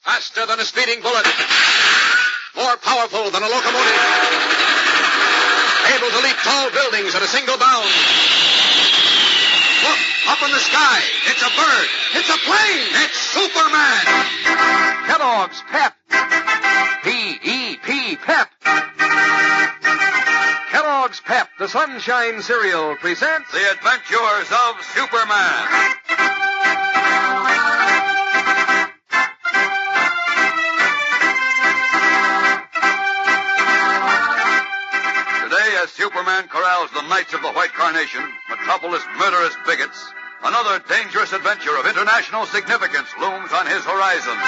Faster than a speeding bullet. More powerful than a locomotive. Able to leap tall buildings at a single bound. Look, up in the sky. It's a bird. It's a plane. It's Superman. Kellogg's Pep. P-E-P, Pep. Kellogg's Pep, the Sunshine Cereal, presents The Adventures of Superman. Today, as Superman corrals the Knights of the White Carnation, Metropolis' murderous bigots, another dangerous adventure of international significance looms on his horizon.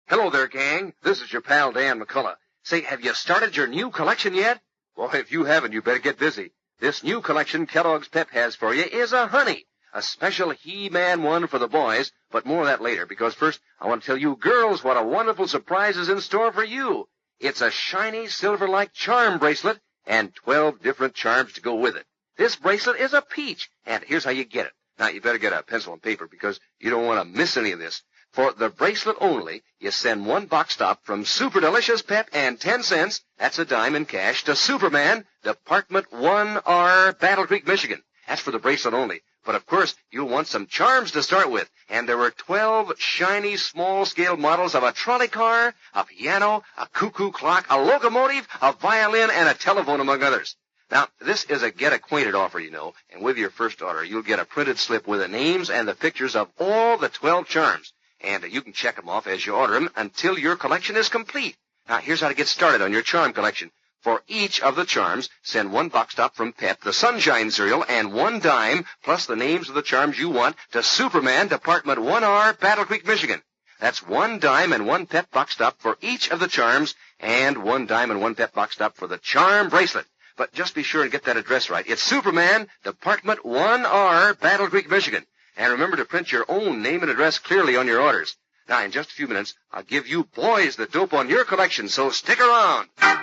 Hello there, gang. This is your pal, Dan McCullough. Say, have you started your new collection yet? Well, if you haven't, you better get busy. This new collection Kellogg's Pep has for you is a honey. A special He-Man one for the boys, but more of that later, because first I want to tell you girls what a wonderful surprise is in store for you. It's a shiny silver-like charm bracelet and 12 different charms to go with it. This bracelet is a peach, and here's how you get it. Now, you better get a pencil and paper because you don't want to miss any of this. For the bracelet only, you send one box stop from Super Delicious Pep and 10 cents, that's a dime in cash, to Superman, Department 1R, Battle Creek, Michigan. That's for the bracelet only. But, of course, you'll want some charms to start with. And there are 12 shiny, small-scale models of a trolley car, a piano, a cuckoo clock, a locomotive, a violin, and a telephone, among others. Now, this is a get-acquainted offer, you know, and with your first order, you'll get a printed slip with the names and the pictures of all the 12 charms. And you can check them off as you order them until your collection is complete. Now, here's how to get started on your charm collection. For each of the charms, send one box stop from Pep, the Sunshine Cereal, and one dime, plus the names of the charms you want, to Superman, Department 1R, Battle Creek, Michigan. That's one dime and one Pep box stop for each of the charms, and one dime and one Pep box stop for the charm bracelet. But just be sure and get that address right. It's Superman, Department 1R, Battle Creek, Michigan. And remember to print your own name and address clearly on your orders. Now, in just a few minutes, I'll give you boys the dope on your collection, so stick around. And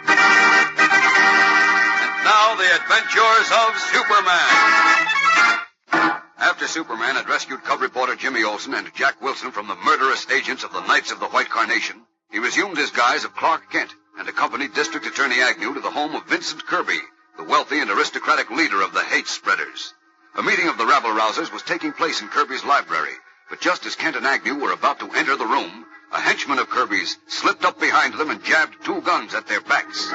now, the Adventures of Superman. After Superman had rescued cub reporter Jimmy Olsen and Jack Wilson from the murderous agents of the Knights of the White Carnation, he resumed his guise of Clark Kent and accompanied District Attorney Agnew to the home of Vincent Kirby, the wealthy and aristocratic leader of the hate spreaders. A meeting of the rabble-rousers was taking place in Kirby's library, but just as Kent and Agnew were about to enter the room, a henchman of Kirby's slipped up behind them and jabbed 2 guns at their backs.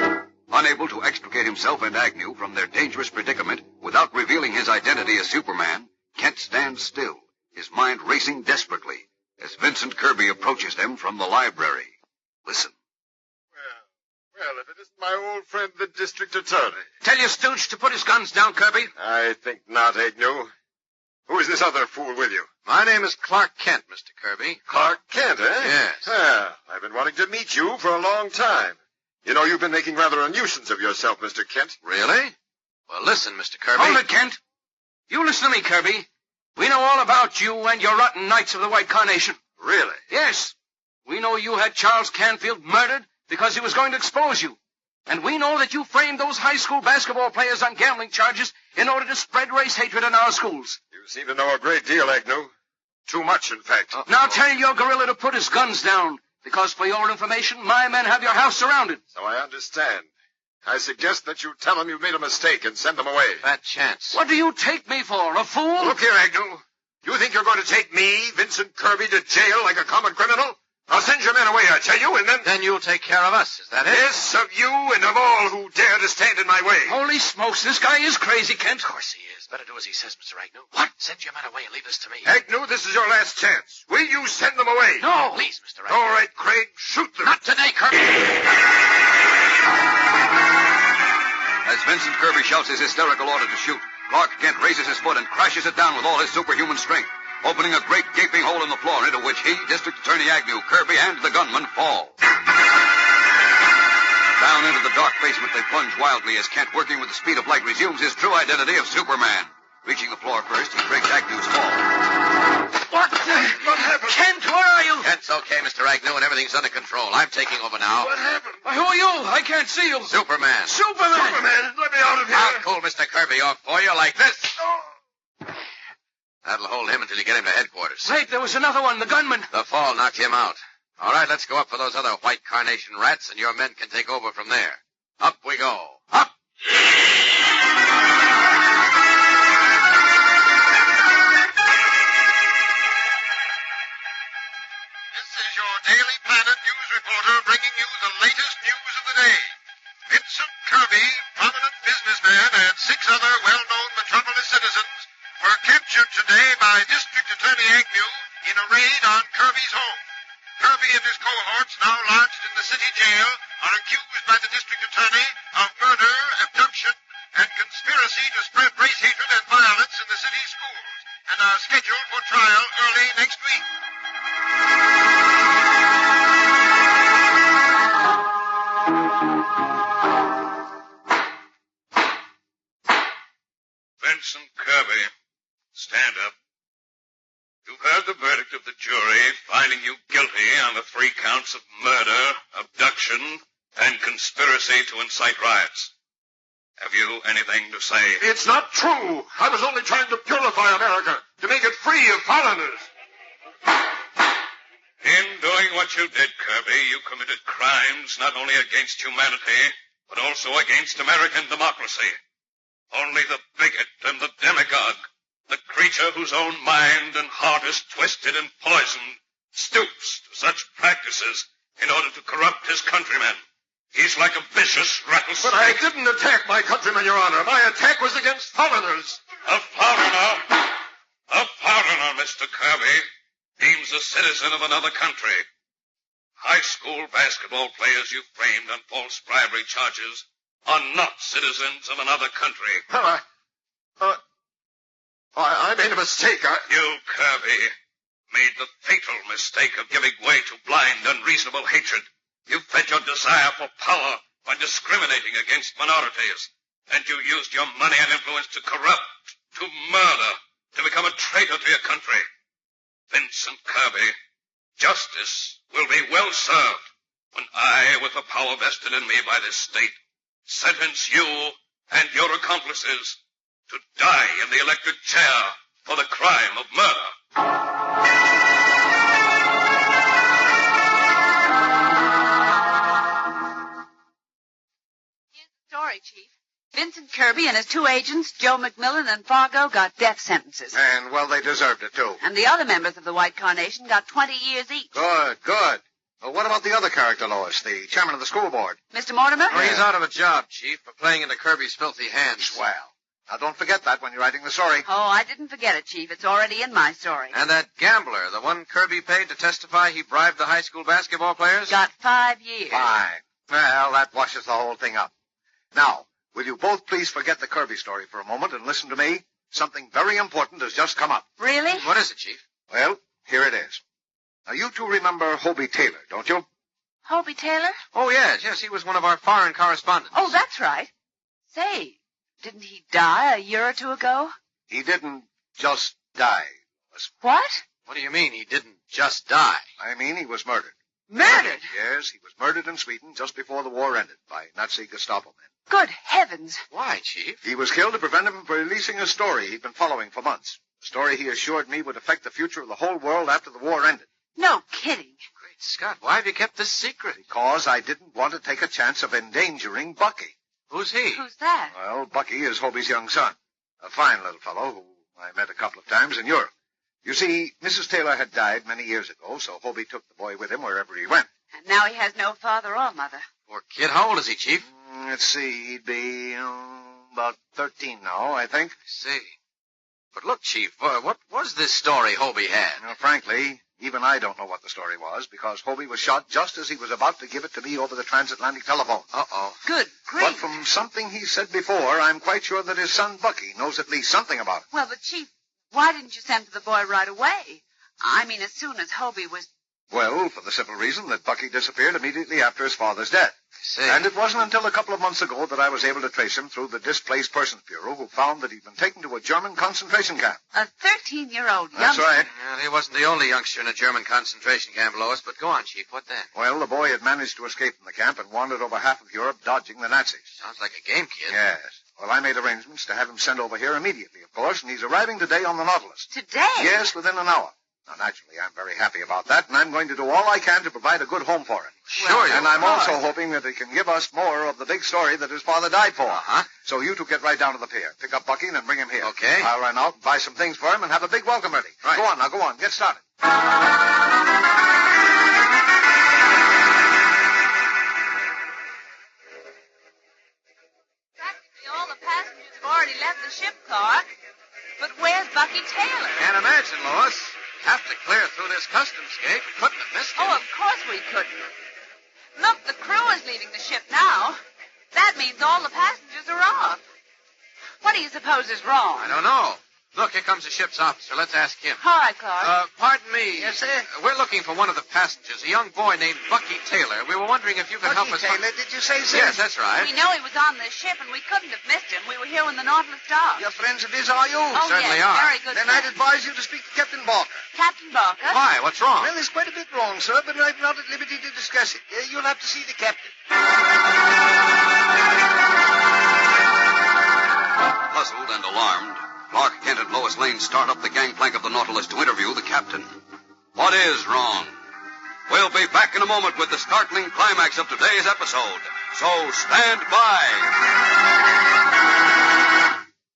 Unable to extricate himself and Agnew from their dangerous predicament without revealing his identity as Superman, Kent stands still, his mind racing desperately, as Vincent Kirby approaches them from the library. Listen. Well, if it isn't my old friend, the district attorney. Tell your stooge to put his guns down, Kirby. I think not, Agnew. Who is this other fool with you? My name is Clark Kent, Mr. Kirby. Clark Kent, eh? Yes. Well, I've been wanting to meet you for a long time. You know, you've been making rather a nuisance of yourself, Mr. Kent. Really? Well, listen, Mr. Kirby. Hold it, Kent. You listen to me, Kirby. We know all about you and your rotten Knights of the White Carnation. Really? Yes. We know you had Charles Canfield murdered because he was going to expose you. And we know that you framed those high school basketball players on gambling charges in order to spread race hatred in our schools. You seem to know a great deal, Agnew. Too much, in fact. Now tell your gorilla to put his guns down, because for your information, my men have your house surrounded. So I understand. I suggest that you tell them you've made a mistake and send them away. Fat chance. What do you take me for, a fool? Look here, Agnew. You think you're going to take me, Vincent Kirby, to jail like a common criminal? I'll send your men away, I tell you, and then... Then you'll take care of us, is that it? Yes, of you and of all who dare to stand in my way. Holy smokes, this guy is crazy, Kent. Of course he is. Better do as he says, Mr. Agnew. What? Send your men away and leave this to me. Agnew, this is your last chance. Will you send them away? No. Please, Mr. Agnew. All right, Craig, shoot them. Not today, Kirby. As Vincent Kirby shouts his hysterical order to shoot, Clark Kent raises his foot and crashes it down with all his superhuman strength, opening a great gaping hole in the floor into which he, District Attorney Agnew, Kirby, and the gunman fall. Down into the dark basement they plunge wildly as Kent, working with the speed of light, resumes his true identity of Superman. Reaching the floor first, he breaks Agnew's fall. What? What happened? Kent, where are you? Kent's okay, Mr. Agnew, and everything's under control. I'm taking over now. What happened? Why, who are you? I can't see you. Superman. Superman, let me out of here. I'll cool Mr. Kirby off for you like this. Oh. That'll hold him until you get him to headquarters. Wait, there was another one, the gunman. The fall knocked him out. All right, let's go up for those other white carnation rats, and your men can take over from there. Up we go. Up! This is your Daily Planet news reporter bringing you the latest news of the day. Vincent Kirby, prominent businessman, and 6 other well-known metropolis citizens were captured today by District Attorney Agnew in a raid on Kirby's home. Kirby and his cohorts, now lodged in the city jail, are accused by the district attorney of murder, abduction, and conspiracy to spread race hatred and violence in the city's schools, and are scheduled for trial early next week. Vincent Kirby, stand up. You've heard the verdict of the jury, finding you guilty on the 3 counts of murder, abduction, and conspiracy to incite riots. Have you anything to say? It's not true. I was only trying to purify America, to make it free of foreigners. In doing what you did, Kirby, you committed crimes not only against humanity, but also against American democracy. Only the bigot and the demagogue, the creature whose own mind and heart is twisted and poisoned, stoops to such practices in order to corrupt his countrymen. He's like a vicious rattlesnake. But I didn't attack my countrymen, Your Honor. My attack was against foreigners. A foreigner, Mr. Kirby, deems a citizen of another country. High school basketball players you framed on false bribery charges are not citizens of another country. I made a mistake. You, Kirby, made the fatal mistake of giving way to blind, unreasonable hatred. You fed your desire for power by discriminating against minorities, and you used your money and influence to corrupt, to murder, to become a traitor to your country. Vincent Kirby, justice will be well served when I, with the power vested in me by this state, sentence you and your accomplices to die in the electric chair for the crime of murder. Story, Chief. Vincent Kirby and his 2 agents, Joe McMillan and Fargo, got death sentences. And, well, they deserved it, too. And the other members of the White Carnation got 20 years each. Good. Well, what about the other character, Lois, the chairman of the school board? Mr. Mortimer? Oh, he's out of a job, Chief, for playing into Kirby's filthy hands. Swell. Now, don't forget that when you're writing the story. Oh, I didn't forget it, Chief. It's already in my story. And that gambler, the one Kirby paid to testify he bribed the high school basketball players? Got 5 years. Fine. Well, that washes the whole thing up. Now, will you both please forget the Kirby story for a moment and listen to me? Something very important has just come up. Really? What is it, Chief? Well, here it is. Now, you 2 remember Hobie Taylor, don't you? Hobie Taylor? Oh, yes, he was one of our foreign correspondents. Oh, that's right. Say, didn't he die a year or 2 ago? He didn't just die. What? What do you mean he didn't just die? I mean, he was murdered. Murdered? Yes, he was murdered in Sweden just before the war ended by Nazi Gestapo men. Good heavens. Why, Chief? He was killed to prevent him from releasing a story he'd been following for months. A story he assured me would affect the future of the whole world after the war ended. No kidding. Great Scott, why have you kept this secret? Because I didn't want to take a chance of endangering Bucky. Who's he? Who's that? Well, Bucky is Hobie's young son. A fine little fellow who I met a couple of times in Europe. You see, Mrs. Taylor had died many years ago, so Hobie took the boy with him wherever he went. And now he has no father or mother. Poor kid. How old is he, Chief? Let's see, he'd be about 13 now, I think. I see. But look, Chief, what was this story Hobie had? Now, frankly, even I don't know what the story was, because Hobie was shot just as he was about to give it to me over the transatlantic telephone. Uh-oh. Good grief. But from something he said before, I'm quite sure that his son Bucky knows at least something about it. Well, but, Chief, why didn't you send for the boy right away? I mean, as soon as Hobie was Well, for the simple reason that Bucky disappeared immediately after his father's death. I see. And it wasn't until a couple of months ago that I was able to trace him through the Displaced Persons Bureau, who found that he'd been taken to a German concentration camp. A 13-year-old youngster. That's right. Well, he wasn't the only youngster in a German concentration camp, Lois, but go on, Chief. What then? Well, the boy had managed to escape from the camp and wandered over half of Europe dodging the Nazis. Sounds like a game kid. Yes. Well, I made arrangements to have him sent over here immediately, of course, and he's arriving today on the Nautilus. Today? Yes, within an hour. Now, naturally, I'm very happy about that, and I'm going to do all I can to provide a good home for him. Sure you And I'm are. also hoping that he can give us more of the big story that his father died for. Uh-huh. So you two get right down to the pier. Pick up Bucky and then bring him here. Okay. I'll run out and buy some things for him and have a big welcome ready. Right. Go on. Get started. Practically all the passengers have already left the ship, Clark. But where's Bucky Taylor? Can't imagine, Lois. Have to clear through this customs gate. We couldn't have missed him. Oh, of course we couldn't. Look, the crew is leaving the ship now. That means all the passengers are off. What do you suppose is wrong? I don't know. Look, here comes the ship's officer. Let's ask him. All right, Clark. Pardon me. Yes, sir? We're looking for one of the passengers, a young boy named Bucky Taylor. We were wondering if you could help us. Taylor, did you say so? Yes, that's right. We know he was on the ship, and we couldn't have missed him. We were here when the Nautilus docked. Your friends of his, are you? Oh, certainly yes, are. very good. Then friend. I'd advise you to speak to Captain Barker. Captain Barker? Why? What's wrong? Well, there's quite a bit wrong, sir, but I'm not at liberty to discuss it. You'll have to see the captain. Puzzled and alarmed, Clark Kent and Lois Lane start up the gangplank of the Nautilus to interview the captain. What is wrong? We'll be back in a moment with the startling climax of today's episode. So stand by.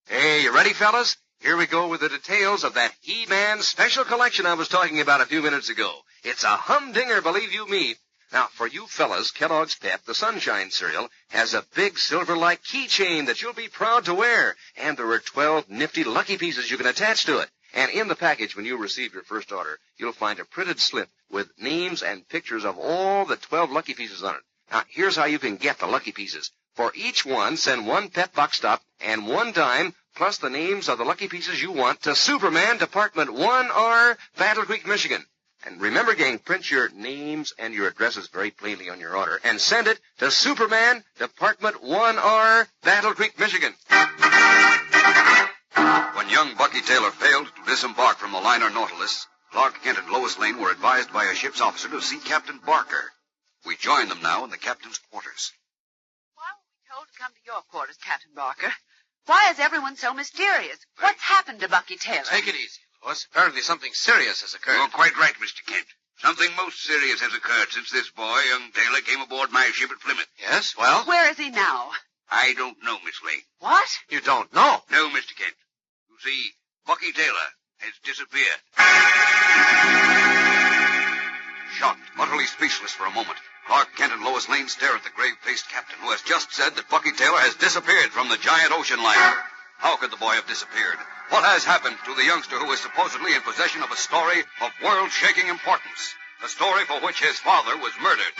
Hey, you ready, fellas? Here we go with the details of that He-Man special collection I was talking about a few minutes ago. It's a humdinger, believe you me. Now, for you fellas, Kellogg's Pep, the Sunshine cereal, has a big silver-like keychain that you'll be proud to wear. And there are 12 nifty lucky pieces you can attach to it. And in the package, when you receive your first order, you'll find a printed slip with names and pictures of all the 12 lucky pieces on it. Now, here's how you can get the lucky pieces. For each one, send one Pep box stop and one dime, plus the names of the lucky pieces you want, to Superman, Department 1R, Battle Creek, Michigan. And remember, gang, print your names and your addresses very plainly on your order and send it to Superman, Department 1R, Battle Creek, Michigan. When young Bucky Taylor failed to disembark from the liner Nautilus, Clark Kent and Lois Lane were advised by a ship's officer to see Captain Barker. We join them now in the captain's quarters. Why were we told to come to your quarters, Captain Barker? Why is everyone so mysterious? What's happened to Bucky Taylor? Take it easy, Lois. Apparently something serious has occurred. You're quite right, Mr. Kent. Something most serious has occurred since this boy, young Taylor, came aboard my ship at Plymouth. Yes, well? Where is he now? I don't know, Miss Lane. What? You don't know. No, Mr. Kent. You see, Bucky Taylor has disappeared. Shocked, utterly speechless for a moment, Clark Kent and Lois Lane stare at the grave-faced captain who has just said that Bucky Taylor has disappeared from the giant ocean liner. How could the boy have disappeared? What has happened to the youngster who is supposedly in possession of a story of world-shaking importance? A story for which his father was murdered.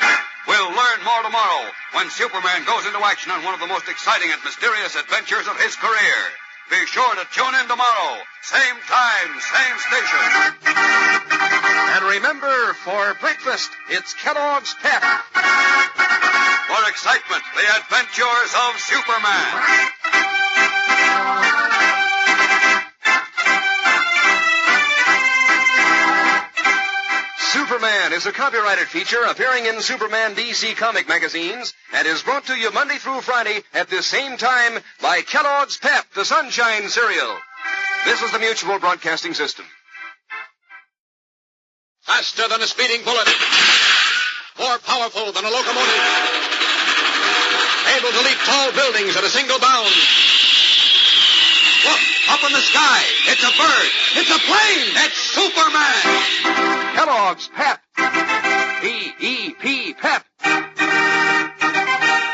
We'll learn more tomorrow when Superman goes into action on one of the most exciting and mysterious adventures of his career. Be sure to tune in tomorrow. Same time, same station. And remember, for breakfast, it's Kellogg's Pep. For excitement, the adventures of Superman. Superman is a copyrighted feature appearing in Superman DC comic magazines and is brought to you Monday through Friday at this same time by Kellogg's Pep, the Sunshine cereal. This is the Mutual Broadcasting System. Faster than a speeding bullet. More powerful than a locomotive. Able to leap tall buildings at a single bound. Look, up in the sky. It's a bird. It's a plane. It's Superman. Kellogg's Pep. P-E-P, Pep.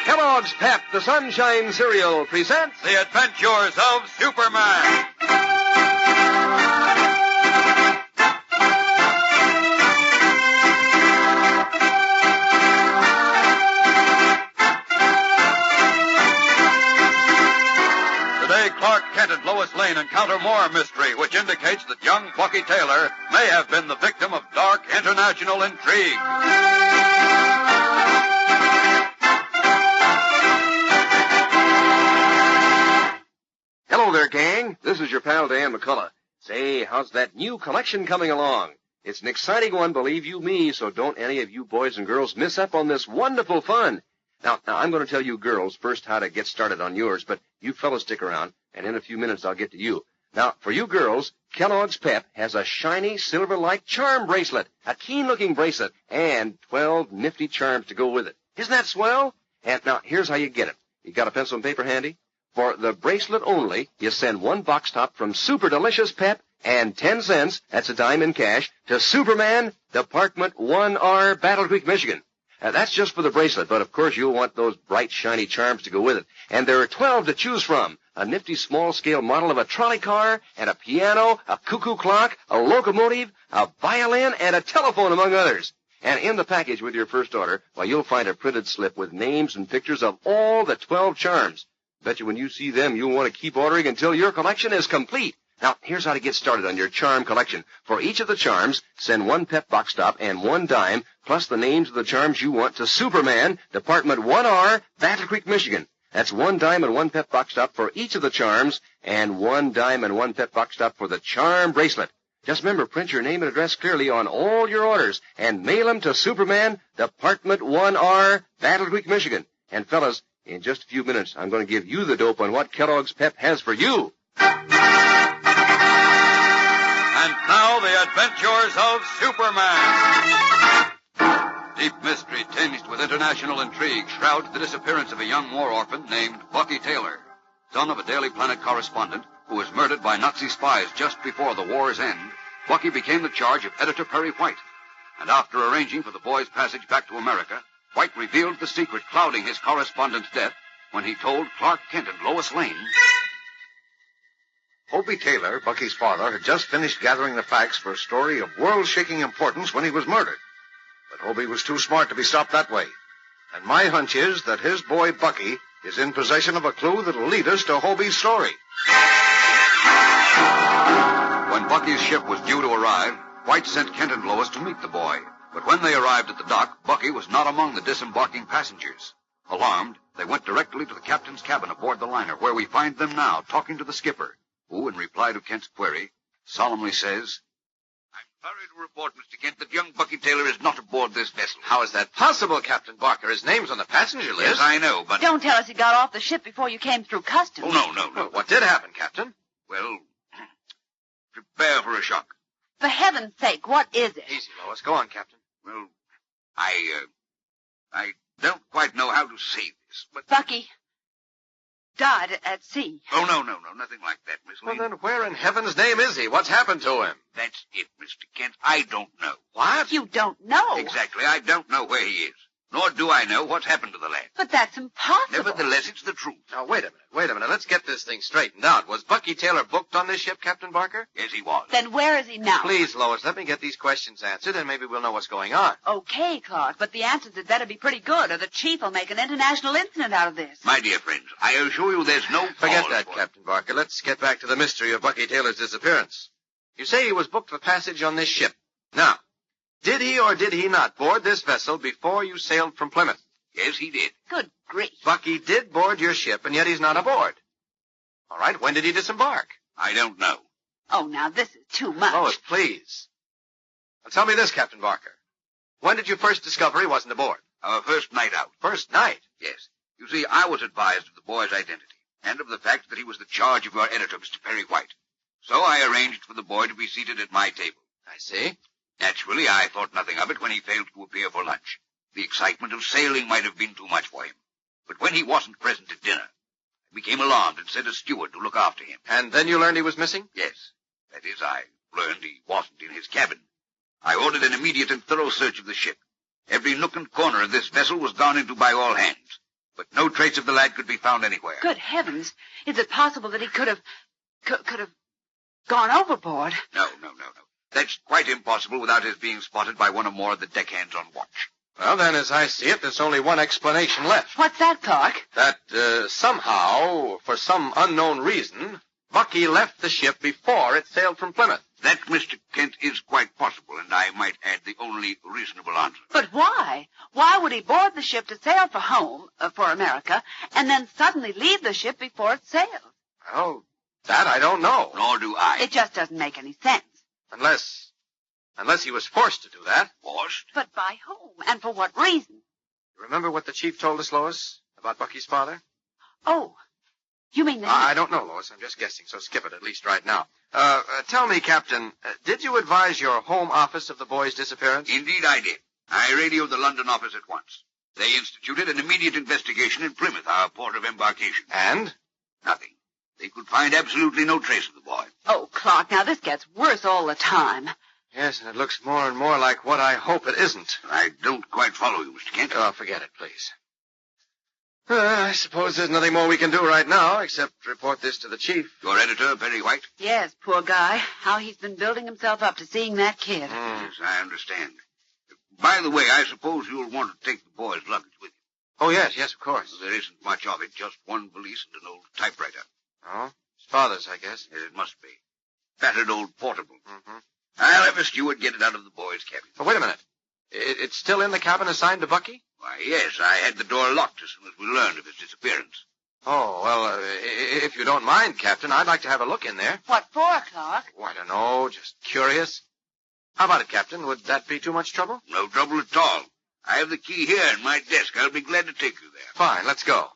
Kellogg's Pep, the Sunshine cereal, presents The adventures of Superman. Today, Clark Kent and Lois Lois Lane encounter more mystery, which indicates that young Bucky Taylor may have been the victim of dark international intrigue. Hello there, gang. This is your pal Dan McCullough. Say, how's that new collection coming along? It's an exciting one, believe you me, so don't any of you boys and girls miss up on this wonderful fun. Now, I'm going to tell you girls first how to get started on yours, but you fellas stick around, and in a few minutes I'll get to you. Now, for you girls, Kellogg's Pep has a shiny silver-like charm bracelet, a keen-looking bracelet, and 12 nifty charms to go with it. Isn't that swell? And now, here's how you get it. You got a pencil and paper handy? For the bracelet only, you send one box top from Super Delicious Pep and 10 cents, that's a dime in cash, to Superman, Department 1R, Battle Creek, Michigan. That's just for the bracelet, but of course you'll want those bright, shiny charms to go with it. And there are 12 to choose from. A nifty small-scale model of a trolley car, and a piano, a cuckoo clock, a locomotive, a violin, and a telephone, among others. And in the package with your first order, well, you'll find a printed slip with names and pictures of all the 12 charms. Bet you when you see them, you'll want to keep ordering until your collection is complete. Now, here's how to get started on your charm collection. For each of the charms, send one Pep box top and one dime, plus the names of the charms you want to Superman, Department 1R, Battle Creek, Michigan. That's one dime and one Pep box top for each of the charms, and one dime and one Pep box top for the charm bracelet. Just remember, print your name and address clearly on all your orders, and mail them to Superman, Department 1R, Battle Creek, Michigan. And fellas, in just a few minutes, I'm going to give you the dope on what Kellogg's Pep has for you. And now the adventures of Superman. Deep mystery tinged with international intrigue shrouds the disappearance of a young war orphan named Bucky Taylor, son of a Daily Planet correspondent who was murdered by Nazi spies just before the war's end. Bucky became the charge of editor Perry White, and after arranging for the boy's passage back to America, White revealed the secret clouding his correspondent's death when he told Clark Kent and Lois Lane. Hobie Taylor, Bucky's father, had just finished gathering the facts for a story of world-shaking importance when he was murdered. But Hobie was too smart to be stopped that way. And my hunch is that his boy Bucky is in possession of a clue that'll lead us to Hobie's story. When Bucky's ship was due to arrive, White sent Kent and Lois to meet the boy. But when they arrived at the dock, Bucky was not among the disembarking passengers. Alarmed, they went directly to the captain's cabin aboard the liner, where we find them now talking to the skipper, who, in reply to Kent's query, solemnly says, I'm sorry to report, Mr. Kent, that young Bucky Taylor is not aboard this vessel. How is that possible, Captain Barker? His name's on the passenger list. Yes, I know, but... Don't tell us he got off the ship before you came through customs. Oh, no. Well, what did happen, Captain? Well, prepare for a shock. For heaven's sake, what is it? Easy, Lois. Go on, Captain. Well, I don't quite know how to say this, but... Bucky died at sea. Oh, no, nothing like that, Miss Lane. Well, then where in heaven's name is he? What's happened to him? That's it, Mr. Kent. I don't know. What? You don't know. Exactly. I don't know where he is. Nor do I know what's happened to the lad. But that's impossible. Nevertheless, it's the truth. Now, wait a minute. Let's get this thing straightened out. Was Bucky Taylor booked on this ship, Captain Barker? Yes, he was. Then where is he now? Please, Lois, let me get these questions answered, and maybe we'll know what's going on. Okay, Clark, but the answers had better be pretty good, or the chief will make an international incident out of this. My dear friends, I assure you there's no Forget cause that, for it. Captain Barker. Let's get back to the mystery of Bucky Taylor's disappearance. You say he was booked for passage on this ship. Now, did he or did he not board this vessel before you sailed from Plymouth? Yes, he did. Good grief. Bucky did board your ship, and yet he's not aboard. All right, when did he disembark? I don't know. Oh, now this is too much. Lois, please. Now tell me this, Captain Barker. When did you first discover he wasn't aboard? Our first night out. First night? Yes. You see, I was advised of the boy's identity, and of the fact that he was the charge of your editor, Mr. Perry White. So I arranged for the boy to be seated at my table. I see. Naturally, I thought nothing of it when he failed to appear for lunch. The excitement of sailing might have been too much for him. But when he wasn't present at dinner, I became alarmed and sent a steward to look after him. And then you learned he was missing? Yes. That is, I learned he wasn't in his cabin. I ordered an immediate and thorough search of the ship. Every nook and corner of this vessel was gone into by all hands. But no trace of the lad could be found anywhere. Good heavens. Is it possible that he could have gone overboard? No. That's quite impossible without his being spotted by one or more of the deckhands on watch. Well, then, as I see it, there's only one explanation left. What's that, Clark? That, somehow, for some unknown reason, Bucky left the ship before it sailed from Plymouth. That, Mr. Kent, is quite possible, and I might add the only reasonable answer. But why? Why would he board the ship to sail for home, for America, and then suddenly leave the ship before it sailed? Well, that I don't know. Nor do I. It just doesn't make any sense. Unless he was forced to do that. Forced? But by whom? And for what reason? You remember what the chief told us, Lois, about Bucky's father? Oh, you mean that... I don't know, Lois. I'm just guessing, so skip it, at least right now. Tell me, Captain, did you advise your home office of the boy's disappearance? Indeed I did. I radioed the London office at once. They instituted an immediate investigation in Plymouth, our port of embarkation. And? Nothing. They could find absolutely no trace of the boy. Oh, Clark, now this gets worse all the time. Yes, and it looks more and more like what I hope it isn't. I don't quite follow you, Mr. Kent. Oh, forget it, please. I suppose there's nothing more we can do right now except report this to the chief. Your editor, Perry White? Yes, poor guy. How he's been building himself up to seeing that kid. Yes, I understand. By the way, I suppose you'll want to take the boy's luggage with you. Oh, yes, of course. There isn't much of it, just one valise and an old typewriter. Oh? His father's, I guess. Yes, it must be. Battered old portable. Mm-hmm. I'll have a steward get it out of the boy's cabin. Oh, wait a minute. It's still in the cabin assigned to Bucky? Why, yes, I had the door locked as soon as we learned of his disappearance. Oh, well, if you don't mind, Captain, I'd like to have a look in there. What for, Clark? Oh, I don't know, just curious. How about it, Captain? Would that be too much trouble? No trouble at all. I have the key here in my desk. I'll be glad to take you there. Fine, let's go.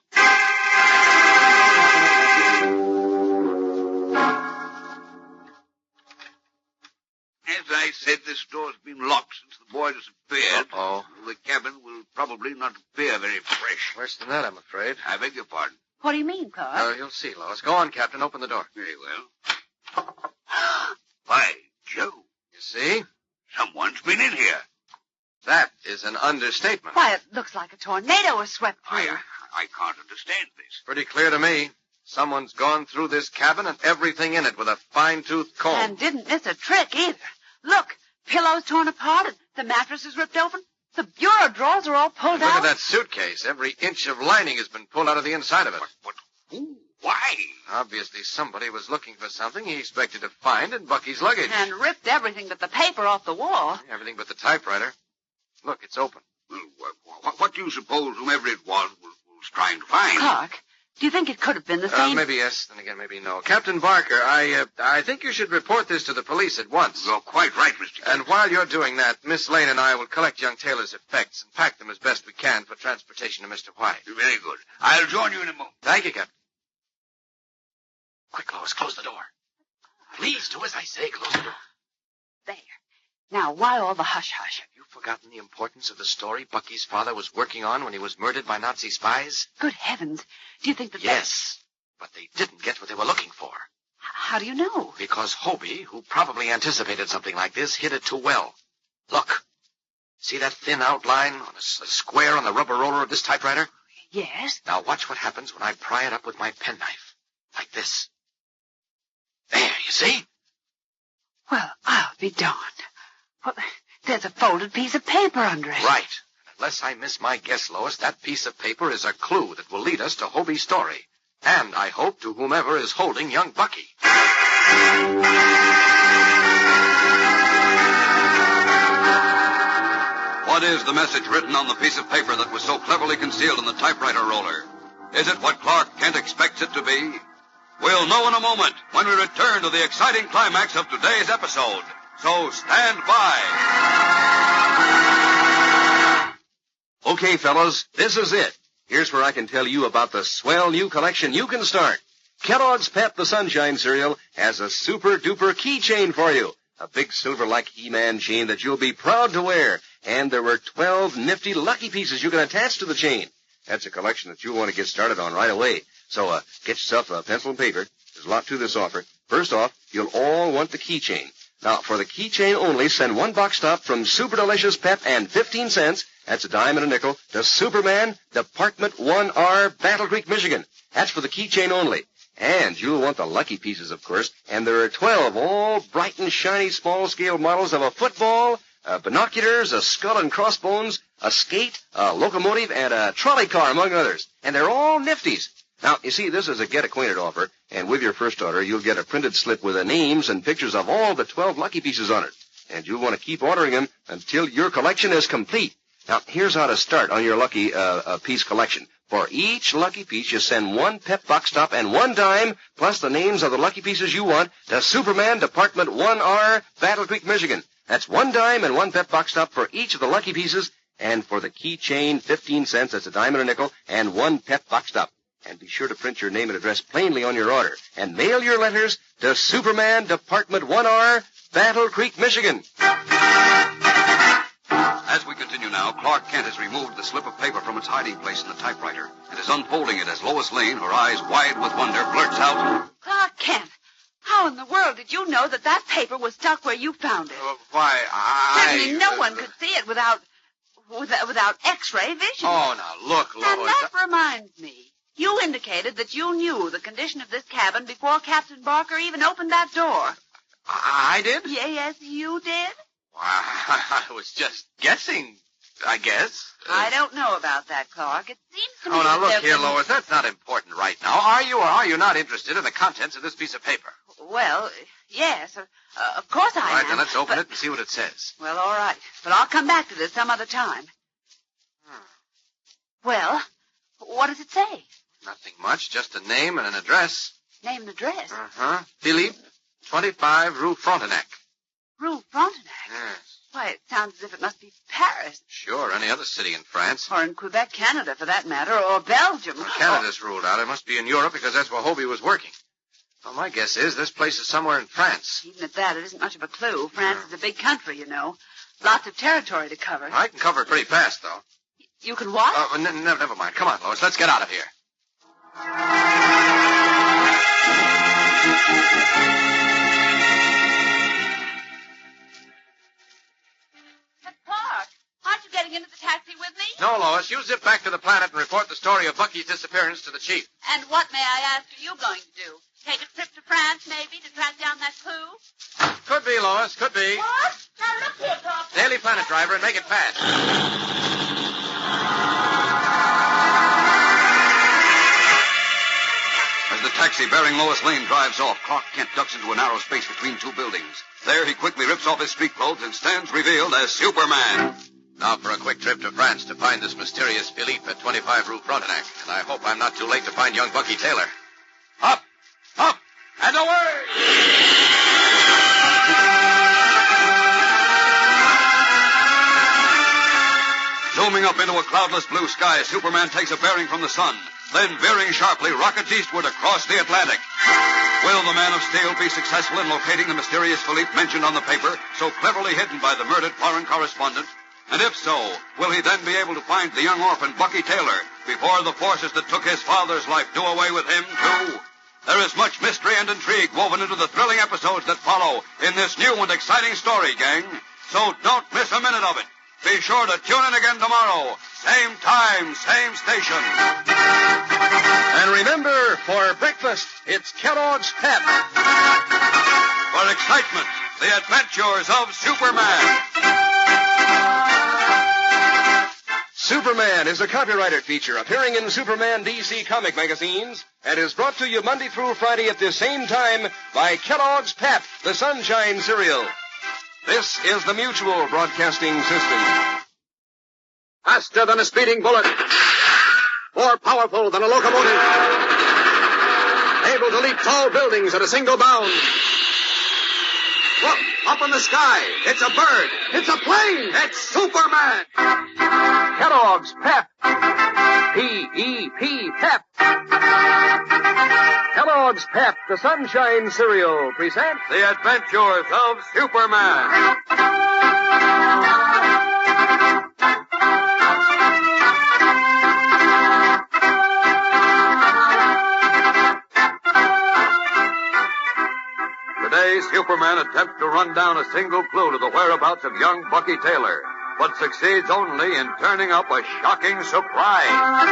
As I said, this door's been locked since the boy disappeared. Uh-oh. The cabin will probably not appear very fresh. Worse than that, I'm afraid. I beg your pardon. What do you mean, Clark? You'll see, Lois. Go on, Captain. Open the door. Very well. Why, Joe. You see? Someone's been in here. That is an understatement. Why, it looks like a tornado was swept through. I can't understand this. Pretty clear to me. Someone's gone through this cabin and everything in it with a fine-tooth comb. And didn't miss a trick either. Look, pillows torn apart and the mattress is ripped open. The bureau drawers are all pulled out. Look at that suitcase. Every inch of lining has been pulled out of the inside of it. But who? Why? Obviously, somebody was looking for something he expected to find in Bucky's luggage. And ripped everything but the paper off the wall. Everything but the typewriter. Look, it's open. Well, what do you suppose whomever it was trying to find? Clark, do you think it could have been the same? Maybe yes, then again maybe no. Captain Barker, I think you should report this to the police at once. You're quite right, Mr. Kent. And while you're doing that, Miss Lane and I will collect young Taylor's effects and pack them as best we can for transportation to Mr. White. Very good. I'll join you in a moment. Thank you, Captain. Quick, Lois, close the door. Please do as I say. Close the door. There. Now, why all the hush-hush? Have you forgotten the importance of the story Bucky's father was working on when he was murdered by Nazi spies? Good heavens. Do you think that... Yes, but they didn't get what they were looking for. How do you know? Because Hobie, who probably anticipated something like this, hid it too well. Look. See that thin outline on a square on the rubber roller of this typewriter? Yes. Now watch what happens when I pry it up with my penknife. Like this. There, you see? Well, I'll be darned. Well, there's a folded piece of paper under it. Right. Unless I miss my guess, Lois, that piece of paper is a clue that will lead us to Hobie's story. And, I hope, to whomever is holding young Bucky. What is the message written on the piece of paper that was so cleverly concealed in the typewriter roller? Is it what Clark Kent expects it to be? We'll know in a moment when we return to the exciting climax of today's episode. So stand by. Okay, fellows, this is it. Here's where I can tell you about the swell new collection you can start. Kellogg's Pep the Sunshine cereal has a super-duper keychain for you. A big silver-like He-Man chain that you'll be proud to wear. And there were 12 nifty lucky pieces you can attach to the chain. That's a collection that you'll want to get started on right away. So, get yourself a pencil and paper. There's a lot to this offer. First off, you'll all want the keychain. Now, for the keychain only, send one box top from Super Delicious Pep and 15 cents, that's a dime and a nickel, to Superman, Department 1R, Battle Creek, Michigan. That's for the keychain only. And you'll want the lucky pieces, of course. And there are 12 all bright and shiny small-scale models of a football, binoculars, a skull and crossbones, a skate, a locomotive, and a trolley car, among others. And they're all nifties. Now, you see, this is a get-acquainted offer, and with your first order, you'll get a printed slip with the names and pictures of all the 12 lucky pieces on it. And you'll want to keep ordering them until your collection is complete. Now, here's how to start on your lucky piece collection. For each lucky piece, you send 1 pep box top and 1 dime, plus the names of the lucky pieces you want, to Superman, Department 1R, Battle Creek, Michigan. That's 1 dime and 1 pep box top for each of the lucky pieces, and for the keychain, 15 cents, that's a dime and a nickel, and 1 pep box top. And be sure to print your name and address plainly on your order, and mail your letters to Superman, Department 1R, Battle Creek, Michigan. As we continue now, Clark Kent has removed the slip of paper from its hiding place in the typewriter and is unfolding it as Lois Lane, her eyes wide with wonder, blurts out, Clark Kent, how in the world did you know that paper was stuck where you found it? Certainly no one could see it without X-ray vision. Oh, now, look, Lois. And that reminds me. You indicated that you knew the condition of this cabin before Captain Barker even opened that door. I did? Yes, you did. I was just guessing, I guess. I don't know about that, Clark. It seems to me now, look here, been... Lois. That's not important right now. Are you or are you not interested in the contents of this piece of paper? Well, yes. Of course I am. All right, then let's open it and see what it says. Well, all right. But I'll come back to this some other time. Well, what does it say? Nothing much, just a name and an address. Name and address? Philippe, 25 Rue Frontenac. Rue Frontenac? Yes. Why, it sounds as if it must be Paris. Sure, any other city in France. Or in Quebec, Canada, for that matter, or Belgium. Well, Canada's ruled out. It must be in Europe because that's where Hobie was working. Well, my guess is this place is somewhere in France. Even at that, it isn't much of a clue. France is a big country, you know. Lots of territory to cover. I can cover it pretty fast, though. You can what? Never mind. Come on, Lois. Let's get out of here. But Clark, aren't you getting into the taxi with me? No, Lois. You zip back to the planet and report the story of Bucky's disappearance to the chief. And what, may I ask, are you going to do? Take a trip to France, maybe, to track down that clue? Could be, Lois. Could be. What? Now look here, Clark. Daily Planet driver, and make it fast. As the taxi bearing Lois Lane drives off, Clark Kent ducks into a narrow space between 2 buildings. There, he quickly rips off his street clothes and stands revealed as Superman. Now for a quick trip to France to find this mysterious Philippe at 25 Rue Frontenac. And I hope I'm not too late to find young Bucky Taylor. Up! Up! And away! Zooming up into a cloudless blue sky, Superman takes a bearing from the sun. Then, veering sharply, rockets eastward across the Atlantic. Will the Man of Steel be successful in locating the mysterious Philippe mentioned on the paper, so cleverly hidden by the murdered foreign correspondent? And if so, will he then be able to find the young orphan, Bucky Taylor, before the forces that took his father's life do away with him, too? There is much mystery and intrigue woven into the thrilling episodes that follow in this new and exciting story, gang. So don't miss a minute of it. Be sure to tune in again tomorrow. Same time, same station. And remember, for breakfast, it's Kellogg's Pep. For excitement, the adventures of Superman. Superman is a copyrighted feature appearing in Superman DC comic magazines and is brought to you Monday through Friday at this same time by Kellogg's Pep, the Sunshine Cereal. This is the Mutual Broadcasting System. Faster than a speeding bullet. More powerful than a locomotive. Able to leap tall buildings at a single bound. Look, up in the sky. It's a bird. It's a plane. It's Superman. Kellogg's Pep. P-E-P, Pep. Kellogg's Pep, the Sunshine Cereal, presents The Adventures of Superman. Today, Superman attempts to run down a single clue to the whereabouts of young Bucky Taylor, but succeeds only in turning up a shocking surprise.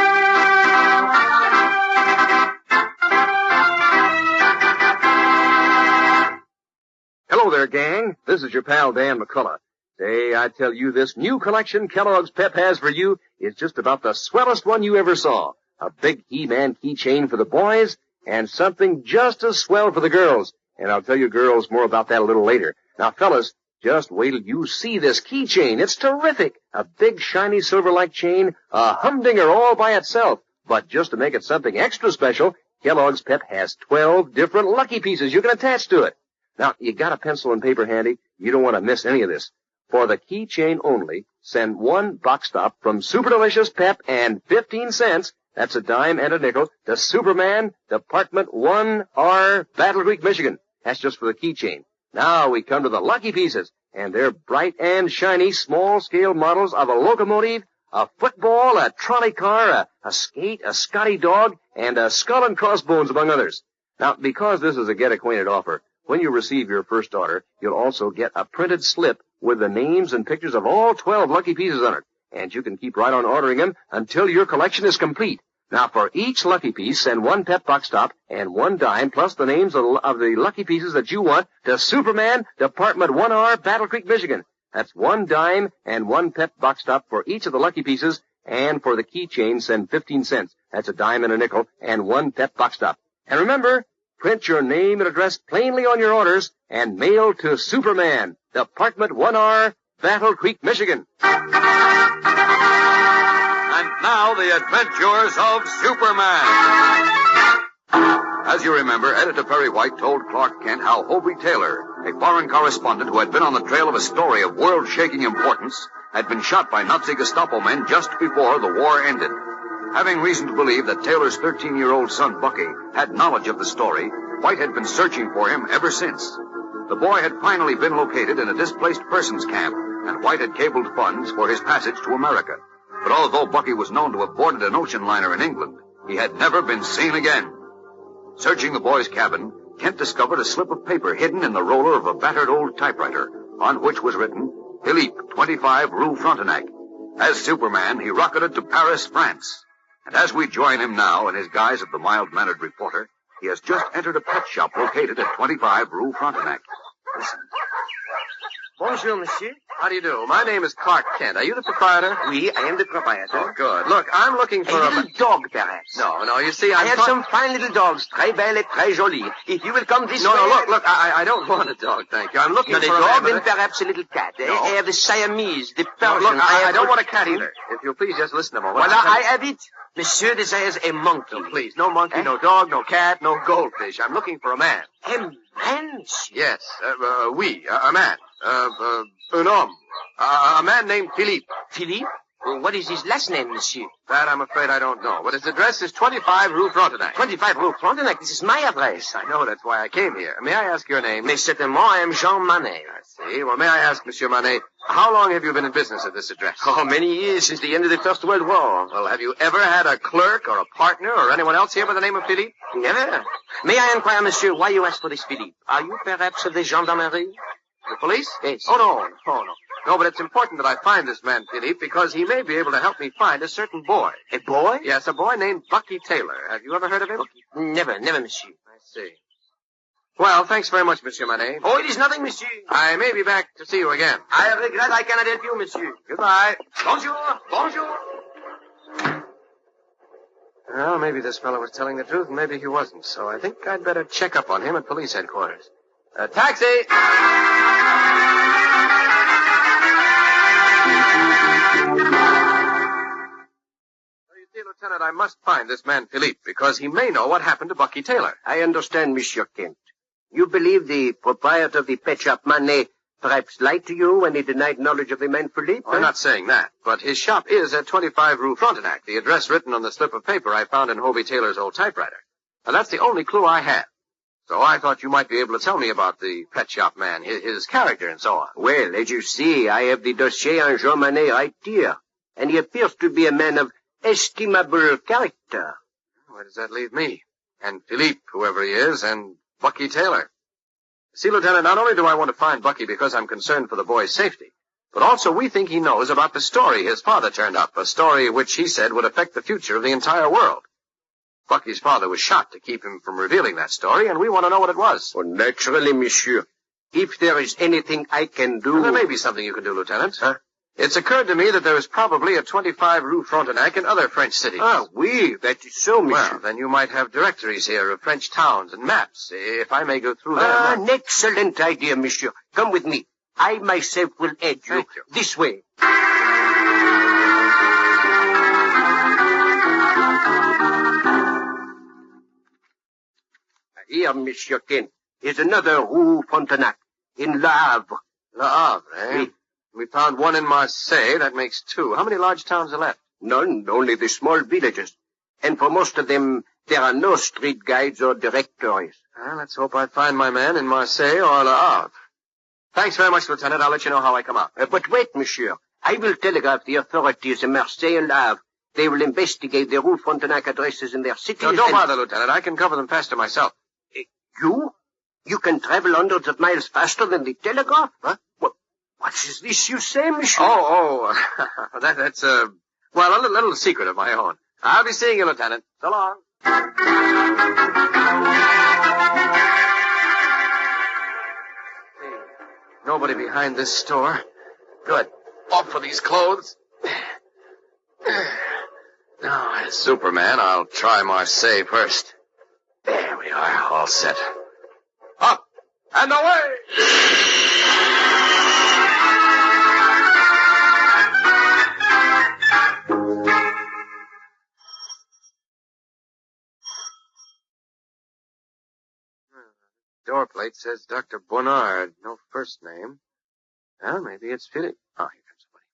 Hello there, gang. This is your pal, Dan McCullough. Say, I tell you, this new collection Kellogg's Pep has for you is just about the swellest one you ever saw. a big He-Man keychain for the boys, and something just as swell for the girls. And I'll tell you girls more about that a little later. Now, fellas, just wait till you see this keychain. It's terrific. A big, shiny, silver-like chain, a humdinger all by itself. But just to make it something extra special, Kellogg's Pep has 12 different lucky pieces you can attach to it. Now, you got a pencil and paper handy? You don't want to miss any of this. For the keychain only, send one box stop from Super Delicious Pep and 15 cents, that's a dime and a nickel, to Superman, Department 1R, Battle Creek, Michigan. That's just for the keychain. Now we come to the lucky pieces, and they're bright and shiny small-scale models of a locomotive, a football, a trolley car, a skate, a Scotty dog, and a skull and crossbones, among others. Now, because this is a get-acquainted offer, when you receive your first order, you'll also get a printed slip with the names and pictures of all 12 lucky pieces on it. And you can keep right on ordering them until your collection is complete. Now, for each lucky piece, send one Pep box stop and one dime, plus the names of the lucky pieces that you want, to Superman, Department 1R, Battle Creek, Michigan. That's one dime and one Pep box stop for each of the lucky pieces, and for the keychain, send 15 cents. That's a dime and a nickel, and one Pep box stop. And remember, print your name and address plainly on your orders and mail to Superman, Department 1R, Battle Creek, Michigan. And now the adventures of Superman. As you remember, Editor Perry White told Clark Kent how Hobie Taylor, a foreign correspondent who had been on the trail of a story of world-shaking importance, had been shot by Nazi Gestapo men just before the war ended. Having reason to believe that Taylor's 13-year-old son, Bucky, had knowledge of the story, White had been searching for him ever since. The boy had finally been located in a displaced persons camp, and White had cabled funds for his passage to America. But although Bucky was known to have boarded an ocean liner in England, he had never been seen again. Searching the boy's cabin, Kent discovered a slip of paper hidden in the roller of a battered old typewriter, on which was written, Philippe, 25 Rue Frontenac. As Superman, he rocketed to Paris, France. And as we join him now in his guise of the mild-mannered reporter, he has just entered a pet shop located at 25 Rue Frontenac. Listen. Bonjour, monsieur. How do you do? My name is Clark Kent. Are you the proprietor? Oui, I am the proprietor. Oh, good. Look, I'm looking for a little dog, perhaps. No, you see, I have some fine little dogs, très belles et très jolies. If you will come this way... No, look, I don't want a dog, thank you. I'm looking for a dog, then perhaps a little cat. No. I have the Siamese, the No, Persian... look, I don't want a cat either. If you'll please just listen a moment. Well, I have it. Monsieur desires a monkey. No, please, no monkey, no dog, no cat, no goldfish. I'm looking for a man. A man, monsieur? Yes, oui, a man. Un homme. A man named Philippe. Philippe? Well, what is his last name, monsieur? That I'm afraid I don't know. But his address is 25 Rue Frontenac. 25 Rue Frontenac? This is my address. I know, that's why I came here. May I ask your name? Mais certainement, I am Jean Manet. I see. Well, may I ask, Monsieur Manet, how long have you been in business at this address? Oh, many years, since the end of the First World War. Well, have you ever had a clerk or a partner or anyone else here by the name of Philippe? Never. May I inquire, monsieur, why you ask for this Philippe? Are you perhaps of the gendarmerie? The police? Yes. Oh, no. No, but it's important that I find this man, Philippe, because he may be able to help me find a certain boy. A boy? Yes, a boy named Bucky Taylor. Have you ever heard of him? Never, monsieur. I see. Well, thanks very much, Monsieur Manet. Oh, it is nothing, monsieur. I may be back to see you again. I regret I cannot help you, monsieur. Goodbye. Bonjour. Well, maybe this fellow was telling the truth, and maybe he wasn't. So I think I'd better check up on him at police headquarters. Taxi! Lieutenant, I must find this man Philippe, because he may know what happened to Bucky Taylor. I understand, Monsieur Kent. You believe the proprietor of the pet shop, Manet, perhaps lied to you when he denied knowledge of the man Philippe? I'm not saying that, but his shop is at 25 Rue Frontenac, the address written on the slip of paper I found in Hobie Taylor's old typewriter. And that's the only clue I have. So I thought you might be able to tell me about the pet shop man, his character and so on. Well, as you see, I have the dossier on Jean Manet right here, and he appears to be a man of estimable character. Where does that leave me? And Philippe, whoever he is, and Bucky Taylor. See, Lieutenant, not only do I want to find Bucky because I'm concerned for the boy's safety, but also we think he knows about the story his father turned up, a story which he said would affect the future of the entire world. Bucky's father was shot to keep him from revealing that story, and we want to know what it was. Oh, naturally, monsieur. If there is anything I can do... Well, there may be something you can do, Lieutenant. Huh? It's occurred to me that there is probably a 25 Rue Frontenac in other French cities. Ah, oui, that is so, monsieur. Well, then you might have directories here of French towns and maps, if I may go through them. An excellent idea, monsieur. Come with me. I myself will aid you. Thank you. This way. Here, Monsieur Kent, is another Rue Frontenac in Le Havre. Le Havre, eh? Oui. We found one in Marseille. That makes two. How many large towns are left? None, only the small villages. And for most of them, there are no street guides or directories. Well, let's hope I find my man in Marseille or Le Havre. Thanks very much, Lieutenant. I'll let you know how I come out. But wait, monsieur. I will telegraph the authorities in Marseille and Le Havre. They will investigate the Rue Frontenac addresses in their cities. No, don't bother, Lieutenant. I can cover them faster myself. You? You can travel hundreds of miles faster than the telegraph? Huh? What is this you say, monsieur? That's a little secret of my own. I'll be seeing you, Lieutenant. So long. Nobody behind this store. Good. Off for these clothes. Now, as Superman, I'll try Marseille first. There we are, all set. Up and away! Door plate says Dr. Bonnard. No first name. Well, maybe it's Philippe. Oh, here comes somebody.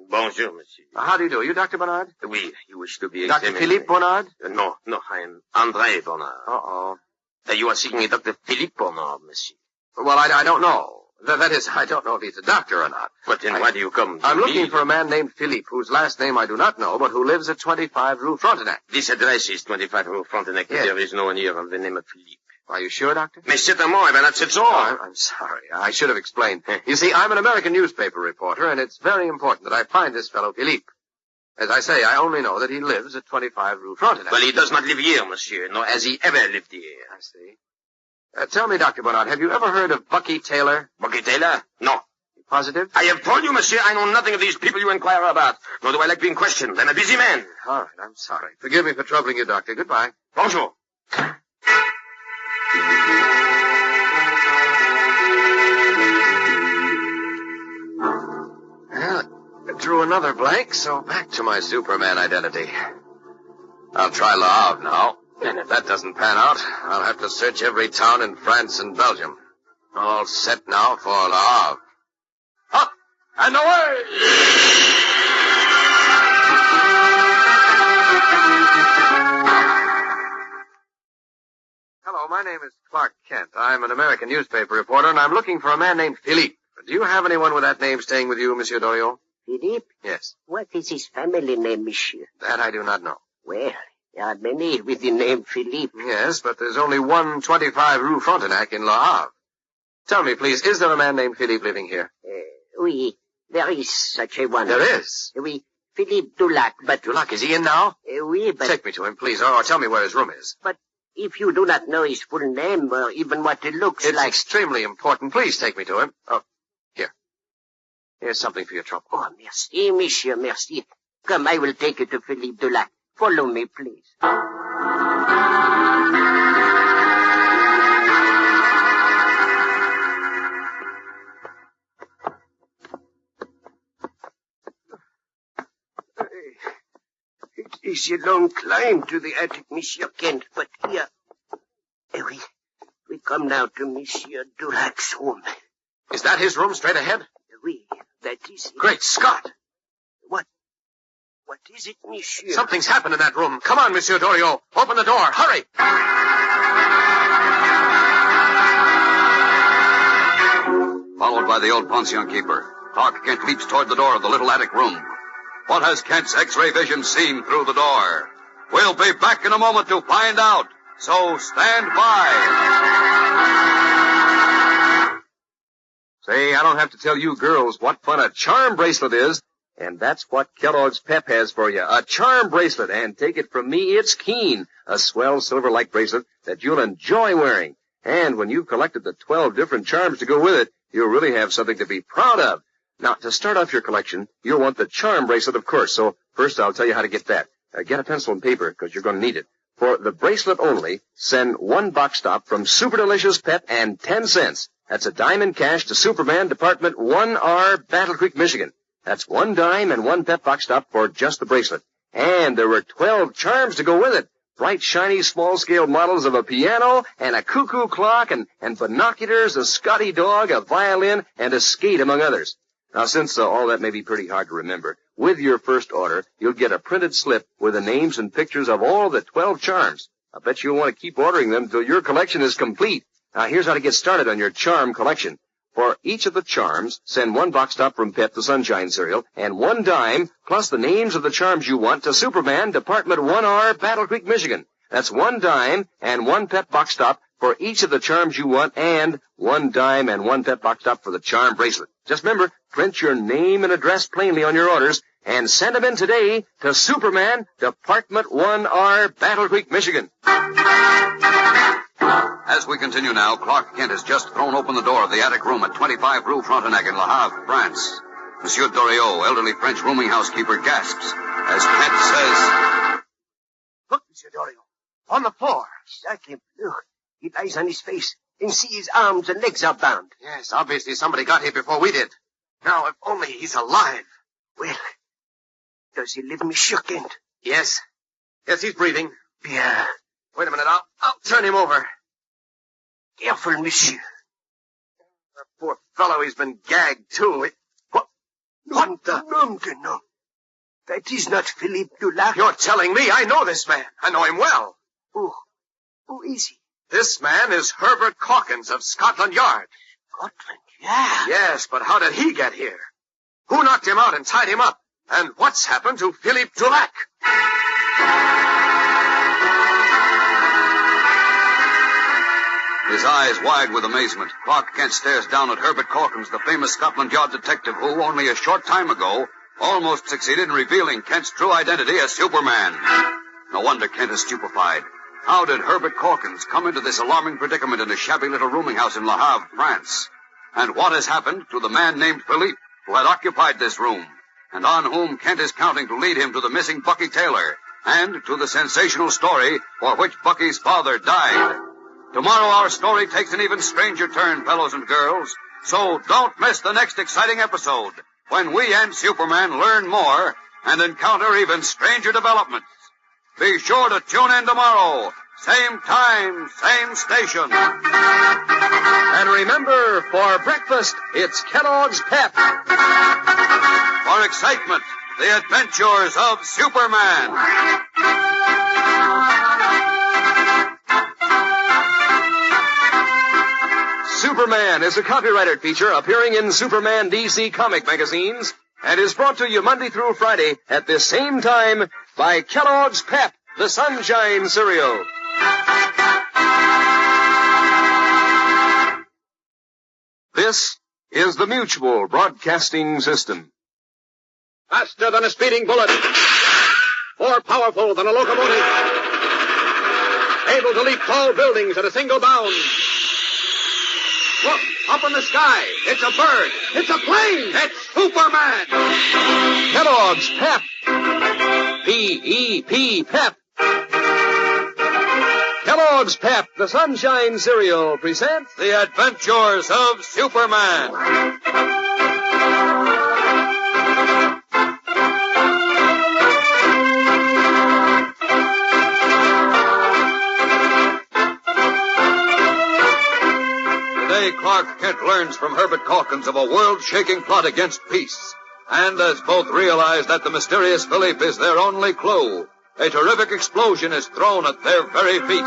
Bonjour, monsieur. How do you do? Are you Dr. Bonnard? Oui, you wish to be Dr. Philippe Bonnard? No, I am André Bonnard. Uh-oh. You are seeking a Dr. Philippe Bonnard, monsieur. Well, I don't know. That is, I don't know if he's a doctor or not. But then why do you come to I'm me? looking for a man named Philippe, whose last name I do not know, but who lives at 25 Rue Frontenac. This address is 25 Rue Frontenac. Yes. There is no one here of the name of Philippe. Are you sure, Doctor? Mais certainement, eh bien, that's all. Oh, I'm sorry. I should have explained. You see, I'm an American newspaper reporter, and it's very important that I find this fellow Philippe. As I say, I only know that he lives at 25 Rue Frontenac. Well, he does not live here, monsieur, nor has he ever lived here. I see. Tell me, Dr. Bonnard, have you ever heard of Bucky Taylor? Bucky Taylor? No. You positive? I have told you, monsieur, I know nothing of these people you inquire about, nor do I like being questioned. I'm a busy man. All right, I'm sorry. Forgive me for troubling you, Doctor. Goodbye. Bonjour. Well, I drew another blank, so back to my Superman identity. I'll try Le Havre now, and if that doesn't pan out, I'll have to search every town in France and Belgium. All set now for Le Havre. Up and away! Hello, my name is Clark Kent. I'm an American newspaper reporter, and I'm looking for a man named Philippe. Do you have anyone with that name staying with you, Monsieur Doriot? Philippe? Yes. What is his family name, monsieur? That I do not know. Well, there are many with the name Philippe. Yes, but there's only 125 Rue Frontenac in Le Havre. Tell me, please, is there a man named Philippe living here? Oui, there is such a one. There is? Oui, Philippe Dulac, but... Dulac, is he in now? Oui, but... Take me to him, please, or tell me where his room is. But if you do not know his full name, or even what it looks It's like... extremely important. Please take me to him. Oh, here. Here's something for your trouble. Oh, merci, monsieur, merci. Come, I will take you to Philippe Dulac. Follow me, please. It is a long climb to the attic, Monsieur Kent, but here... We come now to Monsieur Dulac's room. Is that his room straight ahead? Oui, that is it. Great Scott! What is it, monsieur? Something's happened in that room. Come on, Monsieur Doriot. Open the door. Hurry! Followed by the old pension keeper, Clark Kent leaps toward the door of the little attic room. What has Kent's X-ray vision seen through the door? We'll be back in a moment to find out. So stand by. Say, I don't have to tell you girls what fun a charm bracelet is. And that's what Kellogg's Pep has for you. A charm bracelet. And take it from me, it's keen. A swell silver-like bracelet that you'll enjoy wearing. And when you've collected the 12 different charms to go with it, you'll really have something to be proud of. Now, to start off your collection, you'll want the charm bracelet, of course. So first I'll tell you how to get that. Get a pencil and paper, because you're going to need it. For the bracelet only, send 1 box top from Super Delicious Pep and 10 cents. That's a dime in cash to Superman, Department 1R, Battle Creek, Michigan. That's 1 dime and 1 Pep box top for just the bracelet. And there were 12 charms to go with it. Bright, shiny, small-scale models of a piano and a cuckoo clock and binoculars, a Scotty dog, a violin, and a skate, among others. Now, since all that may be pretty hard to remember, with your first order, you'll get a printed slip with the names and pictures of all the 12 charms. I bet you'll want to keep ordering them till your collection is complete. Now, here's how to get started on your charm collection. For each of the charms, send 1 box top from Pep, the Sunshine cereal, and 1 dime, plus the names of the charms you want, to Superman, Department 1R, Battle Creek, Michigan. That's 1 dime and 1 Pep box top for each of the charms you want, and 1 dime and 1 Pep box top for the charm bracelet. Just remember, print your name and address plainly on your orders, and send them in today to Superman, Department 1R, Battle Creek, Michigan. As we continue now, Clark Kent has just thrown open the door of the attic room at 25 Rue Frontenac in Le Havre, France. Monsieur Doriot, elderly French rooming housekeeper, gasps as Kent says, Look, Monsieur Doriot, on the floor. Exactly. Look, he lies on his face, and see his arms and legs are bound. Yes, obviously somebody got here before we did. Now, if only he's alive. Well, does he live, Monsieur Kent? Yes. Yes, he's breathing. Bien. Wait a minute, I'll turn him over. Careful, monsieur. The poor fellow, he's been gagged, too. What the? No. That is not Philippe Dulac. You're telling me I know this man. I know him well. Who is he? This man is Herbert Calkins of Scotland Yard. Scotland Yard? Yes, but how did he get here? Who knocked him out and tied him up? And what's happened to Philippe Dulac? His eyes wide with amazement, Clark Kent stares down at Herbert Calkins, the famous Scotland Yard detective who, only a short time ago, almost succeeded in revealing Kent's true identity as Superman. No wonder Kent is stupefied. How did Herbert Calkins come into this alarming predicament in a shabby little rooming house in Le Havre, France? And what has happened to the man named Philippe, who had occupied this room, and on whom Kent is counting to lead him to the missing Bucky Taylor, and to the sensational story for which Bucky's father died? Tomorrow our story takes an even stranger turn, fellows and girls, so don't miss the next exciting episode, when we and Superman learn more and encounter even stranger developments. Be sure to tune in tomorrow, same time, same station. And remember, for breakfast, it's Kellogg's Pep. For excitement, the adventures of Superman. Superman is a copyrighted feature appearing in Superman DC comic magazines and is brought to you Monday through Friday at this same time by Kellogg's Pep, the Sunshine cereal. This is the Mutual Broadcasting System. Faster than a speeding bullet. More powerful than a locomotive. Able to leap tall buildings at a single bound. Look, up in the sky. It's a bird. It's a plane. It's Superman. Kellogg's Pep. P-E-P, Pep. Kellogg's Pep, the Sunshine cereal, presents The Adventures of Superman. Today, Clark Kent learns from Herbert Calkins of a world-shaking plot against peace. And as both realize that the mysterious Philippe is their only clue, a terrific explosion is thrown at their very feet.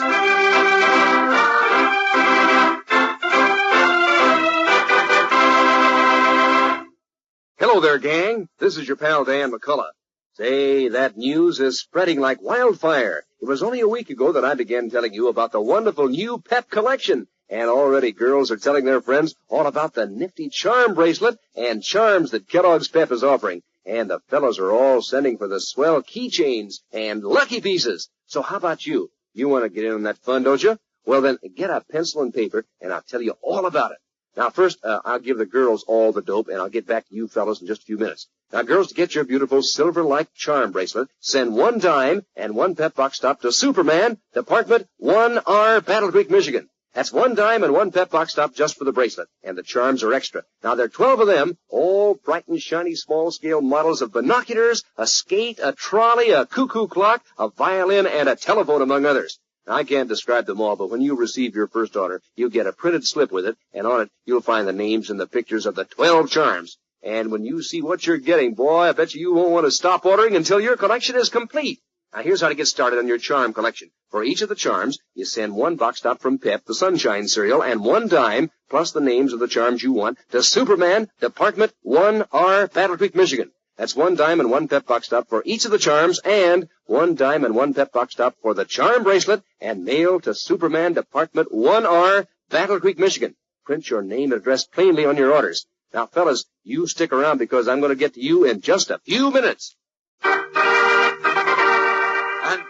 Hello there, gang. This is your pal Dan McCullough. Say, that news is spreading like wildfire. It was only a week ago that I began telling you about the wonderful new Pep collection. And already girls are telling their friends all about the nifty charm bracelet and charms that Kellogg's Pep is offering. And the fellows are all sending for the swell keychains and lucky pieces. So how about you? You want to get in on that fun, don't you? Well, then, get a pencil and paper, and I'll tell you all about it. Now, first, I'll give the girls all the dope, and I'll get back to you fellas in just a few minutes. Now, girls, to get your beautiful silver-like charm bracelet, send 1 dime and 1 pep box stop to Superman, Department 1R, Battle Creek, Michigan. That's 1 dime and 1 pep box stop just for the bracelet, and the charms are extra. Now, there are 12 of them, all bright and shiny small-scale models of binoculars, a skate, a trolley, a cuckoo clock, a violin, and a telephone, among others. Now, I can't describe them all, but when you receive your first order, you'll get a printed slip with it, and on it, you'll find the names and the pictures of the 12 charms. And when you see what you're getting, boy, I bet you won't want to stop ordering until your collection is complete. Now, here's how to get started on your charm collection. For each of the charms, you send 1 box stop from Pep, the Sunshine cereal, and 1 dime, plus the names of the charms you want, to Superman, Department 1R, Battle Creek, Michigan. That's 1 dime and 1 pep box stop for each of the charms, and 1 dime and 1 pep box stop for the charm bracelet, and mail to Superman, Department 1R, Battle Creek, Michigan. Print your name and address plainly on your orders. Now, fellas, you stick around because I'm going to get to you in just a few minutes. And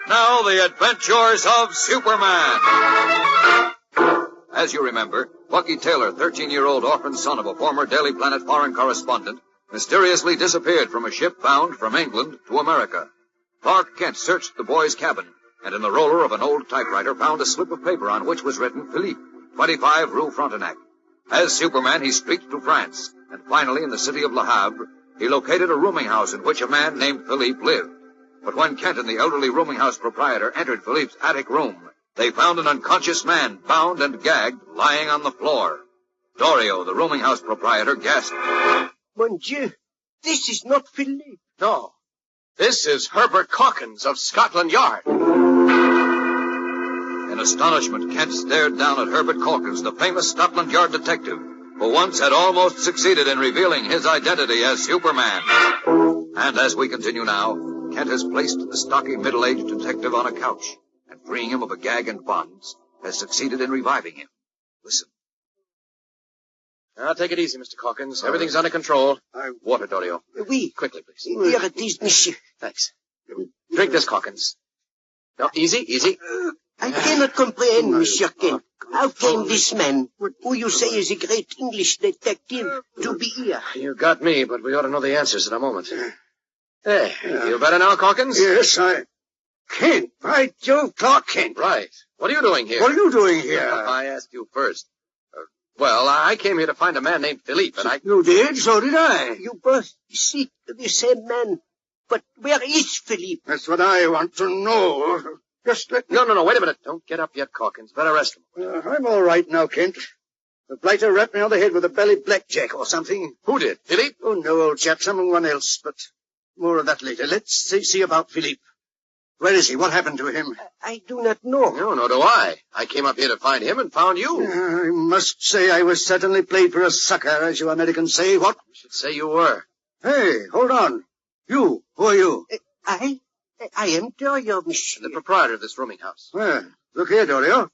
now, the adventures of Superman. As you remember, Bucky Taylor, 13-year-old orphan son of a former Daily Planet foreign correspondent, mysteriously disappeared from a ship bound from England to America. Clark Kent searched the boy's cabin, and in the roller of an old typewriter found a slip of paper on which was written Philippe, 25 Rue Frontenac. As Superman, he streaked to France, and finally in the city of Le Havre, he located a rooming house in which a man named Philippe lived. But when Kent and the elderly rooming house proprietor entered Philippe's attic room, they found an unconscious man, bound and gagged, lying on the floor. Dorio, the rooming house proprietor, gasped. Mon Dieu, this is not Philippe. No, this is Herbert Calkins of Scotland Yard. In astonishment, Kent stared down at Herbert Calkins, the famous Scotland Yard detective, who once had almost succeeded in revealing his identity as Superman. And as we continue now, Kent has placed the stocky middle-aged detective on a couch, and freeing him of a gag and bonds, has succeeded in reviving him. Listen. Now, take it easy, Mr. Calkins. Everything's under control. Water, Dorio. Oui. Quickly, please. Here it is, monsieur. Thanks. Drink this, Calkins. No, easy. I cannot comprehend, Monsieur Kent. How came this man, who you say is a great English detective, to be here? You got me, but we ought to know the answers in a moment. Hey, you better now, Calkins? Yes, Kent, by Jove, Clark Kent. Right. What are you doing here? What are you doing here? I asked you first. Well, I came here to find a man named Philippe, and I... You did? So did I. You both seek the same man. But where is Philippe? That's what I want to know. Just let me... No, wait a minute. Don't get up yet, Calkins. Better rest him. I'm all right now, Kent. The blighter rapped me on the head with a belly blackjack or something. Who did? Philippe? Oh, no, old chap. Someone else, but more of that later. Let's see about Philippe. Where is he? What happened to him? I do not know. No, nor do I. I came up here to find him and found you. I must say I was certainly played for a sucker, as you Americans say. What? You should say you were. Hey, hold on. You. Who are you? I am Dorio, monsieur. The proprietor of this rooming house. Well, look here, Dorio.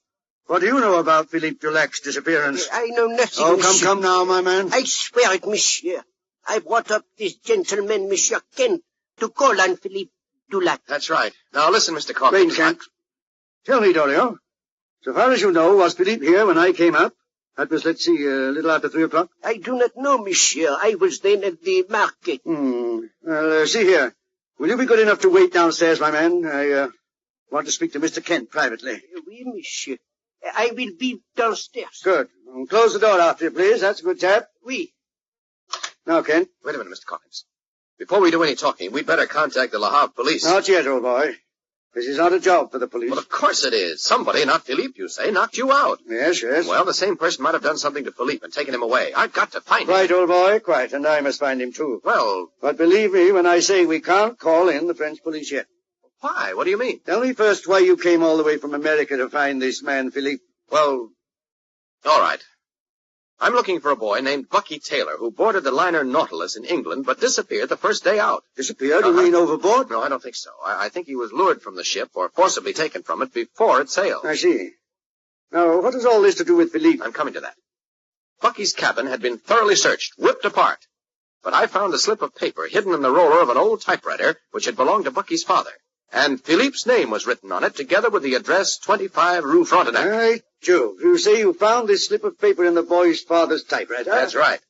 What do you know about Philippe Dulac's disappearance? I know nothing, Oh, monsieur. come now, my man. I swear it, monsieur. I brought up this gentleman, Monsieur Kent, to call on Philippe Dulac. That's right. Now listen, Mr. Calkins. Wait, Kent. Tell me, Dorio. So far as you know, was Philippe here when I came up? That was, let's see, a little after 3 o'clock? I do not know, monsieur. I was then at the market. Well, see here. Will you be good enough to wait downstairs, my man? I want to speak to Mr. Kent privately. Oui, monsieur. I will be downstairs. Good. And close the door after you, please. That's a good chap. Oui. Now, Kent. Wait a minute, Mr. Calkins. Before we do any talking, we'd better contact the Le Havre police. Not yet, old boy. This is not a job for the police. Well, of course it is. Somebody, not Philippe, you say, knocked you out. Yes. Well, the same person might have done something to Philippe and taken him away. I've got to find him. Quite, old boy, quite. And I must find him, too. Well... But believe me when I say we can't call in the French police yet. Why? What do you mean? Tell me first why you came all the way from America to find this man, Philippe. Well, all right. I'm looking for a boy named Bucky Taylor who boarded the liner Nautilus in England but disappeared the first day out. Disappeared? You mean overboard? No, I don't think so. I think he was lured from the ship or forcibly taken from it before it sailed. I see. Now, what has all this to do with Philippe? I'm coming to that. Bucky's cabin had been thoroughly searched, ripped apart. But I found a slip of paper hidden in the roller of an old typewriter which had belonged to Bucky's father. And Philippe's name was written on it, together with the address 25 Rue Frontenac. Right, Joe. You say you found this slip of paper in the boy's father's typewriter? That's right.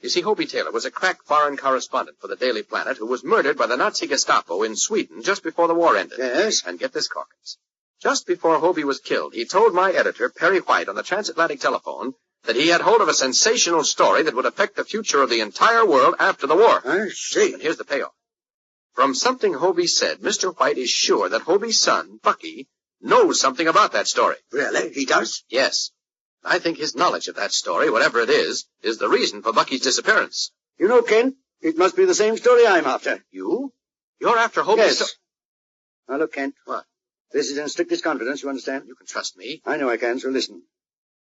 You see, Hobie Taylor was a crack foreign correspondent for the Daily Planet who was murdered by the Nazi Gestapo in Sweden just before the war ended. Yes? And get this, Calkins. Just before Hobie was killed, he told my editor, Perry White, on the transatlantic telephone, that he had hold of a sensational story that would affect the future of the entire world after the war. I see. And here's the payoff. From something Hobie said, Mr. White is sure that Hobie's son, Bucky, knows something about that story. Really? He does? Yes. I think his knowledge of that story, whatever it is the reason for Bucky's disappearance. You know, Kent, it must be the same story I'm after. You? You're after Hobie's... Yes. Now, look, Kent. What? This is in strictest confidence, you understand? You can trust me. I know I can, so listen.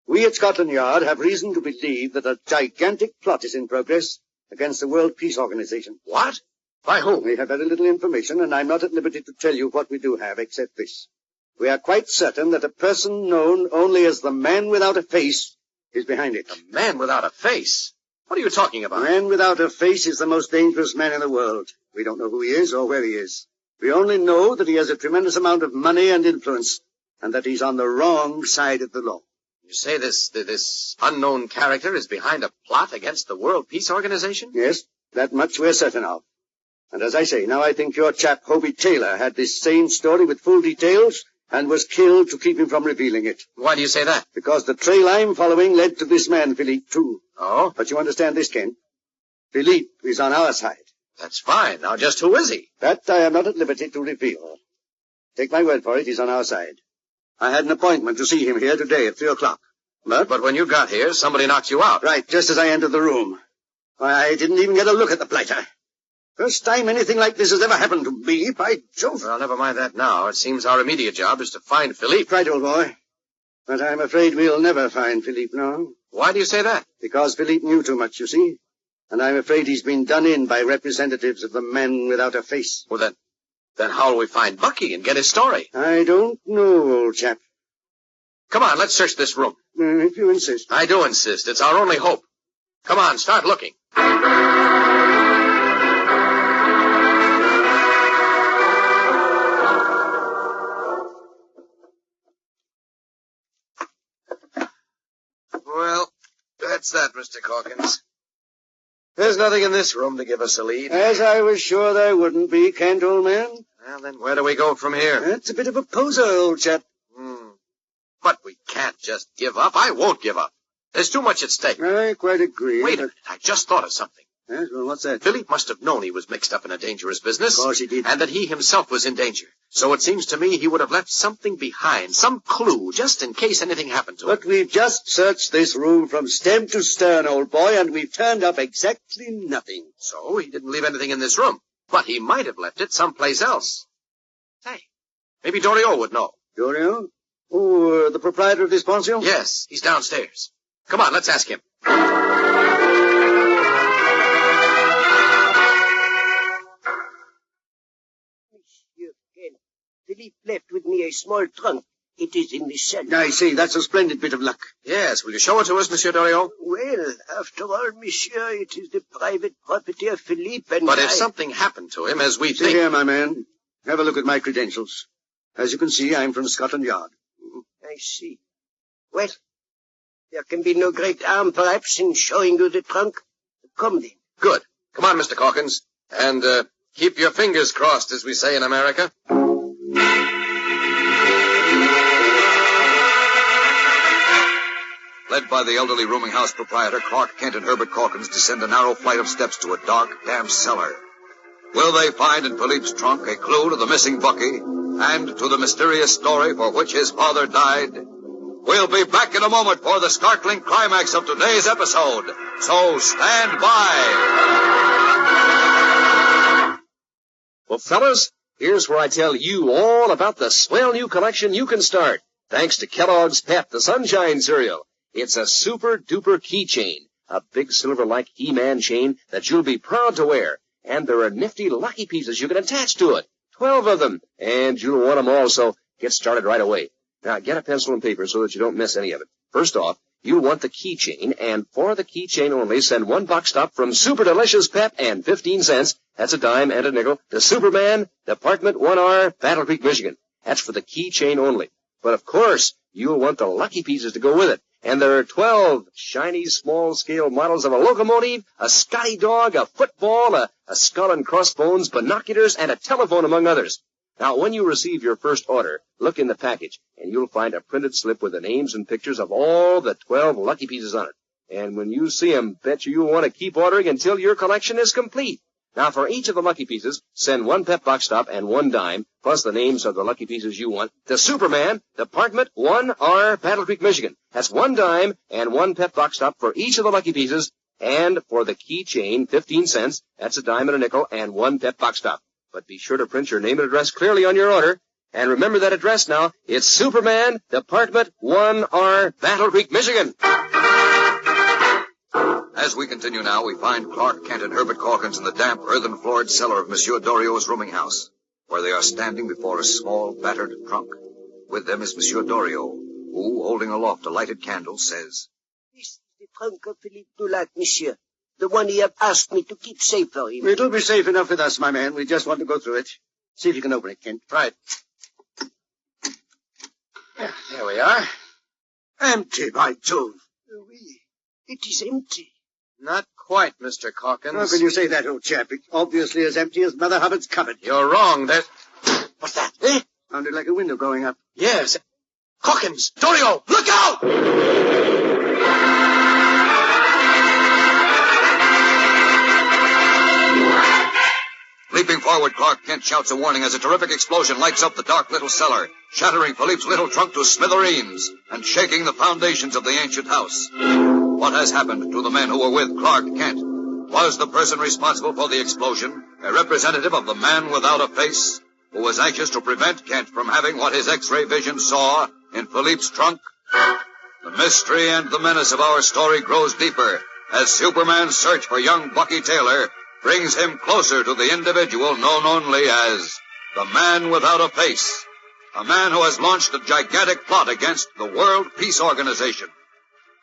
We at Scotland Yard have reason to believe that a gigantic plot is in progress against the World Peace Organization. What? By whom? We have very little information, and I'm not at liberty to tell you what we do have, except this. We are quite certain that a person known only as the Man Without a Face is behind it. The Man Without a Face? What are you talking about? The Man Without a Face is the most dangerous man in the world. We don't know who he is or where he is. We only know that he has a tremendous amount of money and influence, and that he's on the wrong side of the law. You say this unknown character is behind a plot against the World Peace Organization? Yes, that much we're certain of. And as I say, now I think your chap Hobie Taylor had this same story with full details and was killed to keep him from revealing it. Why do you say that? Because the trail I'm following led to this man, Philippe, too. Oh? But you understand this, Kent. Philippe is on our side. That's fine. Now, just who is he? That I am not at liberty to reveal. Take my word for it, he's on our side. I had an appointment to see him here today at 3 o'clock. But when you got here, somebody knocked you out. Right, just as I entered the room. I didn't even get a look at the blighter. First time anything like this has ever happened to me, by Jove. Well, never mind that now. It seems our immediate job is to find Philippe. Right, old boy. But I'm afraid we'll never find Philippe, no. Why do you say that? Because Philippe knew too much, you see. And I'm afraid he's been done in by representatives of the Man Without a Face. Well, then how'll we find Bucky and get his story? I don't know, old chap. Come on, let's search this room. If you insist. I do insist. It's our only hope. Come on, start looking. Well, that's that, Mr. Calkins. There's nothing in this room to give us a lead. As I was sure there wouldn't be, Kent, old man. Well, then where do we go from here? That's a bit of a poser, old chap. But we can't just give up. I won't give up. There's too much at stake. I quite agree. Wait a minute. I just thought of something. Yes, well, what's that? Philippe must have known he was mixed up in a dangerous business. Of course he did. And that he himself was in danger. So it seems to me he would have left something behind, some clue, just in case anything happened to him. But we've just searched this room from stem to stern, old boy, and we've turned up exactly nothing. So he didn't leave anything in this room. But he might have left it someplace else. Say, maybe Doriot would know. Doriot? Oh, the proprietor of this pension? Yes, he's downstairs. Come on, let's ask him. Monsieur Kent, Philippe left with me a small trunk. It is in the cellar. I see, that's a splendid bit of luck. Yes, will you show it to us, Monsieur Doriot? Well, after all, monsieur, it is the private property of Philippe and But if something happened to him, as we See think... here, my man. Have a look at my credentials. As you can see, I'm from Scotland Yard. I see. Well, there can be no great harm, perhaps, in showing you the trunk. Come then. Good. Come on, Mr. Calkins. And, keep your fingers crossed, as we say in America. Led by the elderly rooming house proprietor, Clark Kent and Herbert Calkins descend a narrow flight of steps to a dark, damp cellar. Will they find in Philippe's trunk a clue to the missing Bucky and to the mysterious story for which his father died? We'll be back in a moment for the startling climax of today's episode, so stand by. Well, fellas, here's where I tell you all about the swell new collection you can start, thanks to Kellogg's Pep, the Sunshine Cereal. It's a super-duper keychain, a big silver-like He-Man chain that you'll be proud to wear. And there are nifty lucky pieces you can attach to it. 12 of them. And you'll want them all, so get started right away. Now, get a pencil and paper so that you don't miss any of it. First off, you'll want the keychain, and for the keychain only, send $1 up from Super Delicious Pep and 15 cents That's a dime and a nickel to Superman, Department 1R, Battle Creek, Michigan. That's for the keychain only. But of course, you'll want the lucky pieces to go with it. And there are 12 shiny, small-scale models of a locomotive, a Scotty dog, a football, a skull and crossbones, binoculars, and a telephone, among others. Now, when you receive your first order, look in the package, and you'll find a printed slip with the names and pictures of all the 12 lucky pieces on it. And when you see 'em, bet you'll want to keep ordering until your collection is complete. Now, for each of the lucky pieces, send 1 pep box stop and 1 dime, plus the names of the lucky pieces you want, to Superman, Department 1R, Battle Creek, Michigan. That's 1 dime and 1 pep box stop for each of the lucky pieces, and for the keychain, 15 cents. That's a dime and a nickel and 1 pep box stop. But be sure to print your name and address clearly on your order. And remember that address now. It's Superman, Department 1R, Battle Creek, Michigan. As we continue now, we find Clark Kent and Herbert Calkins in the damp, earthen-floored cellar of Monsieur Dorio's rooming house, where they are standing before a small, battered trunk. With them is Monsieur Dorio, who, holding aloft a lighted candle, says, This is the trunk of Philippe Dulac, monsieur. The one he have asked me to keep safe for him. It'll be safe enough with us, my man. We just want to go through it. See if you can open it, Kent. Right. Yeah, there we are. Empty, by Jove. It is empty. Not quite, Mr. Calkins. How can you say that, old chap? It's obviously as empty as Mother Hubbard's cupboard. You're wrong. There's... What's that? Eh? Sounded like a window going up. Yes. Calkins! Dorio! Look out! Leaping forward, Clark Kent shouts a warning as a terrific explosion lights up the dark little cellar, shattering Philippe's little trunk to smithereens and shaking the foundations of the ancient house. What has happened to the men who were with Clark Kent? Was the person responsible for the explosion a representative of the man without a face, who was anxious to prevent Kent from having what his X-ray vision saw in Philippe's trunk? The mystery and the menace of our story grows deeper as Superman's search for young Bucky Taylor brings him closer to the individual known only as the Man Without a Face, a man who has launched a gigantic plot against the World Peace Organization.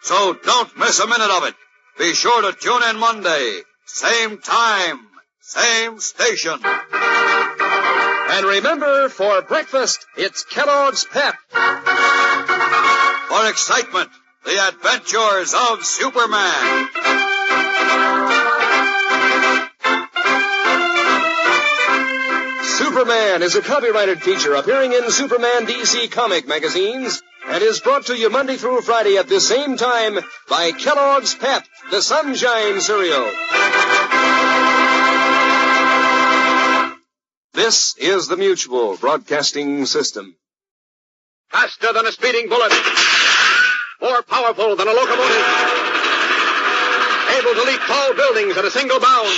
So don't miss a minute of it. Be sure to tune in Monday, same time, same station. And remember, for breakfast, it's Kellogg's Pep. For excitement, the adventures of Superman. Superman is a copyrighted feature appearing in Superman DC comic magazines and is brought to you Monday through Friday at the same time by Kellogg's Pep, the Sunshine Cereal. This is the Mutual Broadcasting System. Faster than a speeding bullet. More powerful than a locomotive. Able to leap tall buildings at a single bound.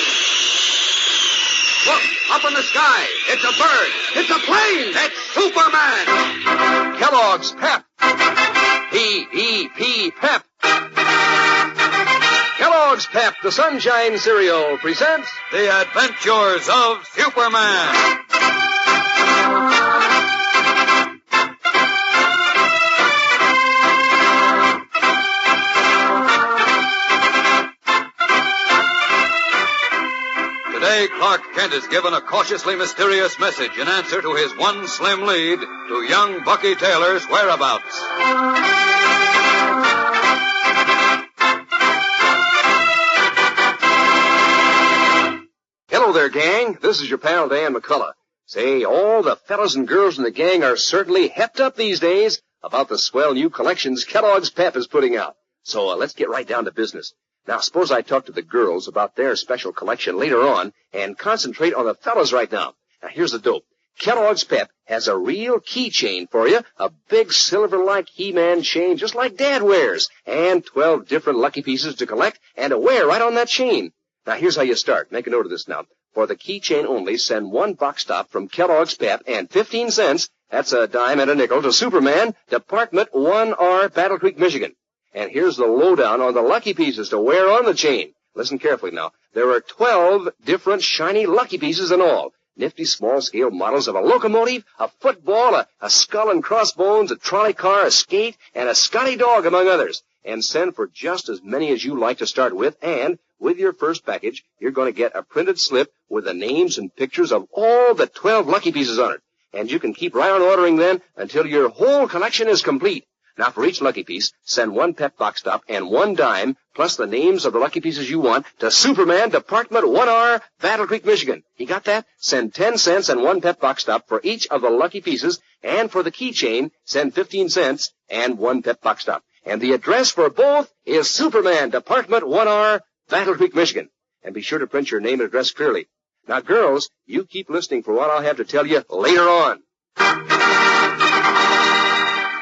Look, up in the sky. It's a bird. It's a plane. It's Superman. Kellogg's Pep. P-E-P, Pep. Kellogg's Pep, the Sunshine Cereal, presents The Adventures of Superman. Today, Clark Kent is given a cautiously mysterious message in answer to his one slim lead to young Bucky Taylor's whereabouts. Hello there, gang. This is your pal, Dan McCullough. Say, all the fellas and girls in the gang are certainly hepped up these days about the swell new collections Kellogg's Pep is putting out. So let's get right down to business. Now, suppose I talk to the girls about their special collection later on and concentrate on the fellas right now. Now, here's the dope. Kellogg's Pep has a real keychain for you, a big silver-like He-Man chain just like Dad wears, and 12 different lucky pieces to collect and to wear right on that chain. Now, here's how you start. Make a note of this now. For the keychain only, send 1 box stop from Kellogg's Pep and 15 cents, that's a dime and a nickel, to Superman, Department 1R, Battle Creek, Michigan. And here's the lowdown on the lucky pieces to wear on the chain. Listen carefully now. There are 12 different shiny lucky pieces in all. Nifty small-scale models of a locomotive, a football, a skull and crossbones, a trolley car, a skate, and a Scotty dog, among others. And send for just as many as you like to start with, and with your first package, you're going to get a printed slip with the names and pictures of all the 12 lucky pieces on it. And you can keep right on ordering then until your whole collection is complete. Now, for each lucky piece, send 1 pep box top and 1 dime, plus the names of the lucky pieces you want, to Superman, Department 1R, Battle Creek, Michigan. You got that? Send 10 cents and 1 pep box top for each of the lucky pieces, and for the keychain, send 15 cents and 1 pep box top. And the address for both is Superman, Department 1R, Battle Creek, Michigan. And be sure to print your name and address clearly. Now, girls, you keep listening for what I'll have to tell you later on.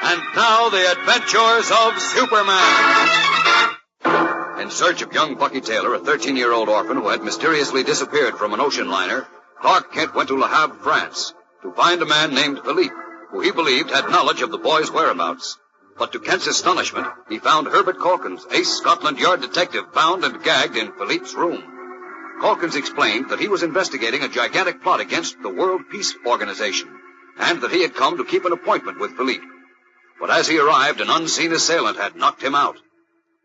And now, the adventures of Superman. In search of young Bucky Taylor, a 13-year-old orphan who had mysteriously disappeared from an ocean liner, Clark Kent went to Le Havre, France, to find a man named Philippe, who he believed had knowledge of the boy's whereabouts. But to Kent's astonishment, he found Herbert Calkins, ace Scotland Yard detective, bound and gagged in Philippe's room. Calkins explained that he was investigating a gigantic plot against the World Peace Organization, and that he had come to keep an appointment with Philippe. But as he arrived, an unseen assailant had knocked him out.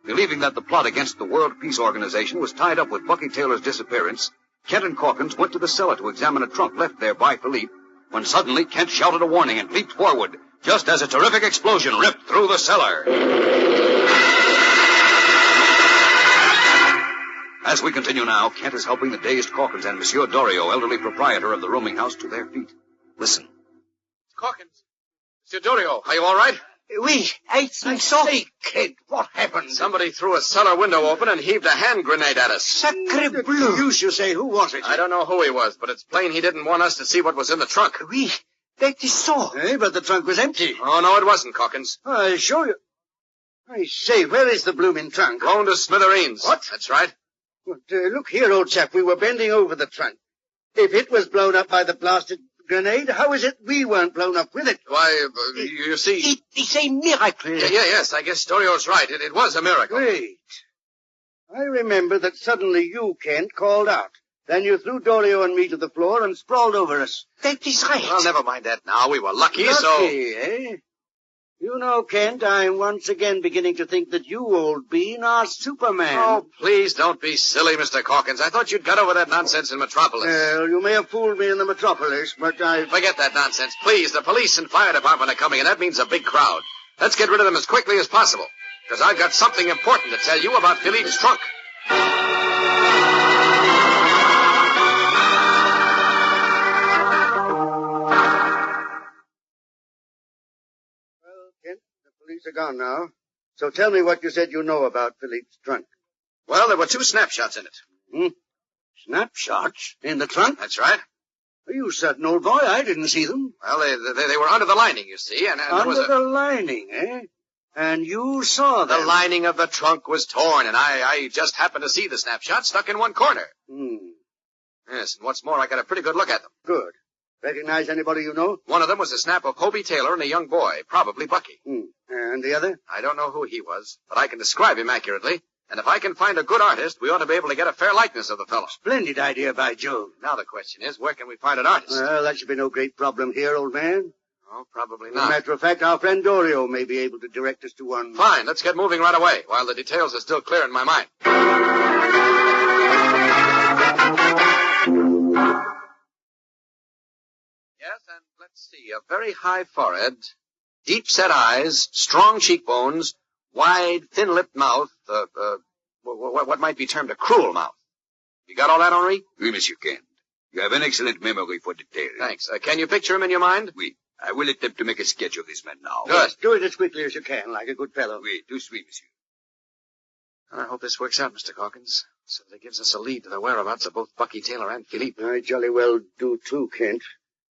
Believing that the plot against the World Peace Organization was tied up with Bucky Taylor's disappearance, Kent and Calkins went to the cellar to examine a trunk left there by Philippe, when suddenly Kent shouted a warning and leaped forward, just as a terrific explosion ripped through the cellar. As we continue now, Kent is helping the dazed Calkins and Monsieur Dorio, elderly proprietor of the rooming house, to their feet. Listen. Calkins. Monsieur Dorio, are you all right? Oui, I think so. Say, kid, what happened? Somebody threw a cellar window open and heaved a hand grenade at us. Sacre bleu. Use, you say, who was it? I don't know who he was, but it's plain he didn't want us to see what was in the trunk. Oui, that is so. Hey, but the trunk was empty. Oh, no, it wasn't, Calkins. I show you. I say, where is the blooming trunk? Blown to smithereens. What? That's right. But, look here, old chap, we were bending over the trunk. If it was blown up by the blasted grenade, how is it we weren't blown up with it? Why, you see... It is a miracle. Yes, I guess Dorio's right. It was a miracle. Wait. I remember that suddenly you, Kent, called out. Then you threw Dorio and me to the floor and sprawled over us. That is right. Well, never mind that now. We were lucky, Lucky, eh? You know, Kent, I'm once again beginning to think that you, old bean, are Superman. Oh, please don't be silly, Mr. Calkins. I thought you'd got over that nonsense in Metropolis. Well, you may have fooled me in the Metropolis, but Forget that nonsense, please. The police and fire department are coming, and that means a big crowd. Let's get rid of them as quickly as possible, because I've got something important to tell you about Philippe's trunk. police are gone now. So tell me what you said you know about Philippe's trunk. Well, there were 2 snapshots in it. Snapshots? In the trunk? That's right. Are you certain, old boy? I didn't see them. Well, they were under the lining, you see, and under there was the lining, eh? And you saw them. The lining of the trunk was torn, and I just happened to see the snapshot stuck in one corner. Yes, and what's more, I got a pretty good look at them. Good. Recognize anybody you know? One of them was a snap of Hobie Taylor and a young boy, probably Bucky. And the other? I don't know who he was, but I can describe him accurately. And if I can find a good artist, we ought to be able to get a fair likeness of the fellow. Splendid idea, by Jove. Now the question is, where can we find an artist? Well, that should be no great problem here, old man. Oh, probably As not. a matter of fact, our friend Dorio may be able to direct us to one. Fine, let's get moving right away, while the details are still clear in my mind. Yes, and let's see. A very high forehead, deep-set eyes, strong cheekbones, wide, thin-lipped mouth, what might be termed a cruel mouth. You got all that, Henri? Oui, Monsieur Kent. You have an excellent memory for detail. Thanks. Can you picture him in your mind? Oui. I will attempt to make a sketch of this man now. Good. Yes, do it as quickly as you can, like a good fellow. Oui, tout suite, Monsieur. I hope this works out, Mr. Calkins, so that it gives us a lead to the whereabouts of both Bucky Taylor and Philippe. I jolly well do too, Kent.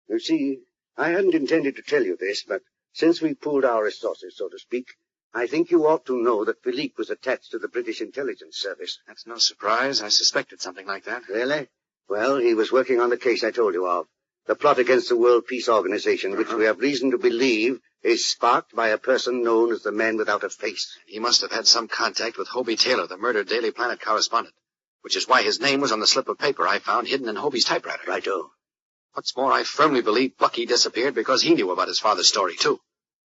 You see, I hadn't intended to tell you this, but since we pooled our resources, so to speak, I think you ought to know that Philippe was attached to the British Intelligence Service. That's no surprise. I suspected something like that. Really? Well, he was working on the case I told you of. The plot against the World Peace Organization, which we have reason to believe is sparked by a person known as the Man Without a Face. He must have had some contact with Hobie Taylor, the murdered Daily Planet correspondent, which is why his name was on the slip of paper I found hidden in Hobie's typewriter. Righto. What's more, I firmly believe Bucky disappeared because he knew about his father's story, too.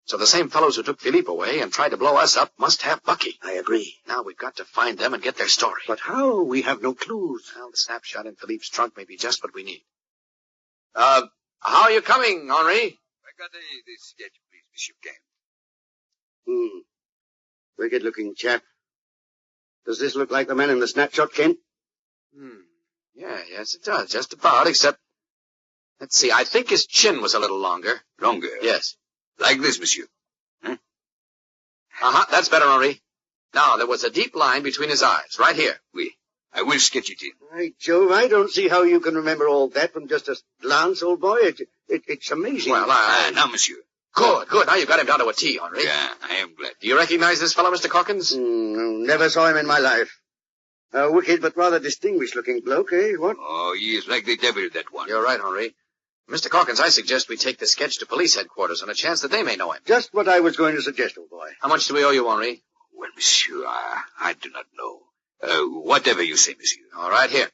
So the same fellows who took Philippe away and tried to blow us up must have Bucky. I agree. Now we've got to find them and get their story. But how? We have no clues. Well, the snapshot in Philippe's trunk may be just what we need. How are you coming, Henri? Regardez this sketch, please, Monsieur Kent. Wicked-looking chap. Does this look like the man in the snapshot, Kent? Yeah, yes, it does. Just about, except... Let's see, I think his chin was a little longer. Longer? Yes. Like this, monsieur. Huh? That's better, Henri. Now, there was a deep line between his eyes, right here. Oui. I will sketch it in. By Jove, I don't see how you can remember all that from just a glance, old boy. It's amazing. Well, now, monsieur. Good. Now you've got him down to a T, Henri. Yeah, I am glad. Do you recognize this fellow, Mr. Calkins? Never saw him in my life. A wicked but rather distinguished-looking bloke, eh? What? Oh, he is like the devil, that one. You're right, Henri. Mr. Calkins, I suggest we take the sketch to police headquarters on a chance that they may know him. Just what I was going to suggest, old boy. How much do we owe you, Henri? Well, monsieur, I do not know. Whatever you say, monsieur. All right, here.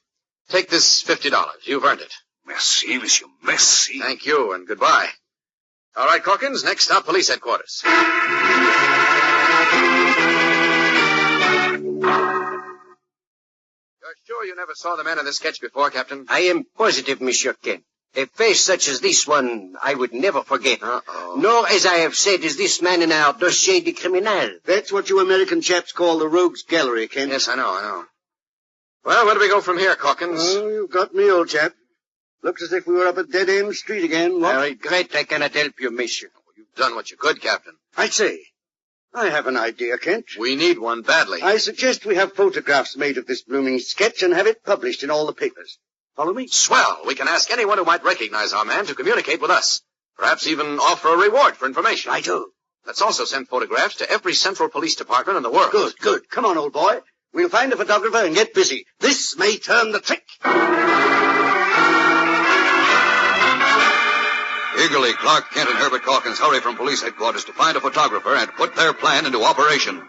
Take this $50. You've earned it. Merci, monsieur. Merci. Thank you, and goodbye. All right, Calkins, next stop, police headquarters. You're sure you never saw the man in this sketch before, Captain? I am positive, Monsieur Kent. A face such as this one, I would never forget. Uh-oh. Nor, as I have said, is this man in our dossier de criminal. That's what you American chaps call the rogues gallery, Kent. Yes, I know. Well, where do we go from here, Calkins? Oh, you've got me, old chap. Looks as if we were up a dead-end street again. What? I regret I cannot help you, monsieur. You've done what you could, Captain. I say, I have an idea, Kent. We need one badly. I suggest we have photographs made of this blooming sketch and have it published in all the papers. Follow me? Swell. We can ask anyone who might recognize our man to communicate with us. Perhaps even offer a reward for information. I do. Let's also send photographs to every central police department in the world. Good. Come on, old boy. We'll find a photographer and get busy. This may turn the trick. Eagerly, Clark Kent and Herbert Calkins hurry from police headquarters to find a photographer and put their plan into operation.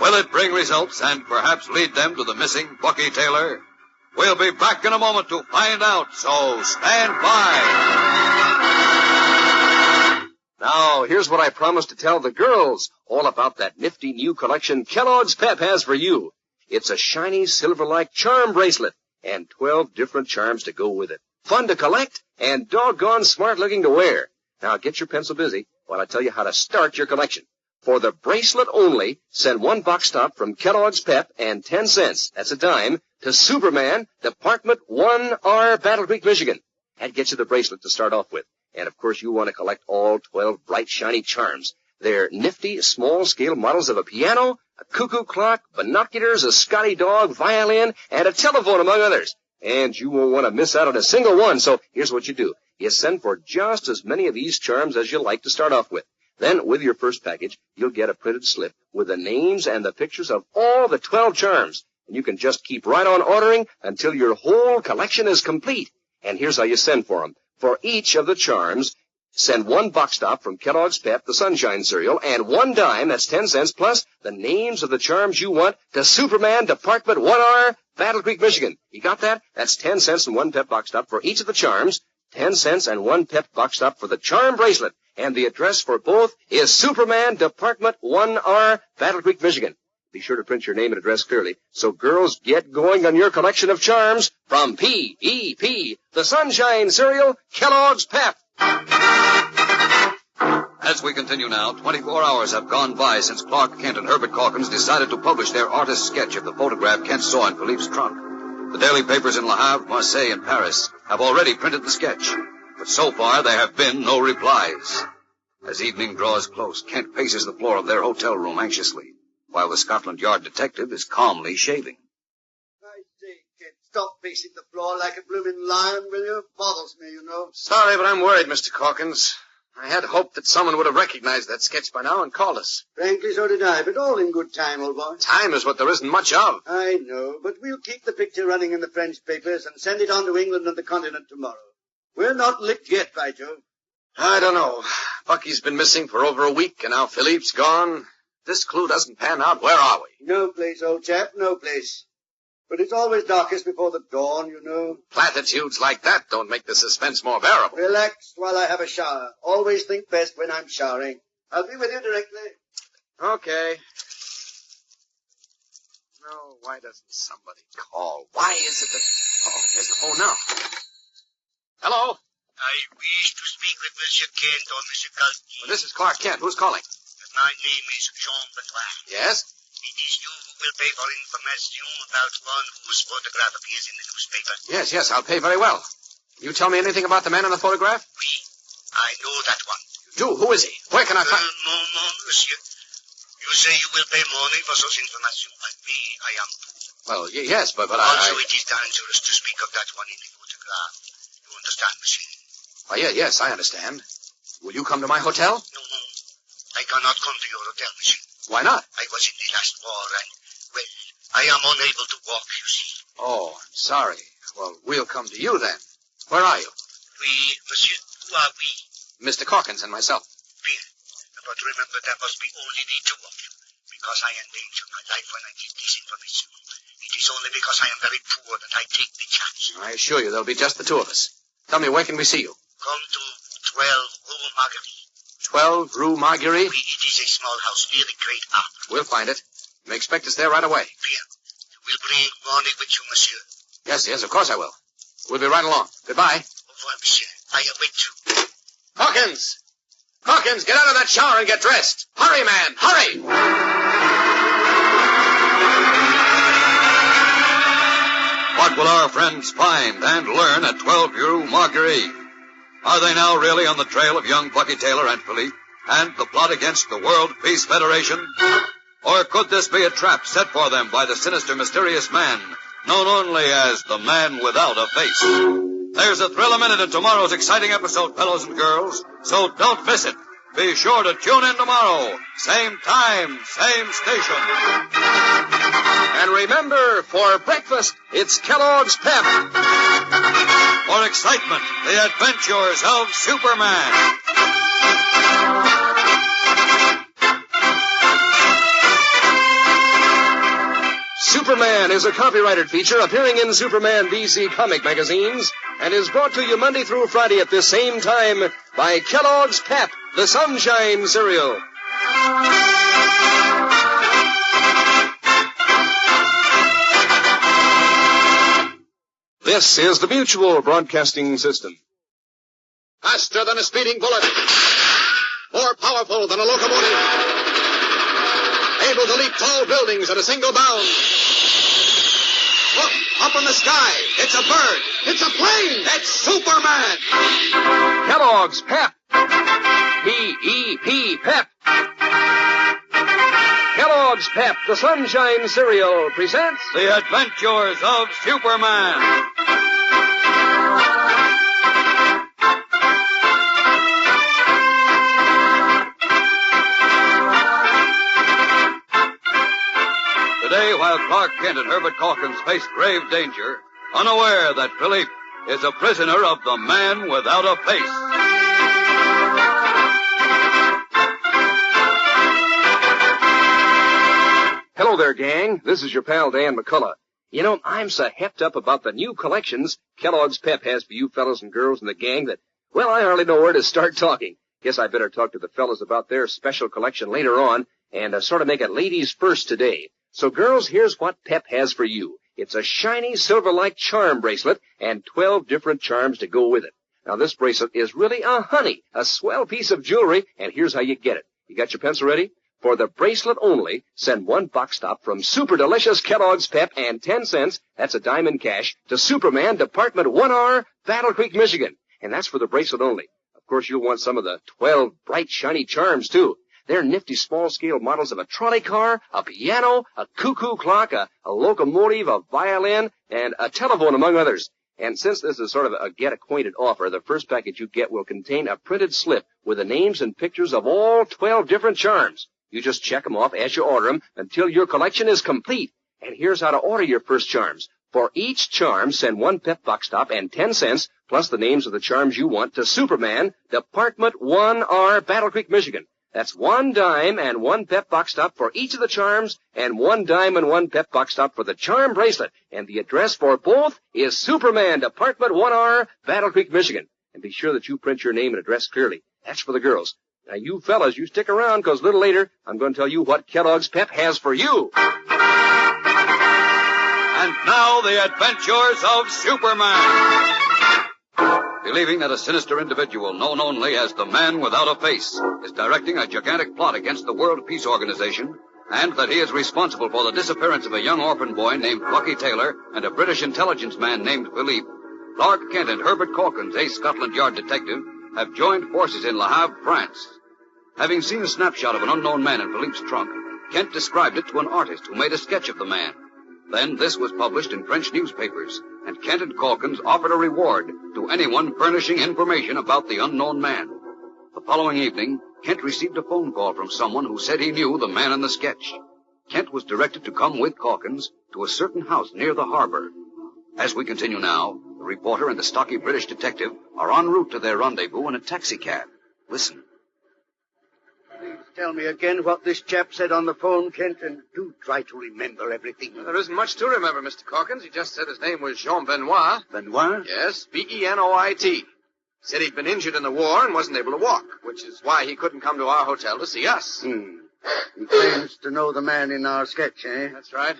Will it bring results and perhaps lead them to the missing Bucky Taylor? We'll be back in a moment to find out, so stand by. Now, here's what I promised to tell the girls all about that nifty new collection Kellogg's Pep has for you. It's a shiny silver-like charm bracelet and 12 different charms to go with it. Fun to collect and doggone smart-looking to wear. Now, get your pencil busy while I tell you how to start your collection. For the bracelet only, send one box stop from Kellogg's Pep and 10 cents, that's a dime, to Superman, Department 1R, Battle Creek, Michigan. That gets you the bracelet to start off with. And, of course, you want to collect all 12 bright, shiny charms. They're nifty, small-scale models of a piano, a cuckoo clock, binoculars, a Scotty dog, violin, and a telephone, among others. And you won't want to miss out on a single one, so here's what you do. You send for just as many of these charms as you like to start off with. Then, with your first package, you'll get a printed slip with the names and the pictures of all the 12 charms. And you can just keep right on ordering until your whole collection is complete. And here's how you send for them. For each of the charms, send one box stop from Kellogg's Pep, the Sunshine cereal, and one dime, that's 10 cents, plus the names of the charms you want to Superman, Department 1R, Battle Creek, Michigan. You got that? That's 10 cents and one Pep box stop for each of the charms, 10 cents and one Pep box stop for the charm bracelet. And the address for both is Superman, Department 1R, Battle Creek, Michigan. Be sure to print your name and address clearly. So girls, get going on your collection of charms from P.E.P., the Sunshine cereal, Kellogg's Pep. As we continue now, 24 hours have gone by since Clark Kent and Herbert Calkins decided to publish their artist's sketch of the photograph Kent saw in Philippe's trunk. The daily papers in Le Havre, Marseille, and Paris have already printed the sketch, but so far there have been no replies. As evening draws close, Kent paces the floor of their hotel room anxiously, while the Scotland Yard detective is calmly shaving. I say, Kent, stop pacing the floor like a blooming lion, will you? Bothers me, you know. Sorry, but I'm worried, Mr. Calkins. I had hoped that someone would have recognized that sketch by now and called us. Frankly, so did I, but all in good time, old boy. Time is what there isn't much of. I know, but we'll keep the picture running in the French papers and send it on to England and the continent tomorrow. We're not licked yet, by Jove. I don't know. Bucky's been missing for over a week, and now Philippe's gone. This clue doesn't pan out. Where are we? No place, old chap, no place. But it's always darkest before the dawn, you know. Platitudes like that don't make the suspense more bearable. Relax while I have a shower. Always think best when I'm showering. I'll be with you directly. Okay. No, why doesn't somebody call? Why is it that... Oh, there's the phone now. Hello? I wish to speak with Monsieur Kent or Monsieur Kalki. Well, this is Clark Kent. Who's calling? My name is Jean Benoit. Yes? It is you who will pay for information about one whose photograph appears in the newspaper. Yes, I'll pay very well. You tell me anything about the man in the photograph? Oui, I know that one. You do? Who is he? Where can I find... No, monsieur. You say you will pay money for such information, but me, I am poor. Well, yes, but Also, it is dangerous to speak of that one in the photograph. You understand, monsieur? Oh, yes, I understand. Will you come to my hotel? No. I cannot come to your hotel, monsieur. Why not? I was in the last war, and, well, I am unable to walk, you see. Oh, I'm sorry. Well, we'll come to you then. Where are you? We, monsieur, who are we? Mr. Calkins and myself. Bien. But remember, there must be only the two of you, because I endanger my life when I give this information. It is only because I am very poor that I take the chance. I assure you, there'll be just the two of us. Tell me, where can we see you? Come to 12 Rue Marguerite. 12 Rue Marguerite? Oui, it is a small house near the Great Arc. We'll find it. You may expect us there right away. Bien. You will bring money with you, monsieur. Yes, of course I will. We'll be right along. Goodbye. Au revoir, monsieur. I await you. Calkins, get out of that shower and get dressed. Hurry, man, hurry! What will our friends find and learn at 12 Rue Marguerite? Are they now really on the trail of young Bucky Taylor and Philippe and the plot against the World Peace Federation? Or could this be a trap set for them by the sinister, mysterious man known only as the Man Without a Face? There's a thrill a minute in tomorrow's exciting episode, fellows and girls, so don't miss it. Be sure to tune in tomorrow. Same time, same station. And remember, for breakfast, it's Kellogg's Pep. For excitement, the adventures of Superman. Superman is a copyrighted feature appearing in Superman DC comic magazines and is brought to you Monday through Friday at this same time by Kellogg's Pep, the Sunshine Cereal. This is the Mutual Broadcasting System. Faster than a speeding bullet. More powerful than a locomotive. Able to leap tall buildings at a single bound. Look, up in the sky. It's a bird. It's a plane. It's Superman. Kellogg's Pep. P-E-P, Pep. Kellogg's Pep, the Sunshine Cereal, presents The Adventures of Superman. Today, while Clark Kent and Herbert Calkins face grave danger, unaware that Philippe is a prisoner of the Man Without a Face. Hello there, gang. This is your pal Dan McCullough. You know, I'm so hepped up about the new collections Kellogg's Pep has for you fellows and girls in the gang that, well, I hardly know where to start talking. Guess I better talk to the fellows about their special collection later on and sort of make it ladies first today. So, girls, here's what Pep has for you. It's a shiny silver-like charm bracelet and 12 different charms to go with it. Now, this bracelet is really a honey, a swell piece of jewelry, and here's how you get it. You got your pencil ready? For the bracelet only, send one box top from Super Delicious Kellogg's Pep and 10 cents, that's a dime in cash, to Superman, Department 1R, Battle Creek, Michigan. And that's for the bracelet only. Of course, you'll want some of the 12 bright, shiny charms, too. They're nifty small-scale models of a trolley car, a piano, a cuckoo clock, a locomotive, a violin, and a telephone, among others. And since this is sort of a get-acquainted offer, the first package you get will contain a printed slip with the names and pictures of all 12 different charms. You just check them off as you order them until your collection is complete. And here's how to order your first charms. For each charm, send one Pep box top and 10 cents, plus the names of the charms you want, to Superman, Department 1R, Battle Creek, Michigan. That's 1 dime and 1 Pep box top for each of the charms, and 1 dime and 1 Pep box top for the charm bracelet. And the address for both is Superman, Department 1R, Battle Creek, Michigan. And be sure that you print your name and address clearly. That's for the girls. Now, you fellas, you stick around, because a little later, I'm going to tell you what Kellogg's Pep has for you. And now, the adventures of Superman. Believing that a sinister individual known only as the Man Without a Face is directing a gigantic plot against the World Peace Organization, and that he is responsible for the disappearance of a young orphan boy named Bucky Taylor and a British intelligence man named Philippe, Clark Kent and Herbert Calkins, a Scotland Yard detective, have joined forces in Le Havre, France. Having seen a snapshot of an unknown man in Philippe's trunk, Kent described it to an artist who made a sketch of the man. Then this was published in French newspapers, and Kent and Calkins offered a reward to anyone furnishing information about the unknown man. The following evening, Kent received a phone call from someone who said he knew the man in the sketch. Kent was directed to come with Calkins to a certain house near the harbor. As we continue now, the reporter and the stocky British detective are en route to their rendezvous in a taxicab. Listen. Please tell me again what this chap said on the phone, Kent, and do try to remember everything. Well, there isn't much to remember, Mr. Calkins. He just said his name was Jean Benoit. Benoit? Yes, Benoit. Said he'd been injured in the war and wasn't able to walk, which is why he couldn't come to our hotel to see us. He claims to know the man in our sketch, eh? That's right.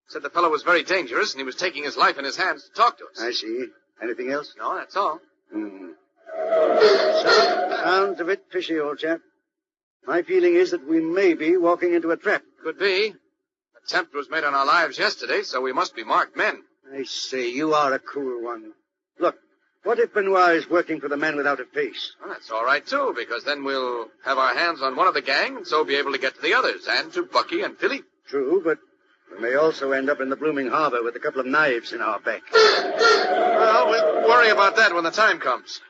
Said the fellow was very dangerous and he was taking his life in his hands to talk to us. I see. Anything else? No, that's all. Sounds a bit fishy, old chap. My feeling is that we may be walking into a trap. Could be. Attempt was made on our lives yesterday, so we must be marked men. I say, you are a cool one. Look, what if Benoit is working for the Man Without a Face? Well, that's all right, too, because then we'll have our hands on one of the gang and so be able to get to the others, and to Bucky and Philippe. True, but we may also end up in the blooming harbor with a couple of knives in our back. Well, we'll worry about that when the time comes.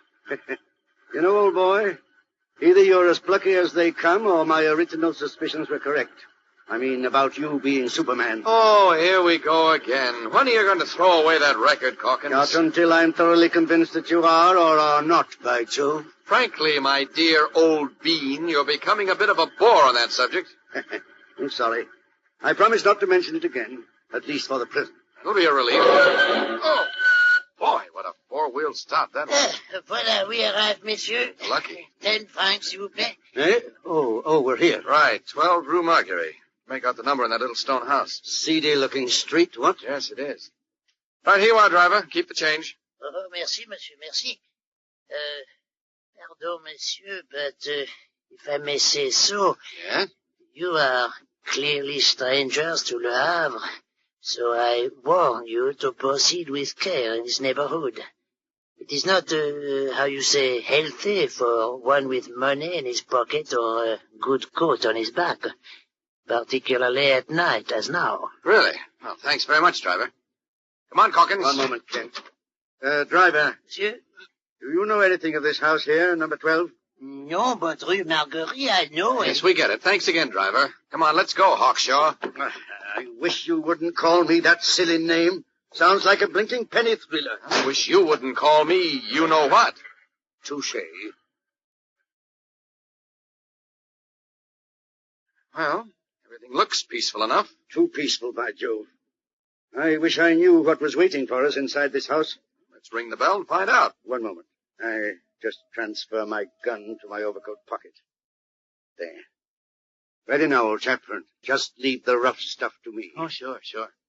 You know, old boy, either you're as plucky as they come, or my original suspicions were correct. I mean, about you being Superman. Oh, here we go again. When are you going to throw away that record, Calkins? Not until I'm thoroughly convinced that you are or are not, by Jove. Frankly, my dear old bean, you're becoming a bit of a bore on that subject. I'm sorry. I promise not to mention it again, at least for the present. It'll be a relief. Oh, boy, what a four-wheel stop that was. Voilà, we arrived, messieurs. Lucky. 10 francs, s'il vous plaît. Eh? Oh, we're here. Right, 12 Rue Marguerite. Make out the number in that little stone house. Seedy-looking street, what? Yes, it is. Right, here you are, driver. Keep the change. Oh, merci, monsieur, merci. Pardon, monsieur, but if I may say so, Yeah? you are clearly strangers to Le Havre, so I warn you to proceed with care in this neighborhood. It is not, how you say, healthy for one with money in his pocket or a good coat on his back, particularly at night, as now. Really? Well, thanks very much, driver. Come on, Calkins. One moment, Kent. Driver. Monsieur? Do you know anything of this house here, number 12? No, but Rue Marguerite, I know it. Yes, we get it. Thanks again, driver. Come on, let's go, Hawkshaw. I wish you wouldn't call me that silly name. Sounds like a blinking penny thriller. I wish you wouldn't call me you-know-what. Touché. Well, everything looks peaceful enough. Too peaceful, by Jove. I wish I knew what was waiting for us inside this house. Let's ring the bell and find out. One moment. I just transfer my gun to my overcoat pocket. There. Ready now, old chap. Just leave the rough stuff to me. Oh, sure.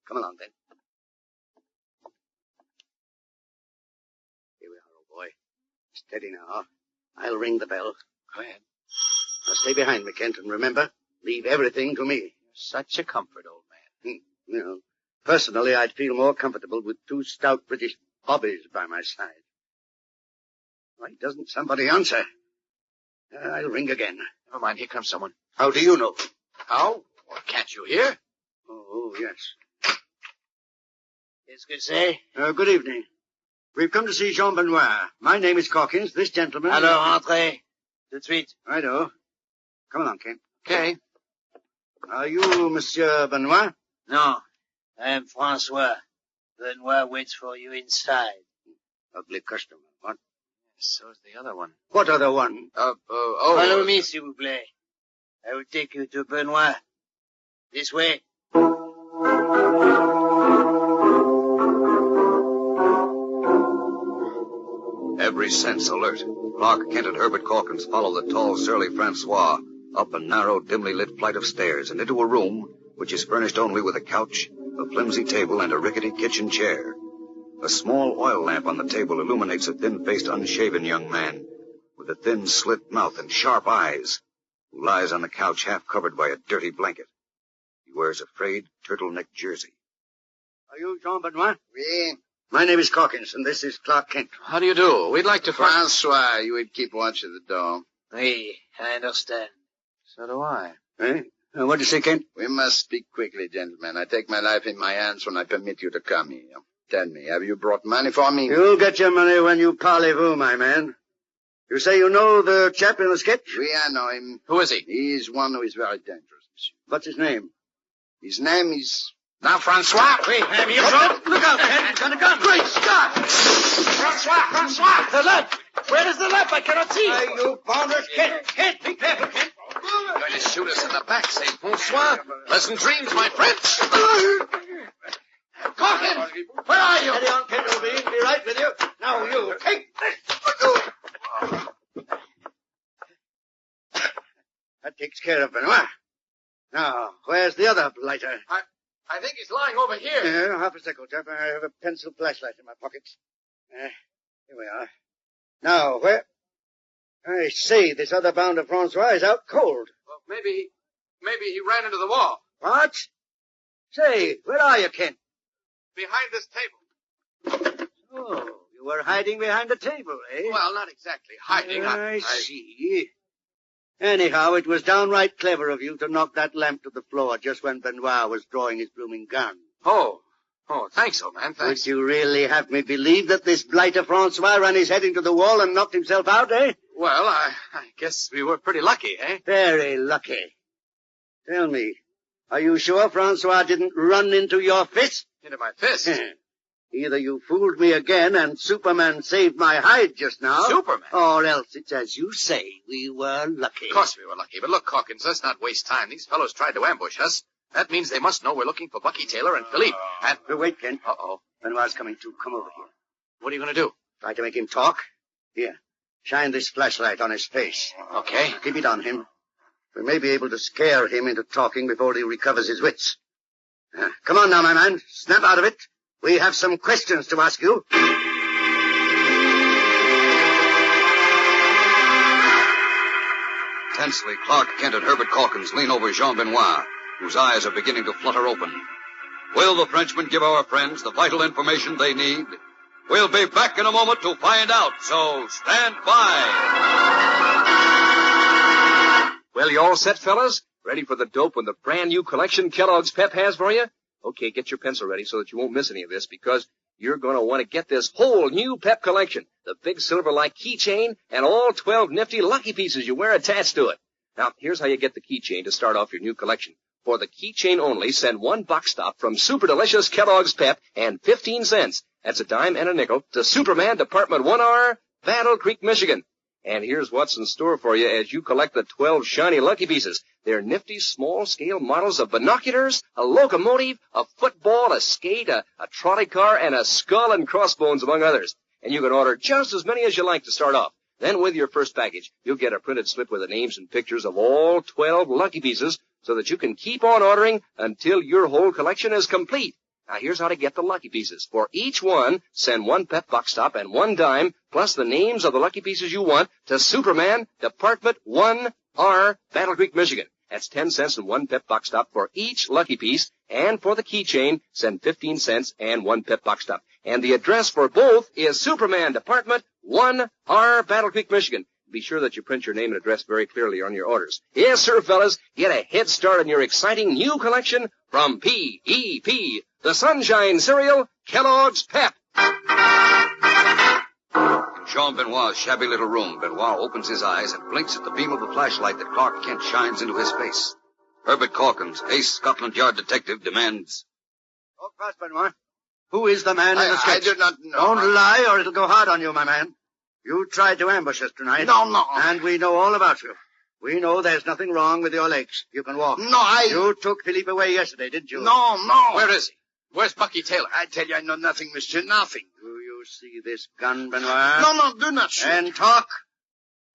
Come along, then. Here we are, old boy. Steady now. I'll ring the bell. Go ahead. Now stay behind me, Kent, and remember, leave everything to me. You're such a comfort, old man. You know, personally, I'd feel more comfortable with two stout British bobbies by my side. Why doesn't somebody answer? I'll ring again. Never mind, here comes someone. How do you know? How? Well, can't you hear? Oh, yes. Qu'est-ce que c'est? Good evening. We've come to see Jean Benoit. My name is Calkins. This gentleman... Alors, entrez. Tout de suite. Righto. Come along, Kent. Okay. Are you Monsieur Benoit? No, I am Francois. Benoit waits for you inside. Ugly customer, what? So's the other one. What other one? Follow me, s'il vous plaît. I will take you to Benoit. This way. Every sense alert. Clark Kent and Herbert Calkins follow the tall, surly Francois up a narrow, dimly lit flight of stairs and into a room which is furnished only with a couch, a flimsy table, and a rickety kitchen chair. A small oil lamp on the table illuminates a thin-faced, unshaven young man with a thin, slit mouth and sharp eyes, who lies on the couch half covered by a dirty blanket. He wears a frayed turtleneck jersey. Are you Jean Benoit? Oui. My name is Calkins, and this is Clark Kent. How do you do? We'd like to Francois, you would keep watch at the door. Oui, I understand. So do I. Eh? What do you say, Kent? We must speak quickly, gentlemen. I take my life in my hands when I permit you to come here. Tell me, have you brought money for me? You'll get your money when you parlez-vous, my man. You say you know the chap in the sketch? Oui, I know him. Who is he? He's one who is very dangerous, monsieur. What's his name? His name is... Now, Francois! Wait, have you Look out, Kent! He's got a gun! Great Scott! Francois! The lamp! Where is the lamp? I cannot see. You founders, Kent! Be careful, Kent! You're going to shoot us in the back, say, Francois. Pleasant dreams, my friends. Calkins! Where are you? Steady on, Kent, O'Bean. Be right with you. Now, you, take this! That takes care of Benoit. Now, where's the other blighter? I think he's lying over here. Yeah, half a second, chap. I have a pencil flashlight in my pocket. Here we are. Now, where? I say, this other bound of Francois is out cold. Well, maybe he ran into the wall. What? Say, where are you, Kent? Behind this table. Oh, you were hiding behind the table, eh? Well, not exactly hiding. I see. Anyhow, it was downright clever of you to knock that lamp to the floor just when Benoit was drawing his blooming gun. Oh, thanks, old man, thanks. Would you really have me believe that this blighter Francois ran his head into the wall and knocked himself out, eh? Well, I guess we were pretty lucky, eh? Very lucky. Tell me, are you sure Francois didn't run into your fist? Into my fist? Either you fooled me again and Superman saved my hide just now. Superman? Or else it's as you say, we were lucky. Of course we were lucky, but look, Calkins, let's not waste time. These fellows tried to ambush us. That means they must know we're looking for Bucky Taylor and Philippe. And... Wait, Kent. Uh-oh. Benoit's coming too. Come over here. What are you going to do? Try to make him talk. Here, shine this flashlight on his face. Okay. Keep it on him. We may be able to scare him into talking before he recovers his wits. Come on now, my man. Snap out of it. We have some questions to ask you. Tensely, Clark Kent and Herbert Calkins lean over Jean Benoit, whose eyes are beginning to flutter open. Will the Frenchman give our friends the vital information they need? We'll be back in a moment to find out, so stand by. Well, you all set, fellas? Ready for the dope and the brand new collection Kellogg's Pep has for you? Okay, get your pencil ready so that you won't miss any of this, because you're going to want to get this whole new Pep collection. The big silver-like keychain and all 12 nifty lucky pieces you wear attached to it. Now, here's how you get the keychain to start off your new collection. For the keychain only, send one box stop from Super Delicious Kellogg's Pep and 15 cents. That's a dime and a nickel to Superman, Department 1R, Battle Creek, Michigan. And here's what's in store for you as you collect the 12 shiny lucky pieces. They're nifty small-scale models of binoculars, a locomotive, a football, a skate, a trolley car, and a skull and crossbones, among others. And you can order just as many as you like to start off. Then with your first package, you'll get a printed slip with the names and pictures of all 12 lucky pieces so that you can keep on ordering until your whole collection is complete. Now, here's how to get the lucky pieces. For each one, send one Pep box stop and one dime, plus the names of the lucky pieces you want, to Superman, Department 1R, Battle Creek, Michigan. That's 10 cents and one Pep box stop for each lucky piece. And for the keychain, send 15 cents and one Pep box stop. And the address for both is Superman, Department 1R, Battle Creek, Michigan. Be sure that you print your name and address very clearly on your orders. Yes, sir, fellas. Get a head start on your exciting new collection from P.E.P., the Sunshine Cereal, Kellogg's Pep. In Jean Benoit's shabby little room, Benoit opens his eyes and blinks at the beam of the flashlight that Clark Kent shines into his face. Herbert Calkins, ace Scotland Yard detective, demands... Talk fast, Benoit. Who is the man in the sketch? I do not know. Don't lie, or it'll go hard on you, my man. You tried to ambush us tonight. No. And we know all about you. We know there's nothing wrong with your legs. You can walk. No, You took Philippe away yesterday, didn't you? No. Where is he? Where's Bucky Taylor? I tell you, I know nothing, monsieur, nothing. Do you see this gun, Benoit? No, do not shoot. And talk.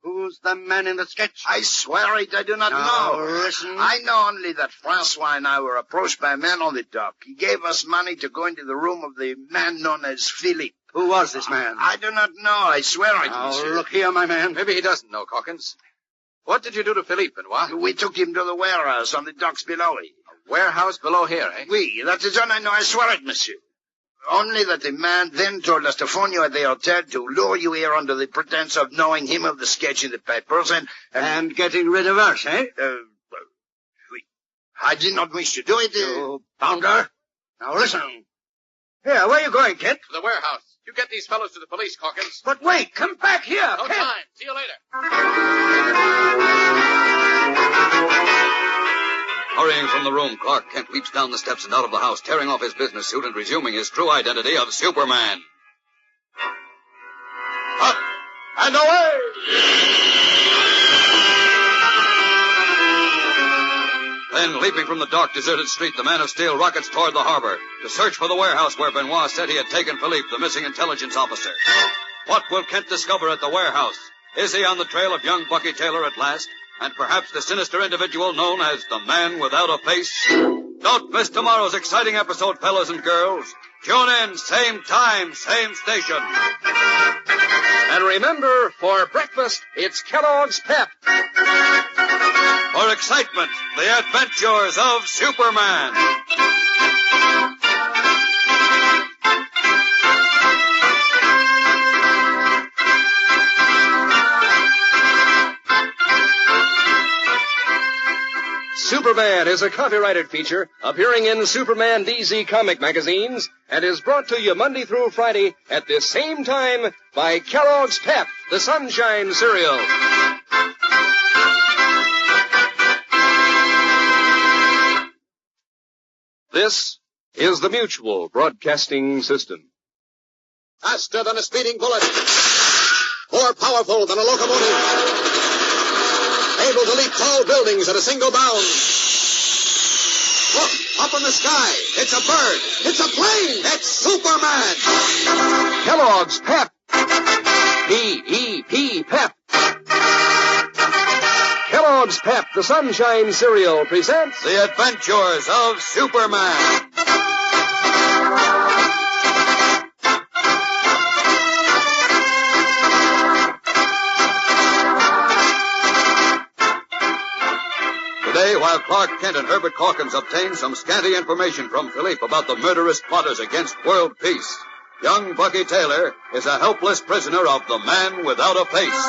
Who's the man in the sketch? I swear it, I do not know. Listen. I know only that Francois and I were approached by a man on the dock. He gave us money to go into the room of the man known as Philippe. Who was this man? I do not know. I swear it, monsieur. Look here, my man. Maybe he doesn't know, Calkins. What did you do to Philippe, Benoit? We took him to the warehouse on the docks below. A warehouse below here, eh? Oui, that is all I know. I swear it, monsieur. Only that the man then told us to phone you at the hotel to lure you here under the pretense of knowing him of the sketch in the papers and getting rid of us, eh? Oui. I did not wish to do it. You bounder. Now listen. Here, where are you going, Kent? To the warehouse. You get these fellows to the police, Calkins. But wait, come back here. No Kent. time. See you later. Hurrying from the room, Clark Kent leaps down the steps and out of the house, tearing off his business suit and resuming his true identity of Superman. Up and away! Then, leaping from the dark, deserted street, the Man of Steel rockets toward the harbor to search for the warehouse where Benoit said he had taken Philippe, the missing intelligence officer. What will Kent discover at the warehouse? Is he on the trail of young Bucky Taylor at last? And perhaps the sinister individual known as the Man Without a Face? Don't miss tomorrow's exciting episode, fellas and girls. Tune in, same time, same station. And remember, for breakfast, it's Kellogg's Pep. For excitement, the adventures of Superman. Superman is a copyrighted feature appearing in Superman DZ comic magazines and is brought to you Monday through Friday at this same time by Kellogg's Pep, the Sunshine Cereal. This is the Mutual Broadcasting System. Faster than a speeding bullet. More powerful than a locomotive. Able to leap tall buildings at a single bound. Look, up in the sky. It's a bird. It's a plane. It's Superman. Kellogg's Pep. P-E-P, Pep. Kellogg's Pep, the Sunshine Cereal, presents The Adventures of Superman. Today, while Clark Kent and Herbert Calkins obtain some scanty information from Philippe about the murderous plotters against world peace, young Bucky Taylor is a helpless prisoner of the Man Without a Face.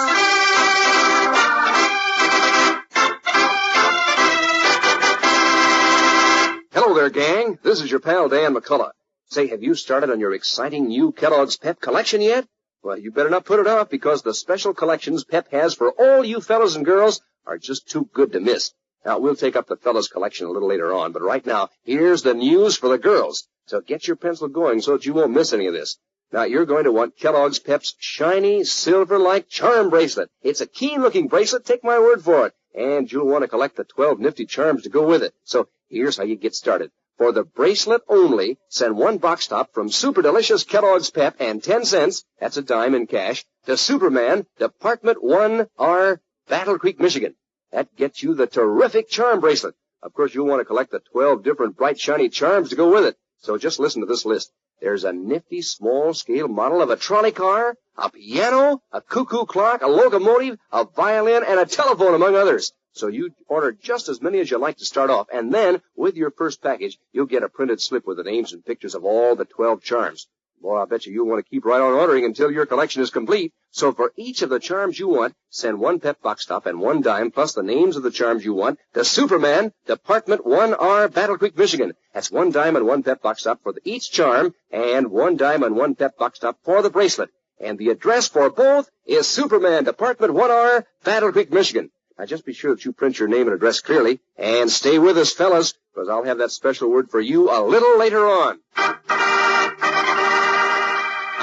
Hello there, gang. This is your pal, Dan McCullough. Say, have you started on your exciting new Kellogg's Pep collection yet? Well, you better not put it off because the special collections Pep has for all you fellas and girls are just too good to miss. Now, we'll take up the fellas' collection a little later on, but right now, here's the news for the girls. So get your pencil going so that you won't miss any of this. Now, you're going to want Kellogg's Pep's shiny, silver-like charm bracelet. It's a keen-looking bracelet, take my word for it. And you'll want to collect the 12 nifty charms to go with it. So here's how you get started. For the bracelet only, send one box top from Super Delicious Kellogg's Pep and 10 cents, that's a dime in cash, to Superman, Department 1R, Battle Creek, Michigan. That gets you the terrific charm bracelet. Of course, you'll want to collect the 12 different bright, shiny charms to go with it. So just listen to this list. There's a nifty, small-scale model of a trolley car, a piano, a cuckoo clock, a locomotive, a violin, and a telephone, among others. So you order just as many as you like to start off, and then, with your first package, you'll get a printed slip with the names and pictures of all the 12 charms. Boy, I bet you'll want to keep right on ordering until your collection is complete. So for each of the charms you want, send one Pep box top and one dime plus the names of the charms you want to Superman, Department 1R, Battle Creek, Michigan. That's one dime and one Pep box top for each charm and one dime and one Pep box top for the bracelet. And the address for both is Superman, Department 1R, Battle Creek, Michigan. Now just be sure that you print your name and address clearly. And stay with us, fellas, because I'll have that special word for you a little later on.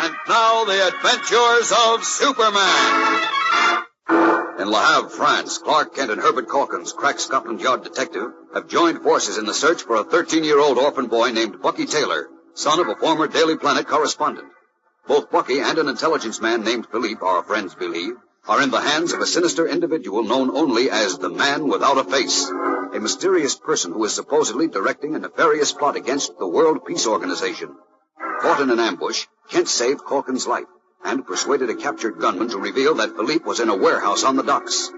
And now, the adventures of Superman. In Le Havre, France, Clark Kent and Herbert Calkins, crack Scotland Yard detective, have joined forces in the search for a 13-year-old orphan boy named Bucky Taylor, son of a former Daily Planet correspondent. Both Bucky and an intelligence man named Philippe, our friends believe, are in the hands of a sinister individual known only as the Man Without a Face, a mysterious person who is supposedly directing a nefarious plot against the World Peace Organization. Caught in an ambush, Kent saved Corkin's life and persuaded a captured gunman to reveal that Philippe was in a warehouse on the docks.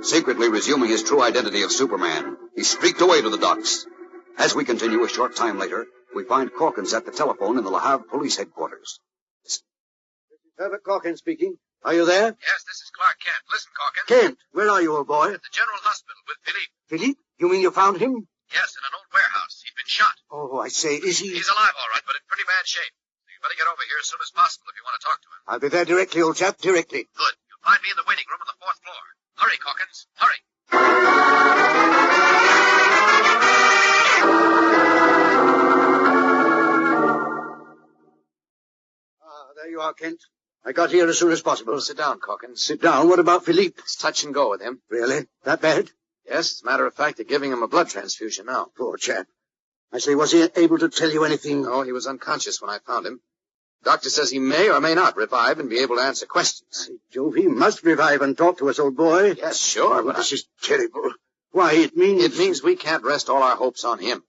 Secretly resuming his true identity of Superman, he streaked away to the docks. As we continue a short time later, we find Corkins at the telephone in the Le Havre police headquarters. Herbert Corkins speaking. Are you there? Yes, this is Clark Kent. Listen, Corkins. Kent, where are you, old boy? At the General Hospital with Philippe. Philippe? You mean you found him? Yes, in an old warehouse. He'd been shot. Oh, I say, is he... He's alive, all right, but in pretty bad shape. So you better get over here as soon as possible if you want to talk to him. I'll be there directly, old chap, directly. Good. You'll find me in the waiting room on the 4th floor. Hurry, Corkins. Hurry. There you are, Kent. I got here as soon as possible. Sit down, Corkins. Sit down? What about Philippe? It's touch and go with him. Really? That bad? Yes, as a matter of fact, they're giving him a blood transfusion now. Poor chap. I say, was he able to tell you anything? No, he was unconscious when I found him. Doctor says he may or may not revive and be able to answer questions. By Jove, he must revive and talk to us, old boy. Yes, sure, but this is terrible. Why, it means... It means we can't rest all our hopes on him.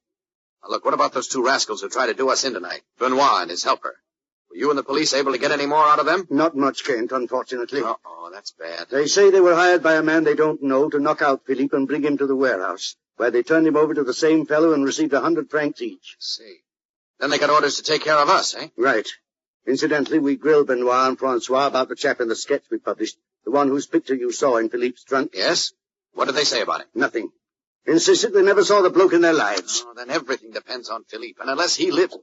Now, look, what about those 2 rascals who tried to do us in tonight? Benoit and his helper. Were you and the police able to get any more out of them? Not much, Kent, unfortunately. Uh-oh, that's bad. They say they were hired by a man they don't know to knock out Philippe and bring him to the warehouse, where they turned him over to the same fellow and received 100 francs each. See. Then they got orders to take care of us, eh? Right. Incidentally, we grilled Benoit and Francois about the chap in the sketch we published, the one whose picture you saw in Philippe's trunk. Yes? What did they say about it? Nothing. Insisted they never saw the bloke in their lives. Oh, then everything depends on Philippe, and unless he lives...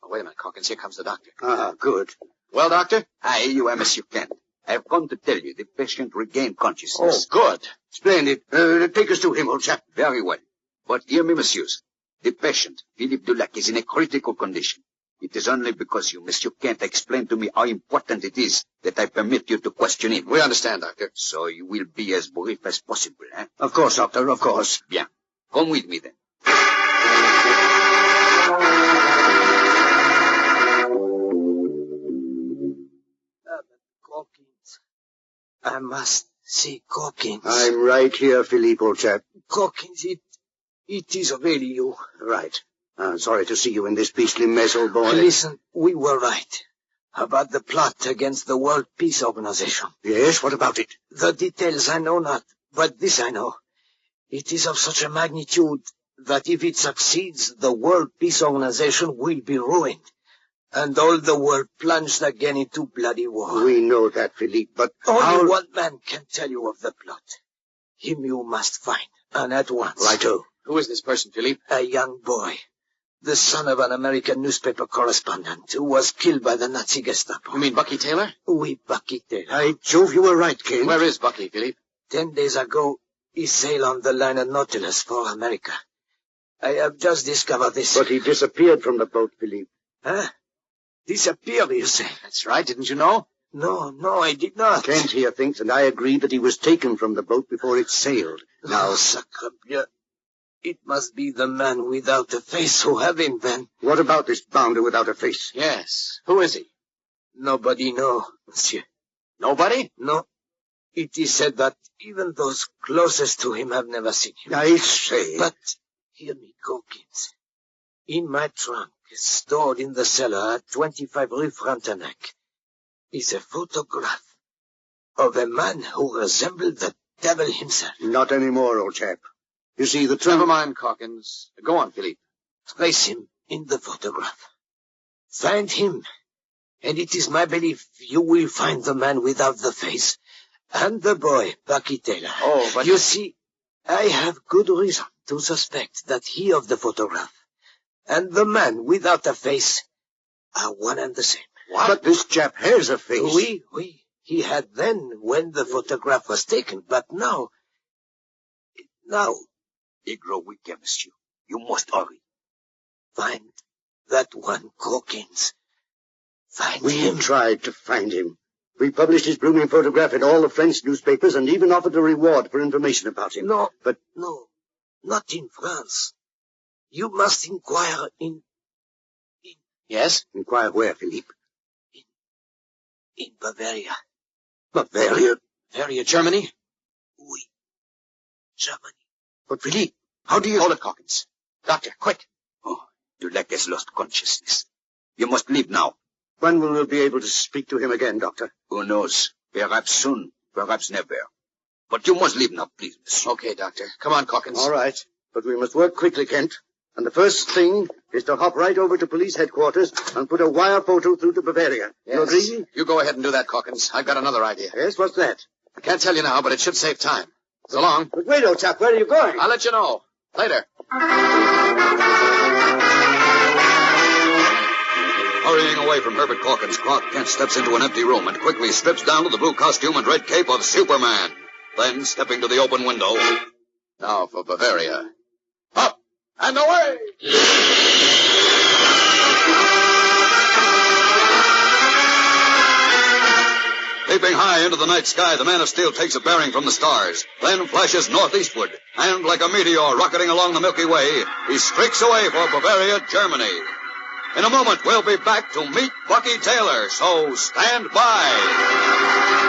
Oh, wait a minute, Corkins. Here comes the doctor. Ah, good. Well, doctor? Hi, you are Monsieur Kent. I've come to tell you the patient regained consciousness. Oh, good. Splendid. Take us to him, old chap. Very well. But hear me, messieurs. The patient, Philippe Dulac, is in a critical condition. It is only because you, Monsieur Kent, explained to me how important it is that I permit you to question him. We understand, doctor. So you will be as brief as possible, eh? Of course, doctor, of course. Bien. Come with me, then. Corkins. I must see Corkins. I'm right here, Philippe, old chap. Corkins, it is really you. Right. I'm sorry to see you in this beastly mess, old boy. Listen, we were right about the plot against the World Peace Organization. Yes, what about it? The details I know not, but this I know. It is of such a magnitude that if it succeeds, the World Peace Organization will be ruined, and all the world plunged again into bloody war. We know that, Philippe, but only one man can tell you of the plot. Him you must find, and at once. Righto. Who is this person, Philippe? A young boy, the son of an American newspaper correspondent who was killed by the Nazi Gestapo. You mean Bucky Taylor? Oui, Bucky Taylor. By Jove, you were right, Kent. Where is Bucky, Philippe? 10 days ago, he sailed on the liner Nautilus for America. I have just discovered this. But he disappeared from the boat, Philippe. Huh? Disappeared, you say? That's right, didn't you know? No, I did not. Kent here thinks, and I agree, that he was taken from the boat before it sailed. Now, sacre bleu. It must be the man without a face who have him, then. What about this bounder without a face? Yes. Who is he? Nobody know, monsieur. Nobody? No. It is said that even those closest to him have never seen him. I say. But, hear me, Corkins. In my trunk, stored in the cellar at 25 Rue Frontenac, is a photograph of a man who resembled the devil himself. Not anymore, old chap. You see, the trunk... Never mind, Corkins. Go on, Philippe. Trace him in the photograph. Find him, and it is my belief you will find the man without the face, and the boy, Bucky Taylor. Oh, but... You see, I have good reason to suspect that he of the photograph and the man without a face are one and the same. What? But this chap has a face. Oui. He had then when the photograph was taken, but now... They grow weaker, monsieur. You must hurry. Find that one, Corkins. Find him. We tried to find him. We published his blooming photograph in all the French newspapers and even offered a reward for information about him. No, not in France. You must inquire in... Yes? Inquire where, Philippe? In Bavaria. Bavaria? Bavaria, Germany? Oui. Germany. But Philippe, how do you... Hold it, Hawkins. Doctor, quick. Oh, Dulac has lost consciousness. You must leave now. When will we be able to speak to him again, Doctor? Who knows? Perhaps soon, perhaps never. But you must leave now, please, monsieur. Okay, Doctor. Come on, Hawkins. All right. But we must work quickly, Kent. And the first thing is to hop right over to police headquarters and put a wire photo through to Bavaria. Yes. You agree? You go ahead and do that, Hawkins. I've got another idea. Yes, what's that? I can't tell you now, but it should save time. So long. But wait, old chap, where are you going? I'll let you know. Later. Hurrying away from Herbert Hawkins, Clark Kent steps into an empty room and quickly strips down to the blue costume and red cape of Superman. Then, stepping to the open window... Now for Bavaria. Up and away! Leaping high into the night sky, the Man of Steel takes a bearing from the stars, then flashes northeastward, and like a meteor rocketing along the Milky Way, he streaks away for Bavaria, Germany. In a moment, we'll be back to meet Bucky Taylor, so stand by.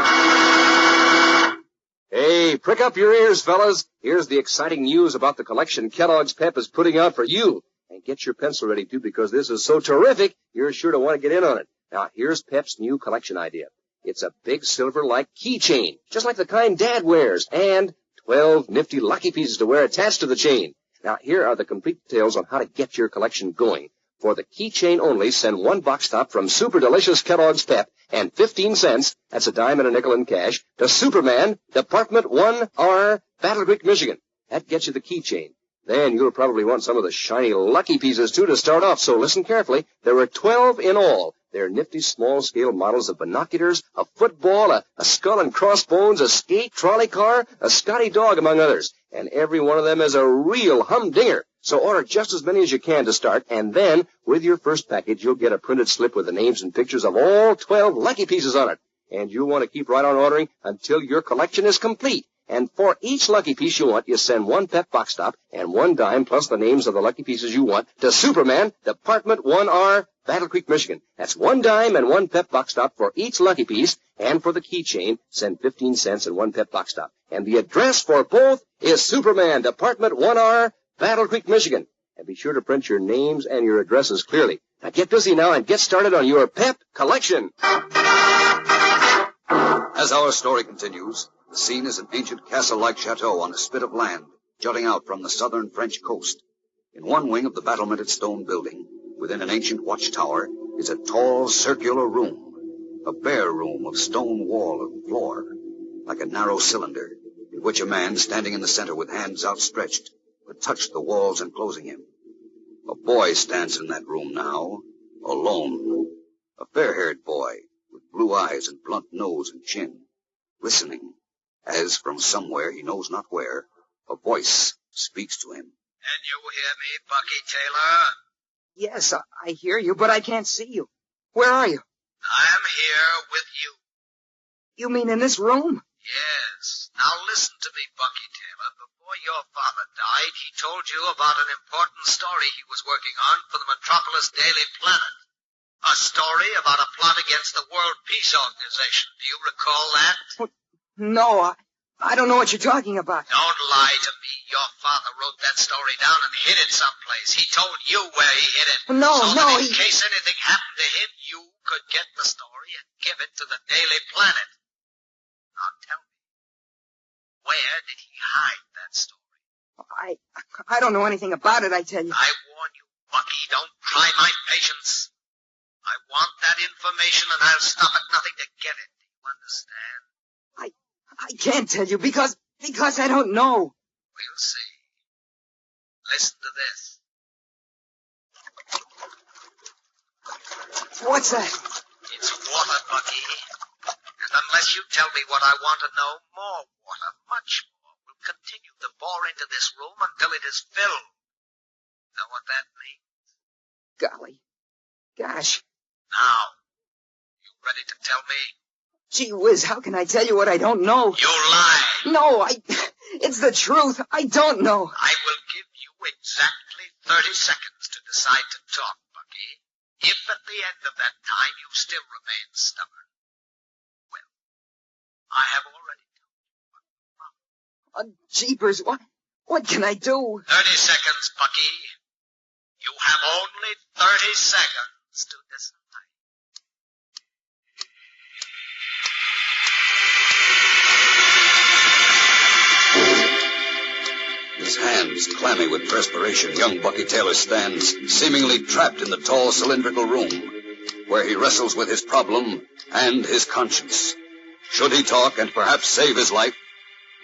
Hey, prick up your ears, fellas. Here's the exciting news about the collection Kellogg's Pep is putting out for you. And get your pencil ready, too, because this is so terrific, you're sure to want to get in on it. Now, here's Pep's new collection idea. It's a big silver-like keychain, just like the kind Dad wears, and 12 nifty lucky pieces to wear attached to the chain. Now, here are the complete details on how to get your collection going. For the keychain only, send one box top from Super Delicious Kellogg's Pep and 15 cents, that's a dime and a nickel in cash, to Superman, Department 1R, Battle Creek, Michigan. That gets you the keychain. Then you'll probably want some of the shiny lucky pieces, too, to start off, so listen carefully. There are 12 in all. They're nifty small-scale models of binoculars, a football, a skull and crossbones, a skate, trolley car, a Scotty dog, among others. And every one of them is a real humdinger. So order just as many as you can to start, and then, with your first package, you'll get a printed slip with the names and pictures of all 12 lucky pieces on it. And you'll want to keep right on ordering until your collection is complete. And for each lucky piece you want, you send one Pep box top and one dime plus the names of the lucky pieces you want to Superman, Department 1R, Battle Creek, Michigan. That's one dime and one Pep box top for each lucky piece. And for the keychain, send 15 cents and one Pep box top. And the address for both is Superman, Department 1R, Battle Creek, Michigan. And be sure to print your names and your addresses clearly. Now get busy now and get started on your Pep collection. As our story continues, the scene is an ancient castle-like chateau on a spit of land jutting out from the southern French coast. In one wing of the battlemented stone building, within an ancient watchtower, is a tall circular room, a bare room of stone wall and floor, like a narrow cylinder, in which a man standing in the center with hands outstretched could touch the walls enclosing him. A boy stands in that room now, alone, a fair-haired boy with blue eyes and blunt nose and chin, listening, as from somewhere, he knows not where, a voice speaks to him. Can you hear me, Bucky Taylor? Yes, I hear you, but I can't see you. Where are you? I'm here with you. You mean in this room? Yes. Now listen to me, Bucky Taylor. Before your father died, he told you about an important story he was working on for the Metropolis Daily Planet. A story about a plot against the World Peace Organization. Do you recall that? No, I don't know what you're talking about. Don't lie to me. Your father wrote that story down and hid it someplace. He told you where he hid it. No, that in case anything happened to him, you could get the story and give it to the Daily Planet. Now tell me, where did he hide that story? I don't know anything about it, I tell you. I warn you, Bucky, don't try my patience. I want that information and I'll stop at nothing to get it. Do you understand? I can't tell you because I don't know. We'll see. Listen to this. What's that? It's water, Bucky. And unless you tell me what I want to know, more water, much more, will continue to pour into this room until it is filled. Know what that means? Golly. Gosh. Now, you ready to tell me? Gee whiz, how can I tell you what I don't know? You lie. No, it's the truth. I don't know. I will give you exactly 30 seconds to decide to talk, Bucky. If at the end of that time you still remain stubborn, well, I have already Jeepers, what can I do? 30 seconds, Bucky. You have only 30 seconds to decide. His hands clammy with perspiration, young Bucky Taylor stands, seemingly trapped in the tall cylindrical room, where he wrestles with his problem and his conscience. Should he talk and perhaps save his life,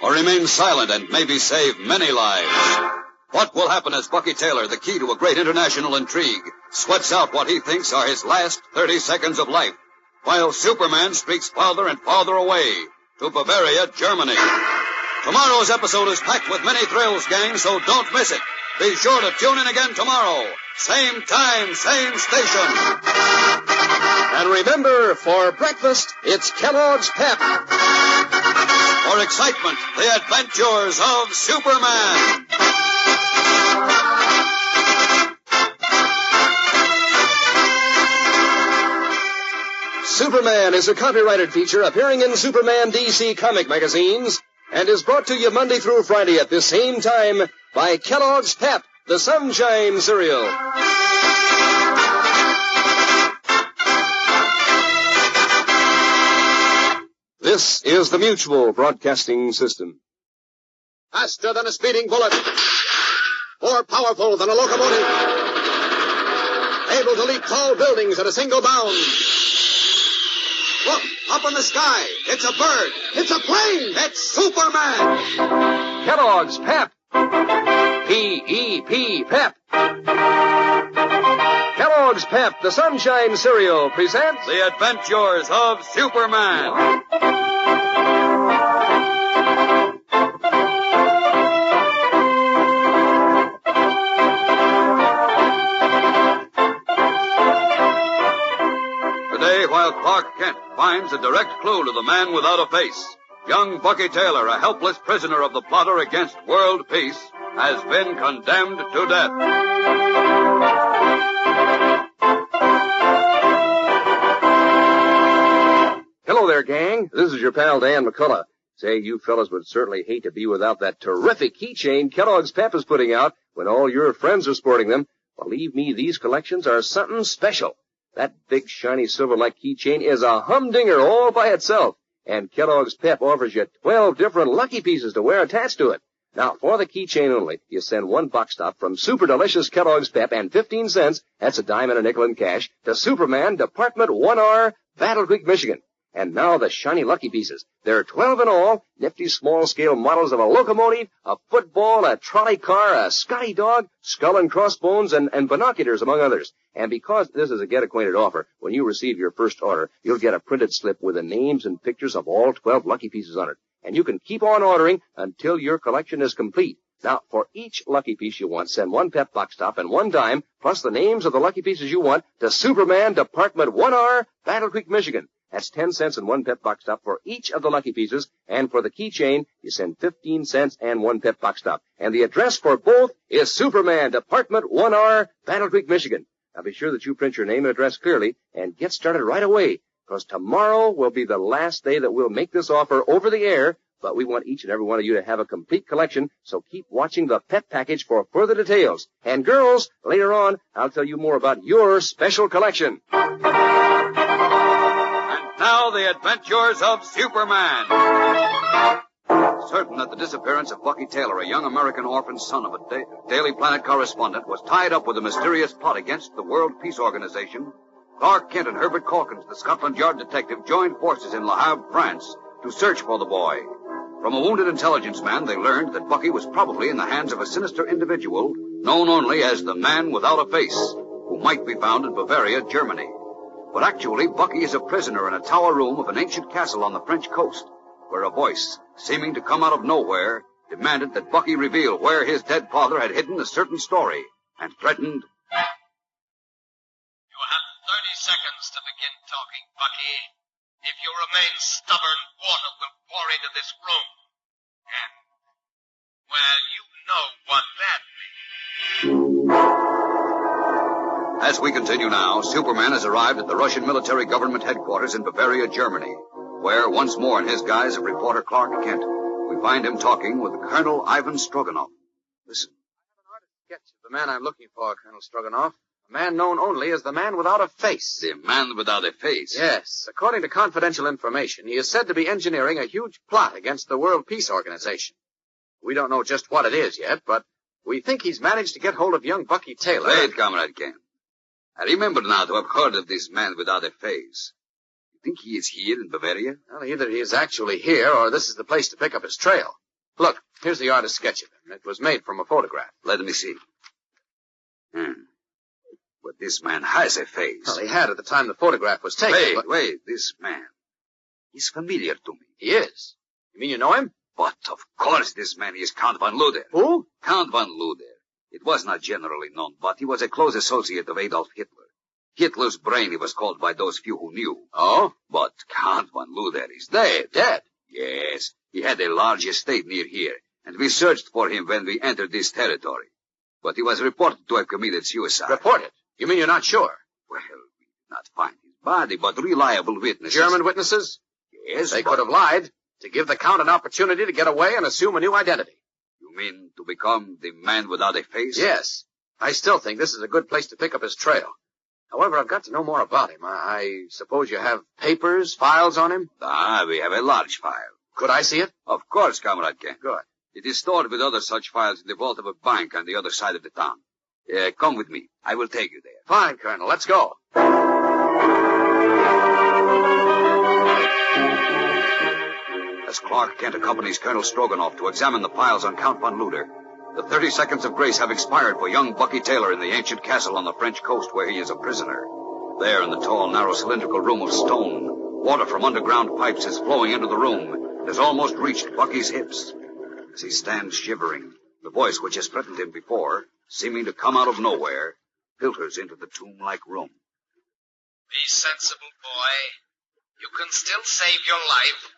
or remain silent and maybe save many lives? What will happen as Bucky Taylor, the key to a great international intrigue, sweats out what he thinks are his last 30 seconds of life, while Superman streaks farther and farther away to Bavaria, Germany? Tomorrow's episode is packed with many thrills, gang, so don't miss it. Be sure to tune in again tomorrow. Same time, same station. And remember, for breakfast, it's Kellogg's Pep. For excitement, the adventures of Superman. Superman is a copyrighted feature appearing in Superman DC comic magazines and is brought to you Monday through Friday at this same time by Kellogg's Pep, the Sunshine Cereal. This is the Mutual Broadcasting System. Faster than a speeding bullet. More powerful than a locomotive. Able to leap tall buildings at a single bound. Look, up in the sky. It's a bird. It's a plane. It's Superman. Kellogg's Pep. P-E-P, Pep. Kellogg's Pep, the Sunshine Cereal, presents The Adventures of Superman. Today, while Clark Kent finds a direct clue to the man without a face, young Bucky Taylor, a helpless prisoner of the plotter against world peace, has been condemned to death. Hello there, gang. This is your pal Dan McCullough. Say, you fellas would certainly hate to be without that terrific keychain Kellogg's Pep is putting out when all your friends are sporting them. Believe me, these collections are something special. That big, shiny, silver-like keychain is a humdinger all by itself, and Kellogg's Pep offers you 12 different lucky pieces to wear attached to it. Now, for the keychain only, you send one box stop from super delicious Kellogg's Pep and 15 cents, that's a dime and a nickel in cash, to Superman, Department 1R, Battle Creek, Michigan. And now the shiny lucky pieces. There are 12 in all, nifty small-scale models of a locomotive, a football, a trolley car, a Scotty dog, skull and crossbones, and binoculars, among others. And because this is a get-acquainted offer, when you receive your first order, you'll get a printed slip with the names and pictures of all 12 lucky pieces on it. And you can keep on ordering until your collection is complete. Now, for each lucky piece you want, send one Pep box stop and one dime, plus the names of the lucky pieces you want, to Superman, Department 1R, Battle Creek, Michigan. That's 10 cents and one Pep box stop for each of the lucky pieces. And for the keychain, you send 15 cents and one Pep box stop. And the address for both is Superman, Department 1R, Battle Creek, Michigan. Now be sure that you print your name and address clearly and get started right away, because tomorrow will be the last day that we'll make this offer over the air, but we want each and every one of you to have a complete collection, so keep watching the Pep package for further details. And girls, later on, I'll tell you more about your special collection. Now the adventures of Superman. Certain that the disappearance of Bucky Taylor, a young American orphan son of a Daily Planet correspondent, was tied up with a mysterious plot against the World Peace Organization, Clark Kent and Herbert Calkins, the Scotland Yard detective, joined forces in Le Havre, France, to search for the boy. From a wounded intelligence man, they learned that Bucky was probably in the hands of a sinister individual known only as the Man Without a Face, who might be found in Bavaria, Germany. But actually, Bucky is a prisoner in a tower room of an ancient castle on the French coast, where a voice, seeming to come out of nowhere, demanded that Bucky reveal where his dead father had hidden a certain story, and threatened... You have 30 seconds to begin talking, Bucky. If you remain stubborn, water will pour into this room. And, well, you know what that means. As we continue now, Superman has arrived at the Russian military government headquarters in Bavaria, Germany, where, once more in his guise of reporter Clark Kent, we find him talking with Colonel Ivan Stroganoff. Listen. Sketch of the man I'm looking for, Colonel Stroganoff. A man known only as the man without a face. The man without a face? Yes. According to confidential information, he is said to be engineering a huge plot against the World Peace Organization. We don't know just what it is yet, but we think he's managed to get hold of young Bucky Taylor. Wait, Comrade Kent. I remember now to have heard of this man without a face. You think he is here in Bavaria? Well, either he is actually here, or this is the place to pick up his trail. Look, here's the artist's sketch of him. It was made from a photograph. Let me see. But this man has a face. Well, he had at the time the photograph was taken. Wait, this man. He's familiar to me. He is? You mean you know him? But of course this man is Count von Luder. Who? Count von Luder. It was not generally known, but he was a close associate of Adolf Hitler. Hitler's brain, he was called by those few who knew. Oh? But Count von Luder is dead. Dead? Yes. He had a large estate near here, and we searched for him when we entered this territory. But he was reported to have committed suicide. Reported? You mean you're not sure? Well, we did not find his body, but reliable witnesses. German witnesses? Yes, They could have lied to give the Count an opportunity to get away and assume a new identity. You mean to become the man without a face? Yes. I still think this is a good place to pick up his trail. However, I've got to know more about him. I suppose you have papers, files on him? We have a large file. Could I see it? Of course, Comrade Kent. Good. It is stored with other such files in the vault of a bank on the other side of the town. Come with me. I will take you there. Fine, Colonel. Let's go. As Clark Kent accompanies Colonel Stroganoff to examine the files on Count von Luder, the 30 seconds of grace have expired for young Bucky Taylor in the ancient castle on the French coast where he is a prisoner. There in the tall, narrow, cylindrical room of stone, water from underground pipes is flowing into the room. It has almost reached Bucky's hips. As he stands shivering, the voice which has threatened him before, seeming to come out of nowhere, filters into the tomb-like room. Be sensible, boy. You can still save your life.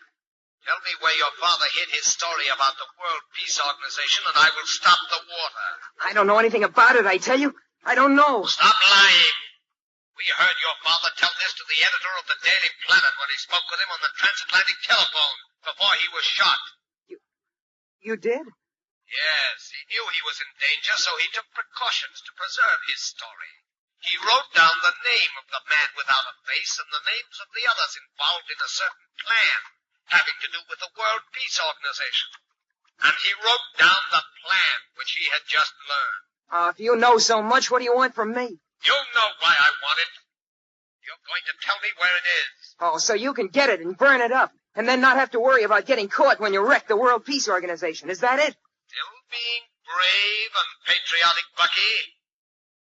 Tell me where your father hid his story about the World Peace Organization, and I will stop the water. I don't know anything about it, I tell you. I don't know. Stop lying. We heard your father tell this to the editor of the Daily Planet when he spoke with him on the transatlantic telephone before he was shot. You did? Yes, he knew he was in danger, so he took precautions to preserve his story. He wrote down the name of the man without a face and the names of the others involved in a certain plan having to do with the World Peace Organization. And he wrote down the plan which he had just learned. If you know so much, what do you want from me? You know why I want it. You're going to tell me where it is. Oh, so you can get it and burn it up, and then not have to worry about getting caught when you wreck the World Peace Organization. Is that it? Still being brave and patriotic, Bucky?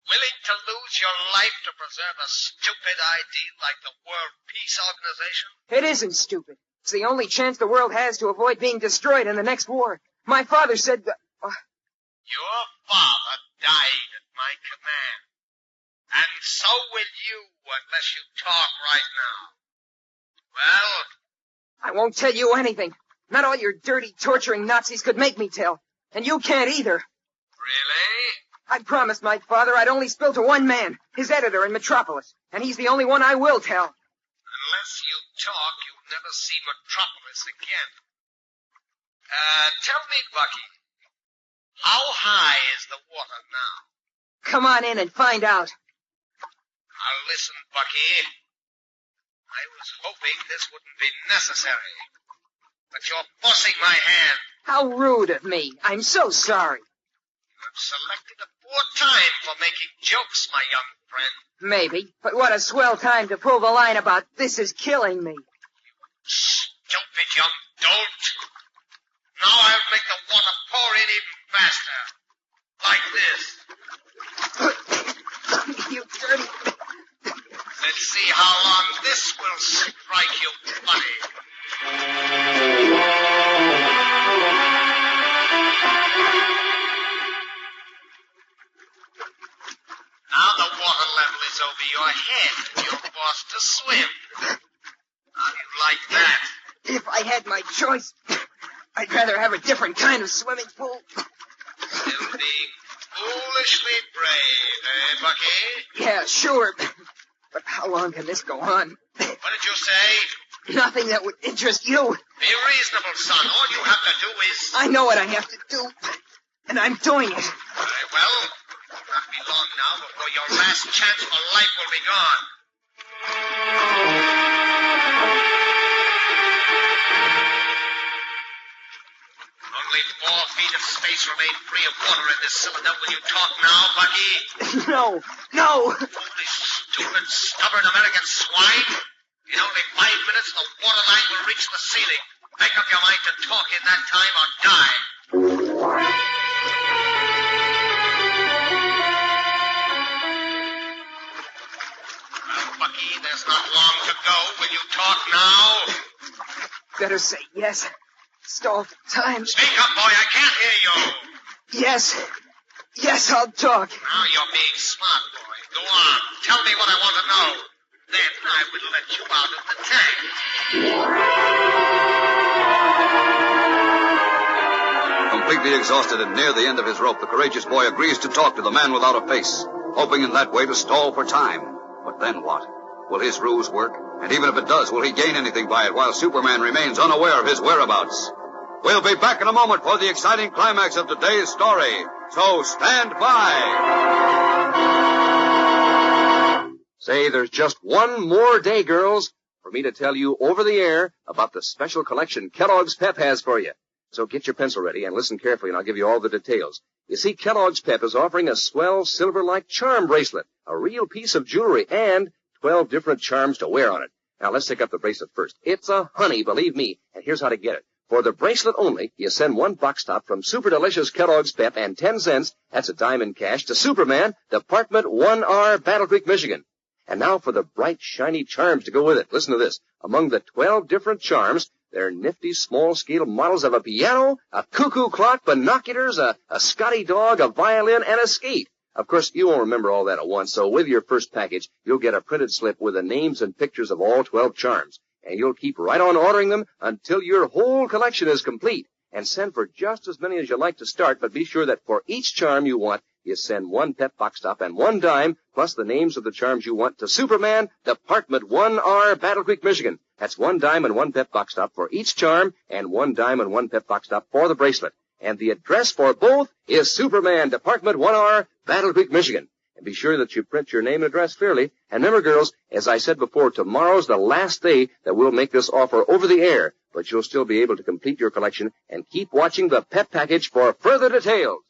Willing to lose your life to preserve a stupid idea like the World Peace Organization? It isn't stupid. It's the only chance the world has to avoid being destroyed in the next war. My father said that... Your father died at my command. And so will you unless you talk right now. Well? I won't tell you anything. Not all your dirty, torturing Nazis could make me tell. And you can't either. Really? I promised my father I'd only spill to one man, his editor in Metropolis. And he's the only one I will tell. Unless you talk, you'll never see Metropolis again. Tell me, Bucky, how high is the water now? Come on in and find out. Now listen, Bucky. I was hoping this wouldn't be necessary. But you're forcing my hand. How rude of me. I'm so sorry. You have selected a poor time for making jokes, my young friend. Maybe, but what a swell time to pull the line about this is killing me. You stupid young dolt. Now I'll make the water pour in even faster. Like this. You dirty... Let's see how long this will strike you, buddy. Now the water level is over your head, and you're forced to swim. How do you like that? If I had my choice, I'd rather have a different kind of swimming pool. Still being foolishly brave, eh, Bucky? Yeah, sure. But how long can this go on? What did you say? Nothing that would interest you. Be reasonable, son. All you have to do is... I know what I have to do, and I'm doing it. Very well. It will not be long now before your last chance for life will be gone. Only 4 feet of space remain free of water in this cylinder. Will you talk now, Bucky? No. Foolish, stupid, stubborn American swine. In only 5 minutes, the water line will reach the ceiling. Make up your mind to talk in that time or die. Well, Bucky, there's not long to go. Will you talk now? Better say yes. Stall for time. Speak up, boy. I can't hear you. Yes, I'll talk. Now you're being smart, boy. Go on. Tell me what I want to know. Then I will let you out of the tank. Completely exhausted and near the end of his rope, the courageous boy agrees to talk to the man without a face, hoping in that way to stall for time. But then what? Will his ruse work? And even if it does, will he gain anything by it while Superman remains unaware of his whereabouts? We'll be back in a moment for the exciting climax of today's story. So stand by. Say, there's just one more day, girls, for me to tell you over the air about the special collection Kellogg's Pep has for you. So get your pencil ready and listen carefully, and I'll give you all the details. You see, Kellogg's Pep is offering a swell silver-like charm bracelet, a real piece of jewelry, and 12 different charms to wear on it. Now, let's take up the bracelet first. It's a honey, believe me, and here's how to get it. For the bracelet only, you send 1 box top from Super Delicious Kellogg's Pep and 10 cents, that's a dime in cash, to Superman, Department 1R, Battle Creek, Michigan. And now for the bright, shiny charms to go with it. Listen to this. Among the 12 different charms, there are nifty small-scale models of a piano, a cuckoo clock, binoculars, a Scotty dog, a violin, and a skate. Of course, you won't remember all that at once, so with your first package, you'll get a printed slip with the names and pictures of all 12 charms. And you'll keep right on ordering them until your whole collection is complete. And send for just as many as you like to start, but be sure that for each charm you want, you send 1 Pep box top and 1 dime, plus the names of the charms you want, to Superman, Department 1R, Battle Creek, Michigan. That's 1 dime and 1 Pep box top for each charm, and 1 dime and 1 Pep box top for the bracelet. And the address for both is Superman, Department 1R, Battle Creek, Michigan. And be sure that you print your name and address clearly. And remember, girls, as I said before, tomorrow's the last day that we'll make this offer over the air. But you'll still be able to complete your collection and keep watching the Pep package for further details.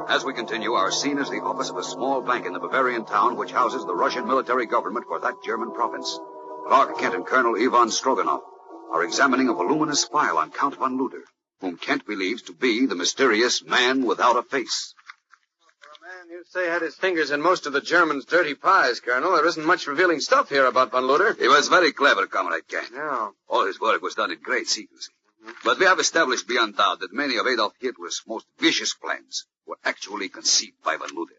As we continue, our scene is the office of a small bank in the Bavarian town which houses the Russian military government for that German province. Clark Kent and Colonel Ivan Stroganoff are examining a voluminous file on Count von Luder, whom Kent believes to be the mysterious man without a face. You say had his fingers in most of the Germans' dirty pies, Colonel. There isn't much revealing stuff here about von Luder. He was very clever, Comrade Kent. Yeah. All his work was done in great secrecy. But we have established beyond doubt that many of Adolf Hitler's most vicious plans were actually conceived by von Luder.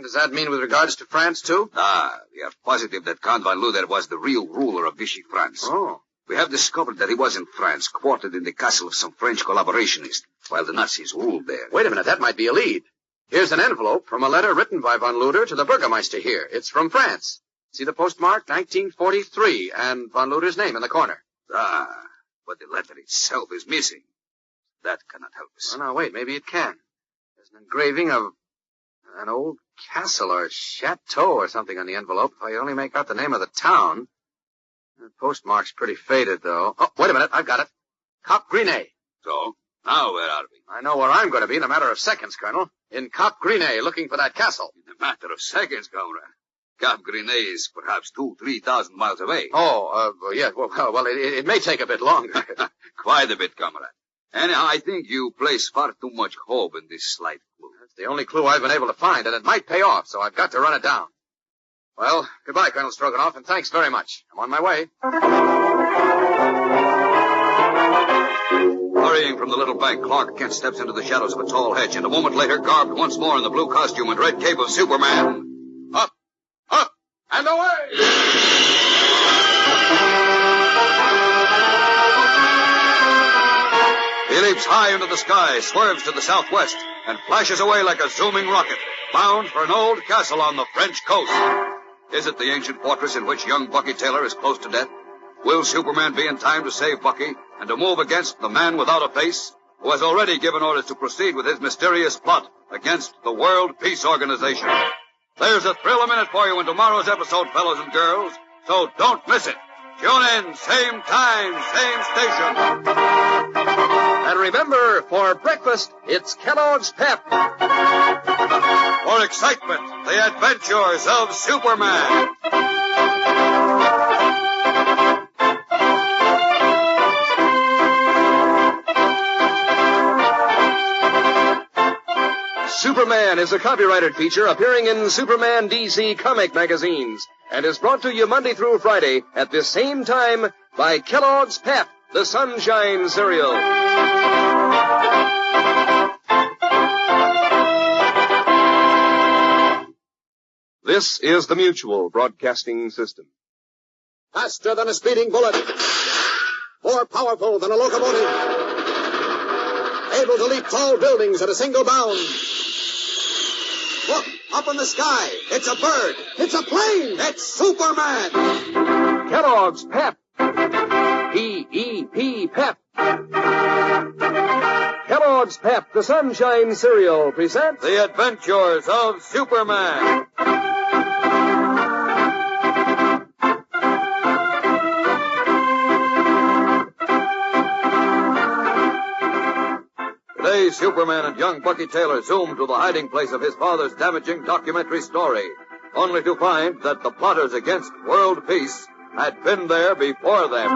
Does that mean with regards to France, too? We are positive that Count von Luder was the real ruler of Vichy France. Oh. We have discovered that he was in France, quartered in the castle of some French collaborationists, while the Nazis ruled there. Wait a minute, that might be a lead. Here's an envelope from a letter written by von Luder to the Burgermeister here. It's from France. See the postmark, 1943, and von Luder's name in the corner. But the letter itself is missing. That cannot help us. Oh, now, wait, maybe it can. There's an engraving of an old castle or chateau or something on the envelope. If I only make out the name of the town. The postmark's pretty faded, though. Oh, wait a minute, I've got it. Cap Grinet. So, now where are we? I know where I'm going to be in a matter of seconds, Colonel. In Cap Grinet, looking for that castle. In a matter of seconds, Comrade. Cap Grinet is perhaps 2,000-3,000 miles away. Yeah, well, it may take a bit longer. Quite a bit, Comrade. Anyhow, I think you place far too much hope in this slight clue. That's the only clue I've been able to find, and it might pay off, so I've got to run it down. Well, goodbye, Colonel Stroganoff, and thanks very much. I'm on my way. Hurrying from the little bank, Clark Kent steps into the shadows of a tall hedge, and a moment later, garbed once more in the blue costume and red cape of Superman. Up, and away! He leaps high into the sky, swerves to the southwest, and flashes away like a zooming rocket, bound for an old castle on the French coast. Is it the ancient fortress in which young Bucky Taylor is close to death? Will Superman be in time to save Bucky and to move against the man without a face, who has already given orders to proceed with his mysterious plot against the World Peace Organization? There's a thrill a minute for you in tomorrow's episode, fellows and girls, so don't miss it. Tune in, same time, same station. And remember, for breakfast, it's Kellogg's Pep. For excitement, the adventures of Superman. Superman is a copyrighted feature appearing in Superman DC comic magazines and is brought to you Monday through Friday at this same time by Kellogg's Pep, the Sunshine Cereal. This is the Mutual Broadcasting System. Faster than a speeding bullet. More powerful than a locomotive. Able to leap tall buildings at a single bound. Look, up in the sky. It's a bird. It's a plane. It's Superman. Kellogg's Pep. P-E-P, Pep. Kellogg's Pep, the Sunshine Cereal, presents The Adventures of Superman. Today, Superman and young Bucky Taylor zoom to the hiding place of his father's damaging documentary story, only to find that the plotters against world peace had been there before them.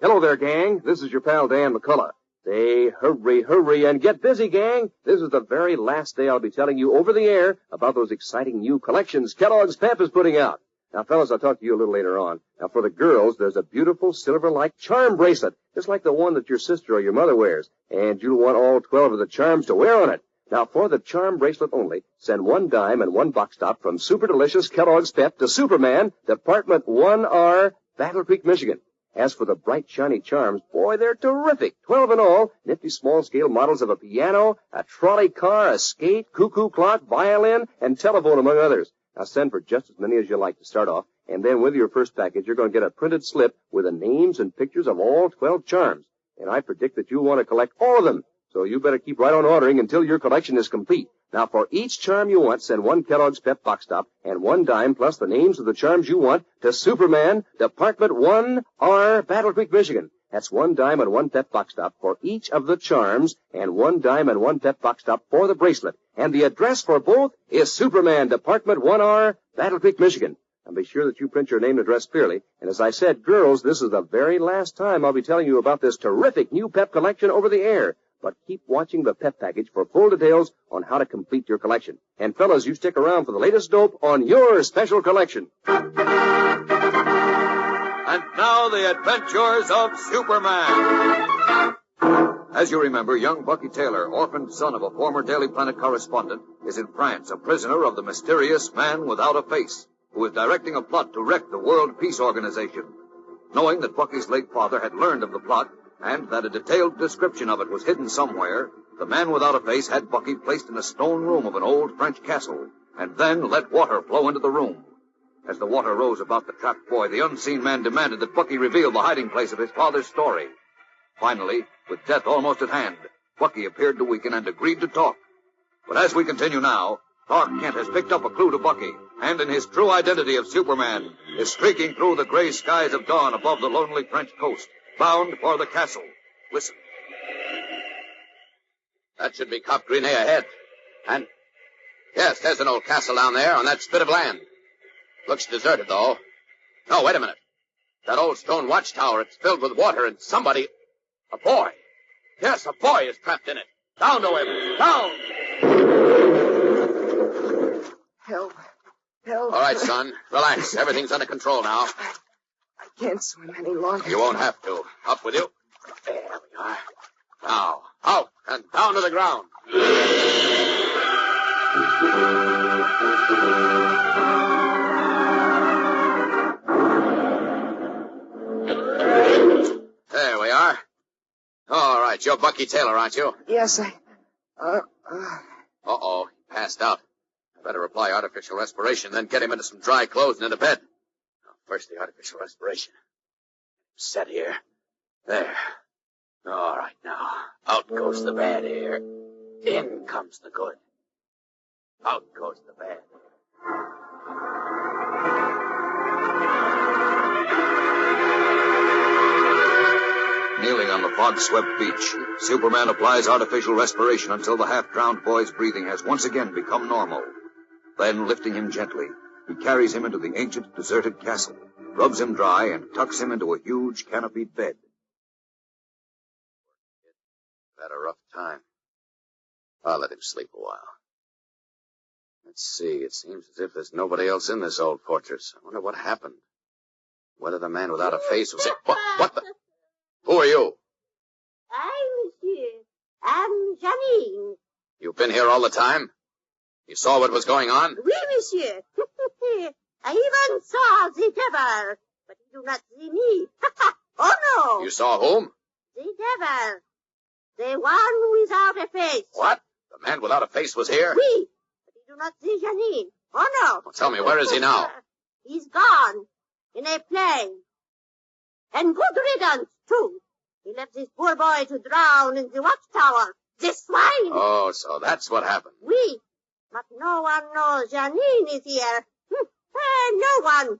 Hello there, gang. This is your pal Dan McCullough. Say, hurry, and get busy, gang. This is the very last day I'll be telling you over the air about those exciting new collections Kellogg's Pep is putting out. Now, fellas, I'll talk to you a little later on. Now, for the girls, there's a beautiful silver-like charm bracelet, just like the one that your sister or your mother wears. And you'll want all 12 of the charms to wear on it. Now, for the charm bracelet only, send 1 dime and 1 box top from Super Delicious Kellogg's Pep to Superman, Department 1R, Battle Creek, Michigan. As for the bright, shiny charms, boy, they're terrific. 12 in all, nifty small-scale models of a piano, a trolley car, a skate, cuckoo clock, violin, and telephone, among others. Now, send for just as many as you like to start off, and then with your first package, you're going to get a printed slip with the names and pictures of all 12 charms. And I predict that you'll want to collect all of them, so you better keep right on ordering until your collection is complete. Now, for each charm you want, send 1 Kellogg's Pep box top and 1 dime plus the names of the charms you want to Superman, Department 1R, Battle Creek, Michigan. That's 1 dime and 1 Pep box top for each of the charms and 1 dime and 1 Pep box top for the bracelet. And the address for both is Superman, Department 1R, Battle Creek, Michigan. And be sure that you print your name and address clearly. And as I said, girls, this is the very last time I'll be telling you about this terrific new Pep collection over the air. But keep watching the Pep package for full details on how to complete your collection. And fellas, you stick around for the latest dope on your special collection. And now the adventures of Superman. As you remember, young Bucky Taylor, orphaned son of a former Daily Planet correspondent, is in France, a prisoner of the mysterious man without a face, who is directing a plot to wreck the World Peace Organization. Knowing that Bucky's late father had learned of the plot, and that a detailed description of it was hidden somewhere, the man without a face had Bucky placed in a stone room of an old French castle, and then let water flow into the room. As the water rose about the trapped boy, the unseen man demanded that Bucky reveal the hiding place of his father's story. Finally, with death almost at hand, Bucky appeared to weaken and agreed to talk. But as we continue now, Clark Kent has picked up a clue to Bucky, and in his true identity of Superman, is streaking through the gray skies of dawn above the lonely French coast, bound for the castle. Listen. That should be Cap Grinet ahead. And, yes, there's an old castle down there on that spit of land. Looks deserted, though. No, wait a minute. That old stone watchtower, it's filled with water, and somebody... A boy. Yes, a boy is trapped in it. Down to him. Down! Help. All right, son. Relax. Everything's under control now. I can't swim any longer. You won't have to. Up with you. There we are. Now, out and down to the ground. There we are. All right, you're Bucky Taylor, aren't you? Yes, Uh-oh. passed out. I better apply artificial respiration, then get him into some dry clothes and into bed. Now, first the artificial respiration. Set here. There. All right, now. Out goes the bad air. In comes the good. Out goes the bad air. Kneeling on the fog-swept beach, Superman applies artificial respiration until the half-drowned boy's breathing has once again become normal. Then, lifting him gently, he carries him into the ancient, deserted castle, rubs him dry, and tucks him into a huge canopied bed. Had a rough time. I'll let him sleep a while. Let's see, it seems as if there's nobody else in this old fortress. I wonder what happened. Whether the man without a face was... What the... Who are you? I, monsieur. I'm Janine. You've been here all the time? You saw what was going on? Oui, monsieur. I even saw the devil, but you do not see me. Oh, no. You saw whom? The devil. The one without a face. What? The man without a face was here? Oui, but you do not see Janine. Oh, no. Well, tell me, where is he now? He's gone. In a plane. And good riddance, too. He left this poor boy to drown in the watchtower. This swine! Oh, so that's what happened. Oui, but no one knows Janine is here. No one.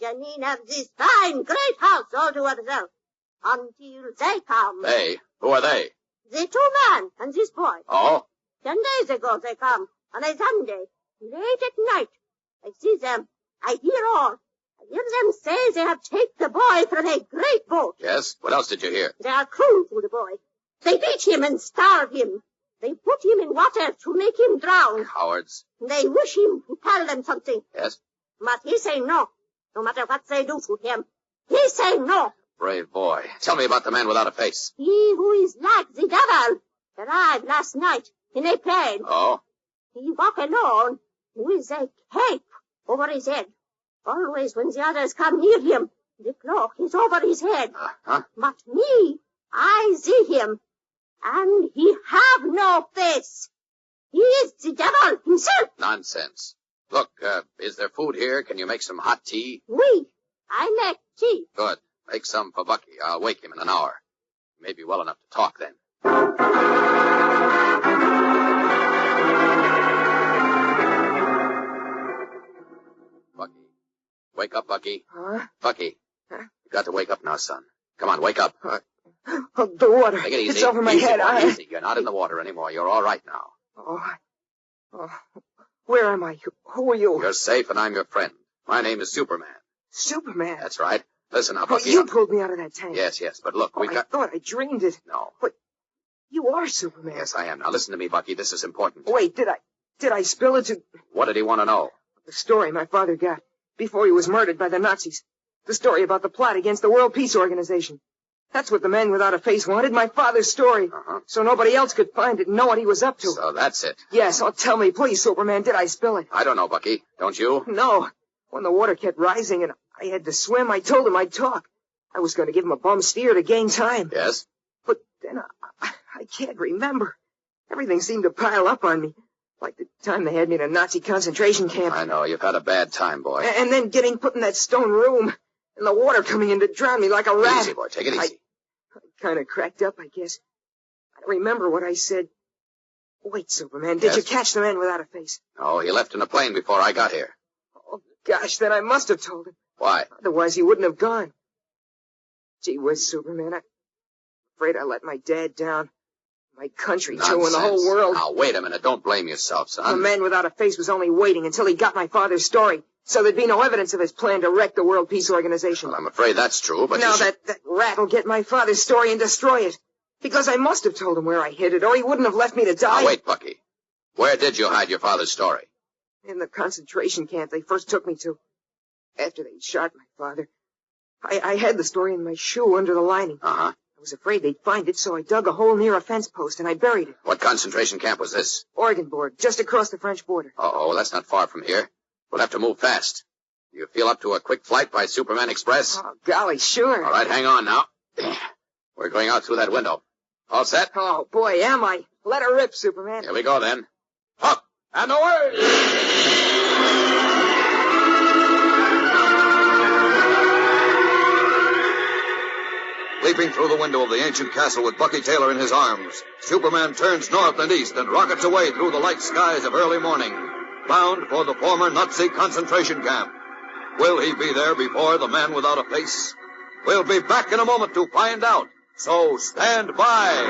Janine has this fine, great house all to herself. Until they come. They? Who are they? The two men and this boy. Oh? 10 days ago they come, on a Sunday, late at night. I see them. I hear all. I hear them say they have taken the boy from a great boat. Yes? What else did you hear? They are cruel to the boy. They beat him and starve him. They put him in water to make him drown. Cowards. They wish him to tell them something. Yes? But he say no, no matter what they do to him. He say no. Brave boy. Tell me about the man without a face. He who is like the devil arrived last night in a plane. Oh? He walk alone with a cape over his head. Always when the others come near him, the cloak is over his head. Uh-huh. But me, I see him, and he have no face. He is the devil himself. Nonsense. Look, is there food here? Can you make some hot tea? Oui, I make tea. Good. Make some for Bucky. I'll wake him in an hour. He may be well enough to talk then. Bucky. Wake up, Bucky. Huh? Bucky. Huh? You got to wake up now, son. Come on, wake up. Oh, the water. Take it easy. It's over my easy, head. Boy, easy. You're not in the water anymore. You're all right now. Oh, where am I? Who are you? You're safe, and I'm your friend. My name is Superman. Superman? That's right. Listen now, Oh, Bucky. you pulled me out of that tank. Yes, but look, we I got... thought I dreamed it. No. But you are Superman. Yes, I am. Now listen to me, Bucky. This is important. Wait, did I spill it to... What did he want to know? The story my father got before he was murdered by the Nazis. The story about the plot against the World Peace Organization. That's what the man without a face wanted, my father's story. Uh-huh. So nobody else could find it and know what he was up to. So that's it. Yes, tell me, please, Superman, did I spill it? I don't know, Bucky. Don't you? No. When the water kept rising and I had to swim, I told him I'd talk. I was going to give him a bum steer to gain time. Yes? But then I can't remember. Everything seemed to pile up on me. Like the time they had me in a Nazi concentration camp. I know. You've had a bad time, boy. And then getting put in that stone room. And the water coming in to drown me like a rat. Easy, boy. Take it easy. I kind of cracked up, I guess. I don't remember what I said. Wait, Superman, did you catch the man without a face? No, he left in a plane before I got here. Oh, gosh, then I must have told him. Why? Otherwise, he wouldn't have gone. Gee whiz, Superman, I'm afraid I let my dad down. My country, Nonsense. too, and the whole world. Now, wait a minute. Don't blame yourself, son. The man without a face was only waiting until he got my father's story, so there'd be no evidence of his plan to wreck the World Peace Organization. Well, I'm afraid that's true, but now that rat will get my father's story and destroy it. Because I must have told him where I hid it, or he wouldn't have left me to die. Now, wait, Bucky. Where did you hide your father's story? In the concentration camp they first took me to. After they'd shot my father. I had the story in my shoe under the lining. Uh-huh. I was afraid they'd find it, so I dug a hole near a fence post and I buried it. What concentration camp was this? Orgenburg, just across the French border. Oh, that's not far from here. We'll have to move fast. You feel up to a quick flight by Superman Express? Oh, golly, sure. All right, hang on now. We're going out through that window. All set? Oh, boy, am I. Let her rip, Superman. Here we go, then. Up! And away! Leaping through the window of the ancient castle with Bucky Taylor in his arms, Superman turns north and east and rockets away through the light skies of early morning, bound for the former Nazi concentration camp. Will he be there before the man without a face? We'll be back in a moment to find out, so stand by.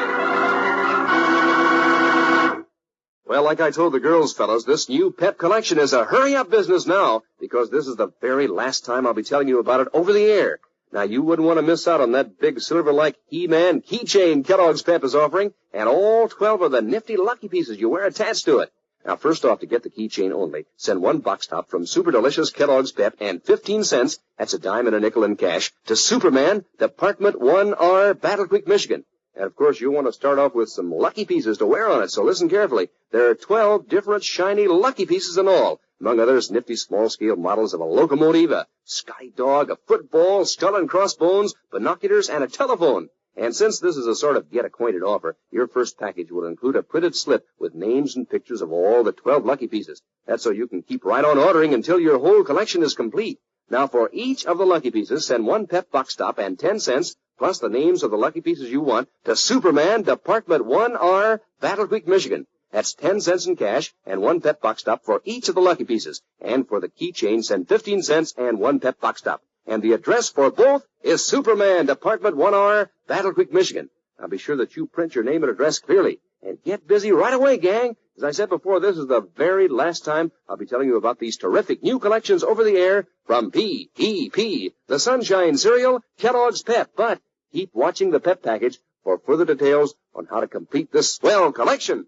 Well, like I told the girls, fellas, this new pep collection is a hurry-up business now, because this is the very last time I'll be telling you about it over the air. Now, you wouldn't want to miss out on that big silver-like He-Man keychain Kellogg's Pep is offering, and all 12 of the nifty lucky pieces you wear attached to it. Now, first off, to get the keychain only, send one box top from Super Delicious Kellogg's Pep and 15 cents, that's a dime and a nickel in cash, to Superman, Department 1R, Battle Creek, Michigan. And, of course, you'll want to start off with some lucky pieces to wear on it, so listen carefully. There are 12 different shiny lucky pieces in all. Among others, nifty small-scale models of a locomotive, a sky dog, a football, skull and crossbones, binoculars, and a telephone. And since this is a sort of get-acquainted offer, your first package will include a printed slip with names and pictures of all the 12 lucky pieces. That's so you can keep right on ordering until your whole collection is complete. Now, for each of the lucky pieces, send one pep box top and 10 cents, plus the names of the lucky pieces you want, to Superman, Department 1R, Battle Creek, Michigan. That's 10 cents in cash and one pep box top for each of the lucky pieces. And for the keychain, send 15 cents and one pep box top. And the address for both is Superman, Department 1R, Battle Creek, Michigan. Now be sure that you print your name and address clearly. And get busy right away, gang. As I said before, this is the very last time I'll be telling you about these terrific new collections over the air from P.E.P., the Sunshine Cereal, Kellogg's Pep. But keep watching the Pep package for further details on how to complete this swell collection.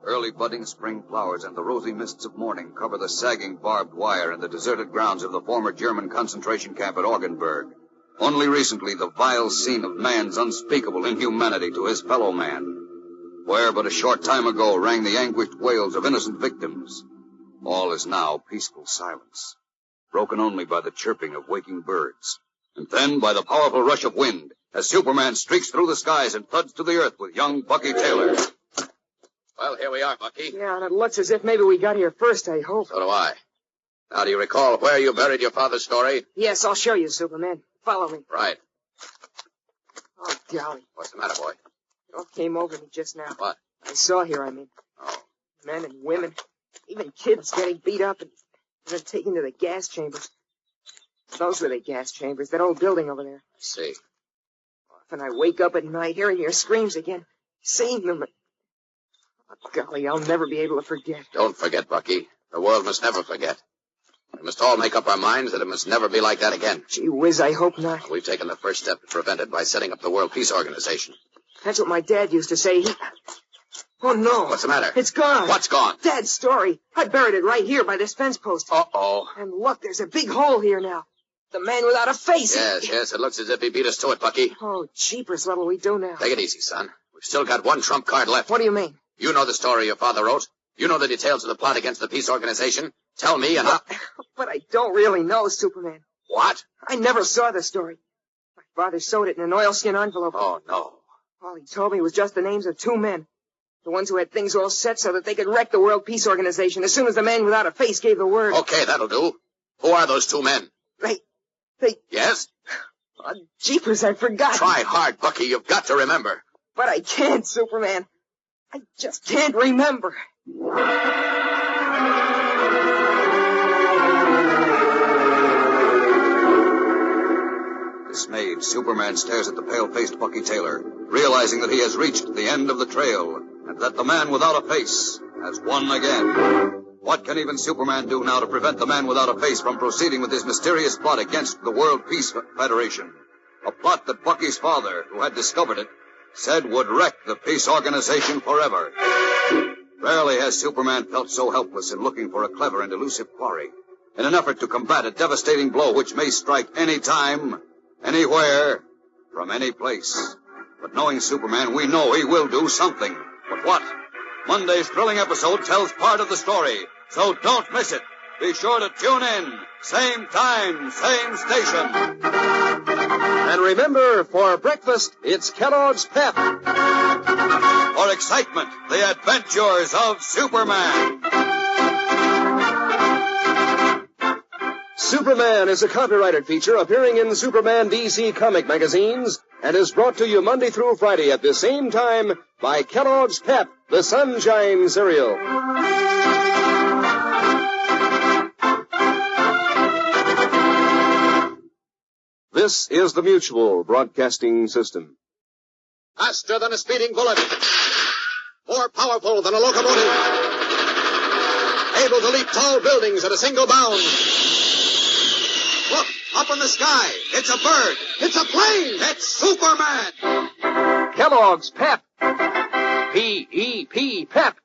Early budding spring flowers and the rosy mists of morning cover the sagging barbed wire and the deserted grounds of the former German concentration camp at Augenburg. Only recently, the vile scene of man's unspeakable inhumanity to his fellow man, where but a short time ago rang the anguished wails of innocent victims. All is now peaceful silence, broken only by the chirping of waking birds, and then by the powerful rush of wind as Superman streaks through the skies and thuds to the earth with young Bucky Taylor. Well, here we are, Bucky. Yeah, and it looks as if maybe we got here first, I hope. So do I. Now, do you recall where you buried your father's story? Yes, I'll show you, Superman. Follow me. Right. Oh, golly. What's the matter, boy? It all came over me just now. What? I saw here, I mean. Oh. Men and women, even kids getting beat up and then taken to the gas chambers. Those were the gas chambers, that old building over there. I see. Often I wake up at night hearing your screams again, seeing them. Oh, golly, I'll never be able to forget. Don't forget, Bucky. The world must never forget. We must all make up our minds that it must never be like that again. Gee whiz, I hope not. We've taken the first step to prevent it by setting up the World Peace Organization. That's what my dad used to say. Oh, no. What's the matter? It's gone. What's gone? Dad's story. I buried it right here by this fence post. Uh-oh. And look, there's a big hole here now. The man without a face. Yes, it looks as if he beat us to it, Bucky. Oh, jeepers, what'll we do now? Take it easy, son. We've still got one trump card left. What do you mean? You know the story your father wrote. You know the details of the plot against the peace organization. Tell me and I'll... But I don't really know, Superman. What? I never saw the story. My father sewed it in an oilskin envelope. Oh, no. All he told me was just the names of two men. The ones who had things all set so that they could wreck the World Peace Organization as soon as the man without a face gave the word. Okay, that'll do. Who are those two men? They... Yes? Oh, jeepers, I forgot. Try hard, Bucky. You've got to remember. But I can't, Superman. I just can't remember. Dismayed, Superman stares at the pale-faced Bucky Taylor, realizing that he has reached the end of the trail and that the man without a face has won again. What can even Superman do now to prevent the man without a face from proceeding with his mysterious plot against the World Peace Federation? A plot that Bucky's father, who had discovered it, said would wreck the peace organization forever. Rarely has Superman felt so helpless in looking for a clever and elusive quarry, in an effort to combat a devastating blow which may strike any time, anywhere, from any place. But knowing Superman, we know he will do something. But what? Monday's thrilling episode tells part of the story, so don't miss it. Be sure to tune in. Same time, same station. And remember, for breakfast, it's Kellogg's Pep. For excitement, the adventures of Superman. Superman is a copyrighted feature appearing in Superman DC comic magazines and is brought to you Monday through Friday at the same time by Kellogg's Pep, the Sunshine Cereal. This is the Mutual Broadcasting System. Faster than a speeding bullet. More powerful than a locomotive. Able to leap tall buildings at a single bound. Look, up in the sky. It's a bird. It's a plane. It's Superman. Kellogg's Pep. P-E-P, Pep.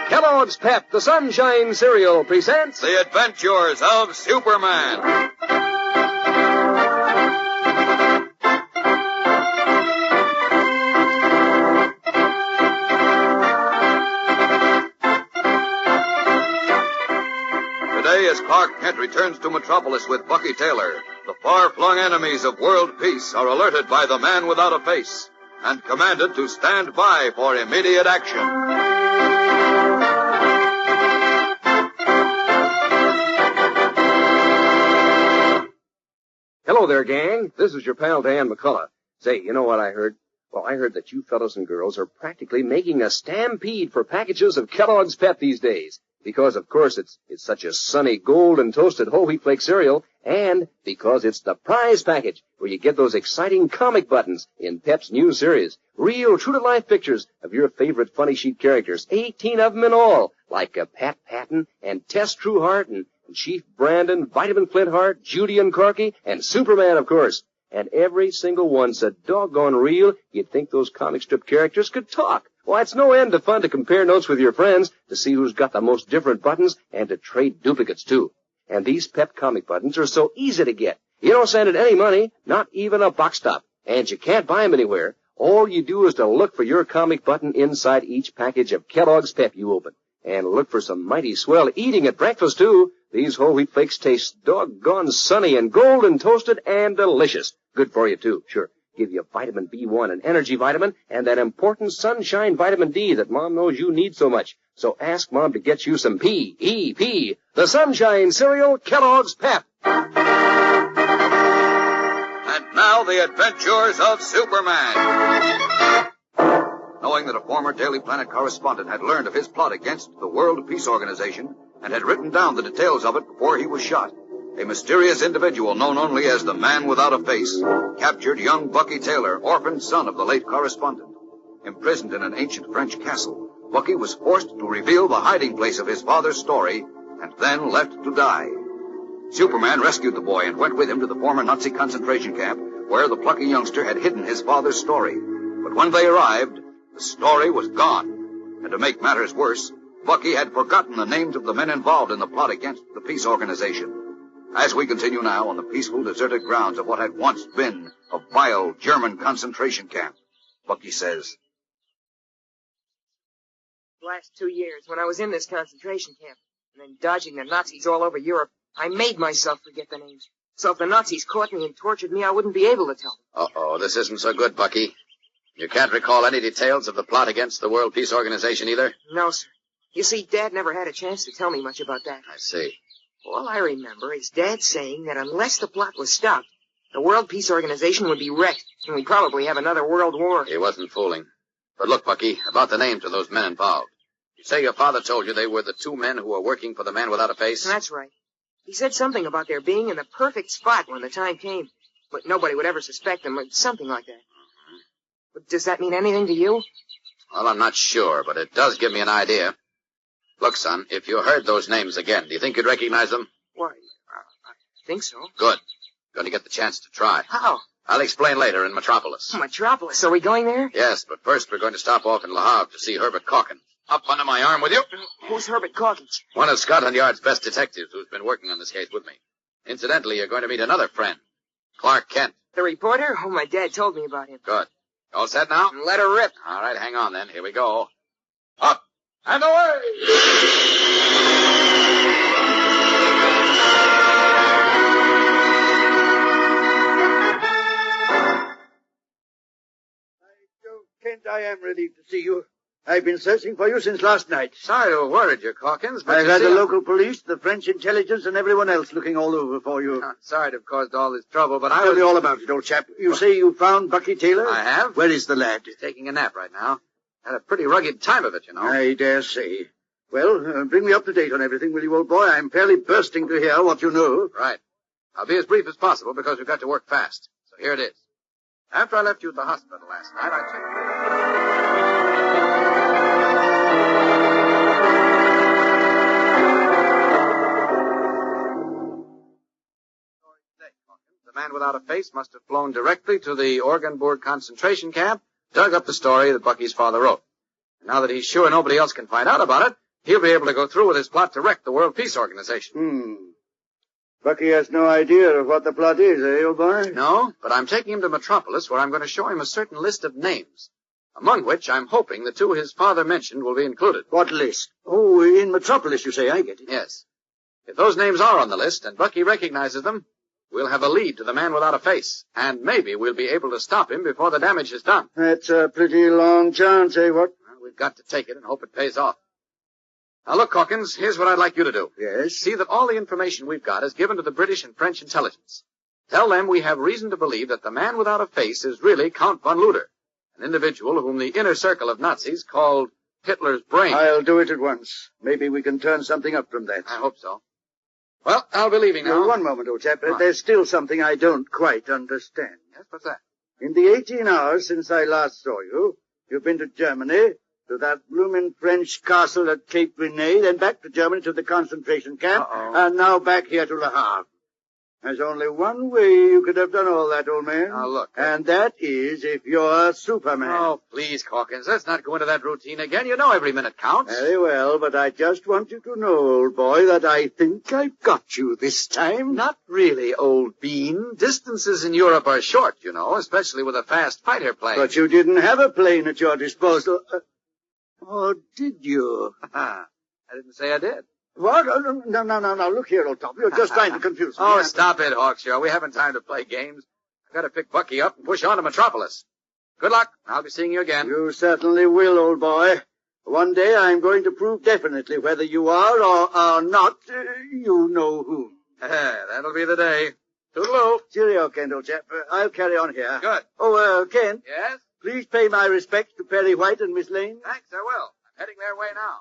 Kellogg's Pep, the Sunshine Cereal, presents The Adventures of Superman. As Clark Kent returns to Metropolis with Bucky Taylor, the far-flung enemies of world peace are alerted by the man without a face and commanded to stand by for immediate action. Hello there, gang. This is your pal Dan McCullough. Say, you know what I heard? Well, I heard that you fellows and girls are practically making a stampede for packages of Kellogg's Pep these days. Because, of course, it's such a sunny golden toasted whole wheat flake cereal, and because it's the prize package where you get those exciting comic buttons in Pep's new series. Real, true-to-life pictures of your favorite funny sheet characters, 18 of them in all, like Pat Patton and Tess Trueheart and Chief Brandon, Vitamin Flintheart, Judy and Corky, and Superman, of course. And every single one so doggone real, you'd think those comic strip characters could talk. Why, it's no end of fun to compare notes with your friends, to see who's got the most different buttons, and to trade duplicates, too. And these Pep comic buttons are so easy to get. You don't send it any money, not even a box top. And you can't buy them anywhere. All you do is to look for your comic button inside each package of Kellogg's Pep you open. And look for some mighty swell eating at breakfast, too. These whole wheat flakes taste doggone sunny and golden toasted and delicious. Good for you, too, sure. Give you vitamin B1, an energy vitamin, and that important sunshine vitamin D that Mom knows you need so much. So ask Mom to get you some P-E-P, the Sunshine Cereal Kellogg's Pep. And now the adventures of Superman. Knowing that a former Daily Planet correspondent had learned of his plot against the World Peace Organization and had written down the details of it before he was shot, a mysterious individual known only as the Man Without a Face captured young Bucky Taylor, orphaned son of the late correspondent. Imprisoned in an ancient French castle, Bucky was forced to reveal the hiding place of his father's story and then left to die. Superman rescued the boy and went with him to the former Nazi concentration camp where the plucky youngster had hidden his father's story. But when they arrived, the story was gone. And to make matters worse, Bucky had forgotten the names of the men involved in the plot against the peace organization. As we continue now on the peaceful, deserted grounds of what had once been a vile German concentration camp, Bucky says, The last 2 years, when I was in this concentration camp, and then dodging the Nazis all over Europe, I made myself forget the names. So if the Nazis caught me and tortured me, I wouldn't be able to tell them. Uh-oh, this isn't so good, Bucky. You can't recall any details of the plot against the World Peace Organization either? No, sir. You see, Dad never had a chance to tell me much about that. I see. All I remember is Dad saying that unless the plot was stopped, the World Peace Organization would be wrecked, and we'd probably have another world war. He wasn't fooling. But look, Bucky, about the names of those men involved. You say your father told you they were the 2 men who were working for the Man Without a Face? That's right. He said something about their being in the perfect spot when the time came, but nobody would ever suspect them, or something like that. But does that mean anything to you? Well, I'm not sure, but it does give me an idea. Look, son, if you heard those names again, do you think you'd recognize them? Why, I think so. Good. Going to get the chance to try. How? I'll explain later in Metropolis. Metropolis? Are we going there? Yes, but first we're going to stop off in Le Havre to see Herbert Calkins. Up under my arm with you. Who's Herbert Calkins? One of Scotland Yard's best detectives who's been working on this case with me. Incidentally, you're going to meet another friend, Clark Kent. The reporter? Oh, my dad told me about him. Good. All set now? Let her rip. All right, hang on then. Here we go. Up and away! Kent, I am relieved to see you. I've been searching for you since last night. Sorry to have worried you, Calkins, but I've had the local police, the French intelligence, and everyone else looking all over for you. Sorry to have caused all this trouble, but Tell me all about it, old chap. You say you found Bucky Taylor? I have. Where is the lad? He's taking a nap right now. Had a pretty rugged time of it, you know. I dare say. Well, bring me up to date on everything, will you, old boy? I'm fairly bursting to hear what you know. Right. I'll be as brief as possible because we've got to work fast. So here it is. After I left you at the hospital last night, I checked... The man without a face must have flown directly to the Orgenburg concentration camp, dug up the story that Bucky's father wrote. And now that he's sure nobody else can find out about it, he'll be able to go through with his plot to wreck the World Peace Organization. Bucky has no idea of what the plot is, eh, old boy? No, but I'm taking him to Metropolis where I'm going to show him a certain list of names, among which I'm hoping the two his father mentioned will be included. What list? Oh, in Metropolis, you say. I get it. Yes. If those names are on the list and Bucky recognizes them, we'll have a lead to the man without a face, and maybe we'll be able to stop him before the damage is done. That's a pretty long chance, eh, what? Well, we've got to take it and hope it pays off. Now, look, Calkins, here's what I'd like you to do. Yes? See that all the information we've got is given to the British and French intelligence. Tell them we have reason to believe that the man without a face is really Count von Luder, an individual whom the inner circle of Nazis called Hitler's brain. I'll do it at once. Maybe we can turn something up from that. I hope so. Well, I'll be leaving now. One moment, old chap. There's still something I don't quite understand. Yes, what's that? In the 18 hours since I last saw you, you've been to Germany, to that bloomin' French castle at Cape Renais, then back to Germany to the concentration camp, and now back here to Le Havre. There's only one way you could have done all that, old man. Now, look. And that is if you're Superman. Oh, please, Calkins, let's not go into that routine again. You know every minute counts. Very well, but I just want you to know, old boy, that I think I've got you this time. Not really, old bean. Distances in Europe are short, you know, especially with a fast fighter plane. But you didn't have a plane at your disposal. Or did you? I didn't say I did. What? No. Look here, old top. You're just trying to confuse me. Oh, stop it, Hawkshaw. We haven't time to play games. I've got to pick Bucky up and push on to Metropolis. Good luck. I'll be seeing you again. You certainly will, old boy. One day I'm going to prove definitely whether you are or are not, you know whom. That'll be the day. Toodaloo. Cheerio, Kent, old chap. I'll carry on here. Good. Oh, Kent. Yes? Please pay my respects to Perry White and Miss Lane. Thanks, I will. I'm heading their way now.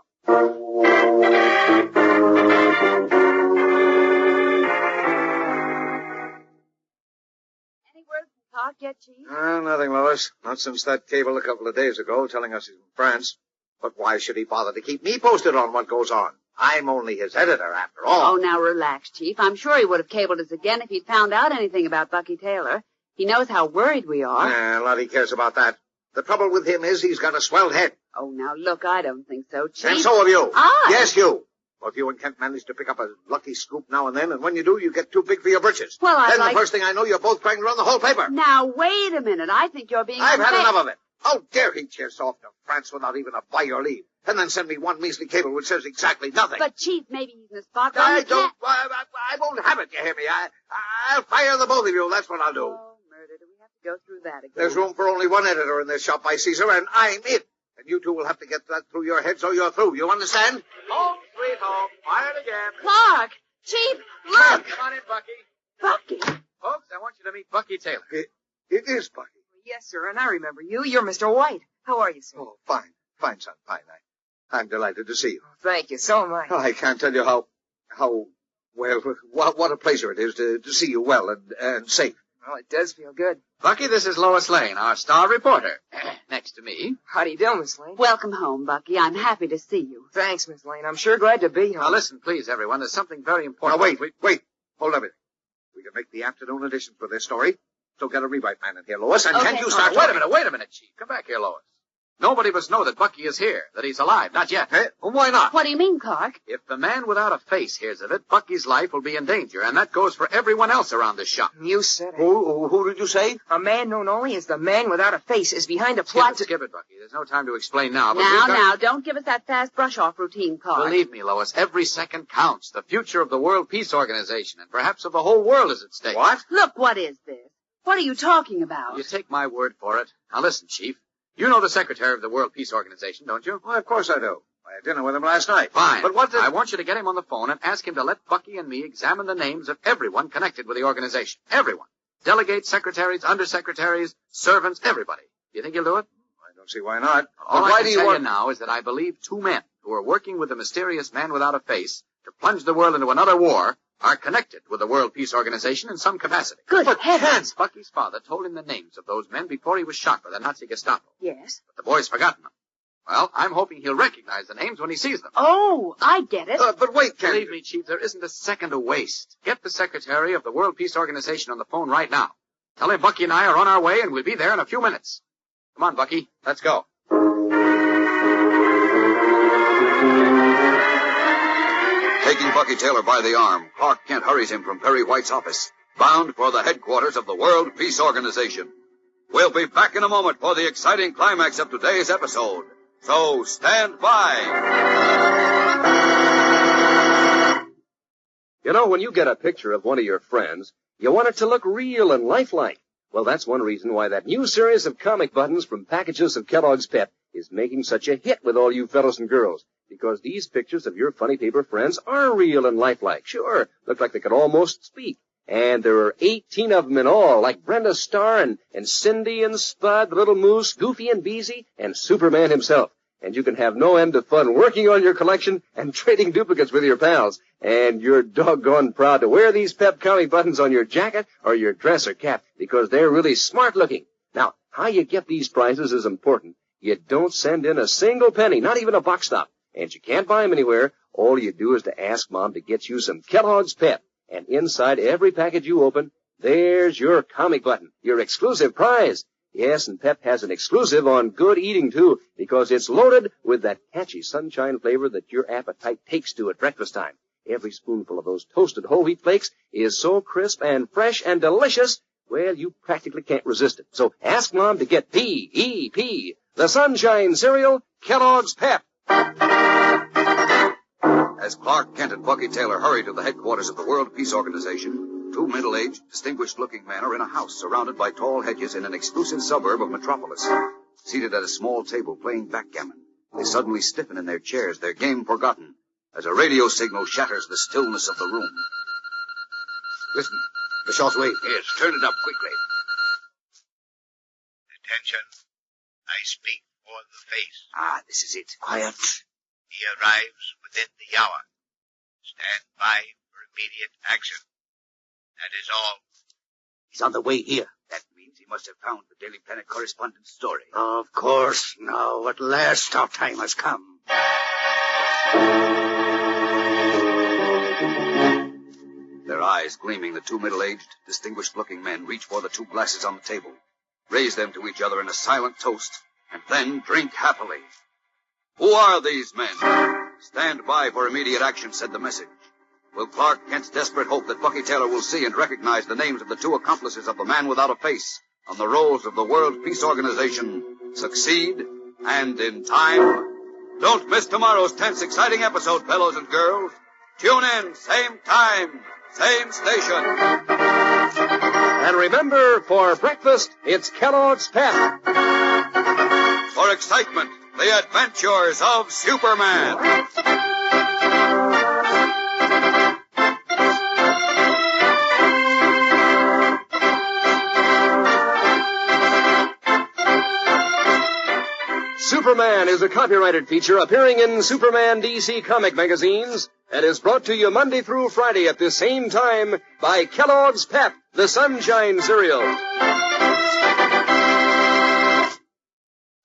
Any word from Clark yet, Chief? Nothing, Lois. Not since that cable a couple of days ago telling us he's in France. But why should he bother to keep me posted on what goes on? I'm only his editor, after all. Oh, now relax, Chief. I'm sure he would have cabled us again if he'd found out anything about Bucky Taylor. He knows how worried we are. Lot he cares about that. The trouble with him is he's got a swelled head. Oh, now look, I don't think so, Chief. And so have you. I? Yes, you. Well, if you and Kent manage to pick up a lucky scoop now and then, and when you do, you get too big for your britches. Well, Then the first thing I know, you're both trying to run the whole paper. Now, wait a minute. I think you're being I've unfair. had enough of it. How dare he chase off to France without even a by your leave, and then send me one measly cable which says exactly nothing. But, Chief, maybe he's in a spot where I won't have it, you hear me? I'll fire the both of you, that's what I'll do. Oh, murder, do we have to go through that again? There's room for only one editor in this shop by Caesar, and I'm it. And you two will have to get that through your heads or you're through. You understand? Home, sweet home. Fired again. Clark! Chief, look! Come on in, Bucky. Bucky! Folks, I want you to meet Bucky Taylor. It is Bucky. Yes, sir, and I remember you. You're Mr. White. How are you, sir? Oh, fine. Fine, son, fine. I'm delighted to see you. Oh, thank you. So am I. I can't tell you how, well, what a pleasure it is to see you well and safe. Well, it does feel good. Bucky, this is Lois Lane, our star reporter. Next to me. How do you do, Miss Lane? Welcome home, Bucky. I'm happy to see you. Thanks, Miss Lane. I'm sure glad to be home. Now, listen, please, everyone. There's something very important. Now, wait. Hold everything. We can make the afternoon editions for this story. So get a rewrite man in here, Lois, and Okay. can you start Wait a minute, Chief. Come back here, Lois. Nobody must know that Bucky is here, that he's alive. Not yet. Well, why not? What do you mean, Clark? If the man without a face hears of it, Bucky's life will be in danger, and that goes for everyone else around this shop. You said it. Who did you say? A man known only as the man without a face is behind a plot Skip it, Bucky. There's no time to explain now. But Now, don't give us that fast brush-off routine, Clark. Believe me, Lois, every second counts. The future of the World Peace Organization, and perhaps of the whole world, is at stake. What? Look, what is this? What are you talking about? You take my word for it. Now listen, Chief. You know the secretary of the World Peace Organization, don't you? Why, of course I do. I had dinner with him last night. Fine. But I want you to get him on the phone and ask him to let Bucky and me examine the names of everyone connected with the organization. Everyone. Delegates, secretaries, undersecretaries, servants, everybody. Do you think he'll do it? I don't see why not. All I can tell you now is that I believe 2 men who are working with the mysterious man without a face to plunge the world into another war are connected with the World Peace Organization in some capacity. Good heavens! Bucky's father told him the names of those men before he was shot by the Nazi Gestapo. Yes? But the boy's forgotten them. Well, I'm hoping he'll recognize the names when he sees them. Oh, I get it. But wait, Kent. Believe me, Chief, there isn't a second to waste. Get the secretary of the World Peace Organization on the phone right now. Tell him Bucky and I are on our way, and we'll be there in a few minutes. Come on, Bucky. Let's go. Taking Bucky Taylor by the arm, Clark Kent hurries him from Perry White's office, bound for the headquarters of the World Peace Organization. We'll be back in a moment for the exciting climax of today's episode. So stand by. You know, when you get a picture of one of your friends, you want it to look real and lifelike. Well, that's one reason why that new series of comic buttons from packages of Kellogg's Pep is making such a hit with all you fellows and girls. Because these pictures of your funny paper friends are real and lifelike. Sure, look like they could almost speak. And there are 18 of them in all, like Brenda Starr and Cindy and Spud, the Little Moose, Goofy and Beezy, and Superman himself. And you can have no end of fun working on your collection and trading duplicates with your pals. And you're doggone proud to wear these Pep comic buttons on your jacket or your dress or cap because they're really smart looking. Now, how you get these prizes is important. You don't send in a single penny, not even a box stop. And you can't buy them anywhere. All you do is to ask Mom to get you some Kellogg's Pep. And inside every package you open, there's your comic button, your exclusive prize. Yes, and Pep has an exclusive on good eating, too, because it's loaded with that catchy sunshine flavor that your appetite takes to at breakfast time. Every spoonful of those toasted whole wheat flakes is so crisp and fresh and delicious, well, you practically can't resist it. So ask Mom to get P-E-P, the sunshine cereal, Kellogg's Pep. As Clark Kent and Bucky Taylor hurry to the headquarters of the World Peace Organization, 2 middle-aged, distinguished-looking men are in a house surrounded by tall hedges in an exclusive suburb of Metropolis. Seated at a small table playing backgammon, they suddenly stiffen in their chairs, their game forgotten, as a radio signal shatters the stillness of the room. Listen, the short wave. Yes, turn it up quickly. Attention. I speak for the face. Ah, this is it. Quiet. He arrives within the hour. Stand by for immediate action. That is all. He's on the way here. That means he must have found the Daily Planet correspondent's story. Of course. Now, at last, our time has come. Their eyes gleaming, the 2 middle-aged, distinguished-looking men reach for the 2 glasses on the table, raise them to each other in a silent toast, and then drink happily. Who are these men? Stand by for immediate action, said the message. Will Clark Kent's desperate hope that Bucky Taylor will see and recognize the names of the 2 accomplices of the man without a face on the rolls of the World Peace Organization succeed? And in time? Don't miss tomorrow's tense, exciting episode, fellows and girls. Tune in, same time, same station. And remember, for breakfast, it's Kellogg's Pep. For excitement, the adventures of Superman. Superman is a copyrighted feature appearing in Superman DC comic magazines and is brought to you Monday through Friday at the same time by Kellogg's Pep, the Sunshine Cereal.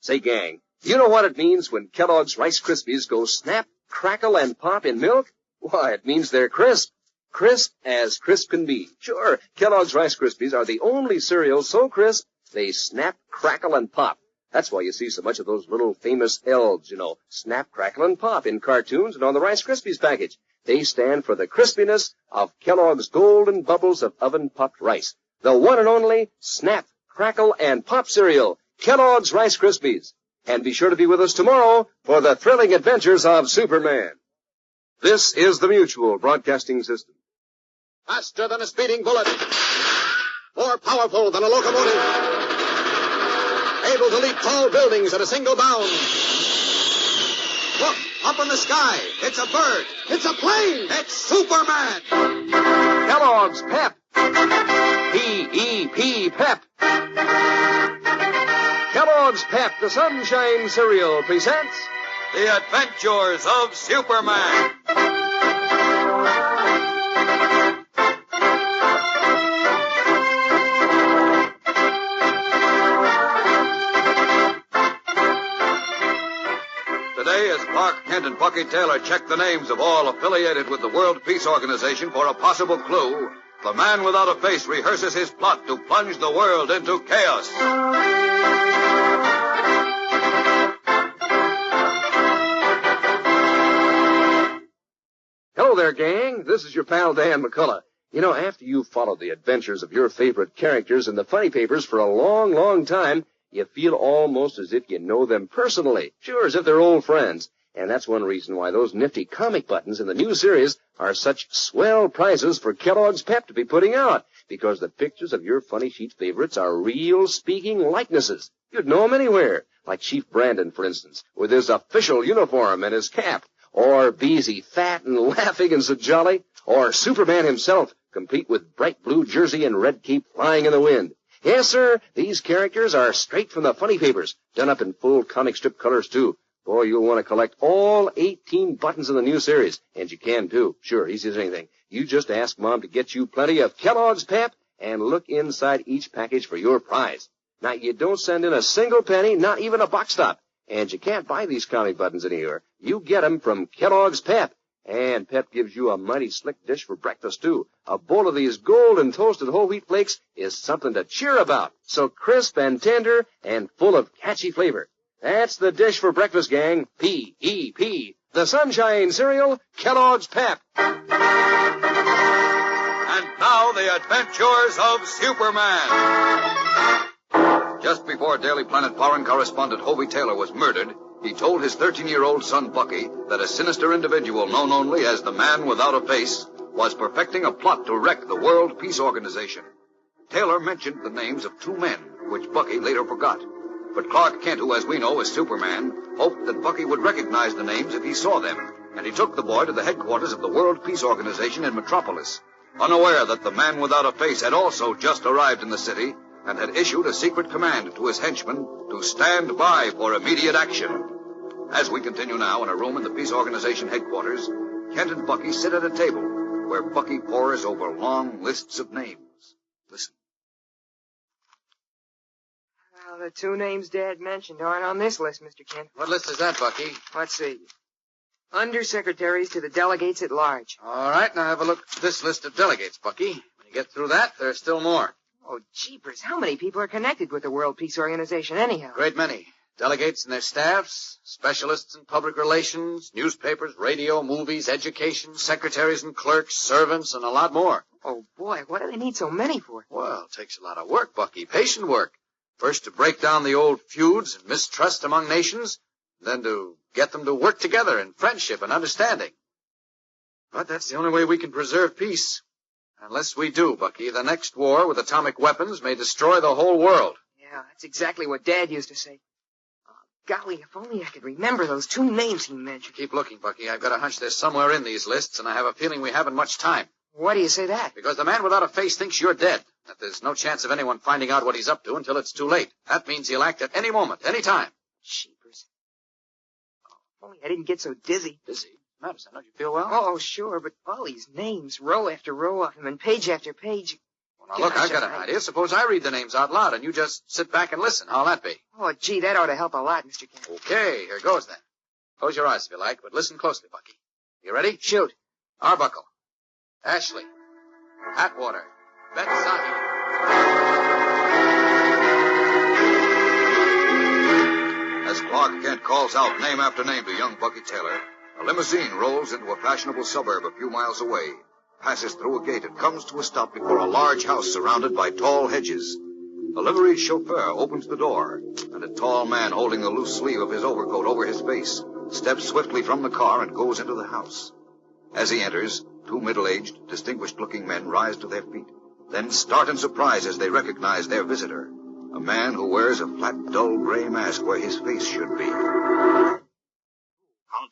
Say, gang, you know what it means when Kellogg's Rice Krispies go snap, crackle, and pop in milk? Why, it means they're crisp. Crisp as crisp can be. Sure, Kellogg's Rice Krispies are the only cereals so crisp, they snap, crackle, and pop. That's why you see so much of those little famous elves, you know, snap, crackle, and pop in cartoons and on the Rice Krispies package. They stand for the crispiness of Kellogg's golden bubbles of oven-popped rice. The one and only snap, crackle, and pop cereal, Kellogg's Rice Krispies. And be sure to be with us tomorrow for the thrilling adventures of Superman. This is the Mutual Broadcasting System. Faster than a speeding bullet. More powerful than a locomotive. Able able to leap tall buildings at a single bound. Look, up in the sky. It's a bird. It's a plane. It's Superman. Kellogg's Pep. P-E-P, Pep. Kellogg's Pep, the Sunshine Cereal, presents The Adventures of Superman. Today, as Clark Kent and Bucky Taylor check the names of all affiliated with the World Peace Organization for a possible clue, the man without a face rehearses his plot to plunge the world into chaos. Hello there, gang. This is your pal Dan McCullough. You know, after you've followed the adventures of your favorite characters in the funny papers for a long, long time, you feel almost as if you know them personally. Sure, as if they're old friends. And that's one reason why those nifty comic buttons in the new series are such swell prizes for Kellogg's Pep to be putting out. Because the pictures of your funny sheet favorites are real speaking likenesses. You'd know them anywhere. Like Chief Brandon, for instance, with his official uniform and his cap. Or Beezy, fat and laughing and so jolly. Or Superman himself, complete with bright blue jersey and red cape flying in the wind. Yes, sir, these characters are straight from the funny papers, done up in full comic strip colors, too. Boy, you'll want to collect all 18 buttons in the new series. And you can, too. Sure, easy as anything. You just ask Mom to get you plenty of Kellogg's Pep and look inside each package for your prize. Now, you don't send in a single penny, not even a box top. And you can't buy these comic buttons anywhere. You get them from Kellogg's Pep. And Pep gives you a mighty slick dish for breakfast, too. A bowl of these golden toasted whole wheat flakes is something to cheer about. So crisp and tender and full of catchy flavor. That's the dish for breakfast, gang. P-E-P. The Sunshine Cereal, Kellogg's Pep. And now, the Adventures of Superman. Just before Daily Planet foreign correspondent Hobie Taylor was murdered, he told his 13-year-old son Bucky that a sinister individual known only as the Man Without a Face was perfecting a plot to wreck the World Peace Organization. Taylor mentioned the names of two men, which Bucky later forgot. But Clark Kent, who, as we know, is Superman, hoped that Bucky would recognize the names if he saw them, and he took the boy to the headquarters of the World Peace Organization in Metropolis, unaware that the Man Without a Face had also just arrived in the city and had issued a secret command to his henchmen to stand by for immediate action. As we continue now in a room in the Peace Organization headquarters, Kent and Bucky sit at a table where Bucky pores over long lists of names. Listen. Well, the two names Dad mentioned aren't on this list, Mr. Kent. What list is that, Bucky? Let's see. Undersecretaries to the delegates at large. All right, now have a look at this list of delegates, Bucky. When you get through that, there's still more. Oh, jeepers, how many people are connected with the World Peace Organization anyhow? Great many. Delegates and their staffs, specialists in public relations, newspapers, radio, movies, education, secretaries and clerks, servants, and a lot more. Oh, boy, what do they need so many for? Well, it takes a lot of work, Bucky, patient work. First to break down the old feuds and mistrust among nations, then to get them to work together in friendship and understanding. But that's the only way we can preserve peace. Unless we do, Bucky, the next war with atomic weapons may destroy the whole world. Yeah, that's exactly what Dad used to say. Golly, if only I could remember those two names he mentioned. Keep looking, Bucky. I've got a hunch they're somewhere in these lists, and I have a feeling we haven't much time. Why do you say that? Because the Man Without a Face thinks you're dead. That there's no chance of anyone finding out what he's up to until it's too late. That means he'll act at any moment, any time. Jeepers. Oh, if only I didn't get so dizzy. Dizzy? Matters, don't you feel well? Oh, sure, but all these names, row after row of them, and page after page. Well, now, look, I've got an idea. Suppose I read the names out loud, and you just sit back and listen. How'll that be? Oh, gee, that ought to help a lot, Mr. Kent. Okay, here goes then. Close your eyes if you like, but listen closely, Bucky. You ready? Shoot. Arbuckle. Ashley. Atwater. Betsani. As Clark Kent calls out name after name to young Bucky Taylor, a limousine rolls into a fashionable suburb a few miles away, passes through a gate, and comes to a stop before a large house surrounded by tall hedges. A liveried chauffeur opens the door, and a tall man holding the loose sleeve of his overcoat over his face steps swiftly from the car and goes into the house. As he enters, two middle-aged, distinguished-looking men rise to their feet, then start in surprise as they recognize their visitor. A man who wears a flat, dull gray mask where his face should be. Count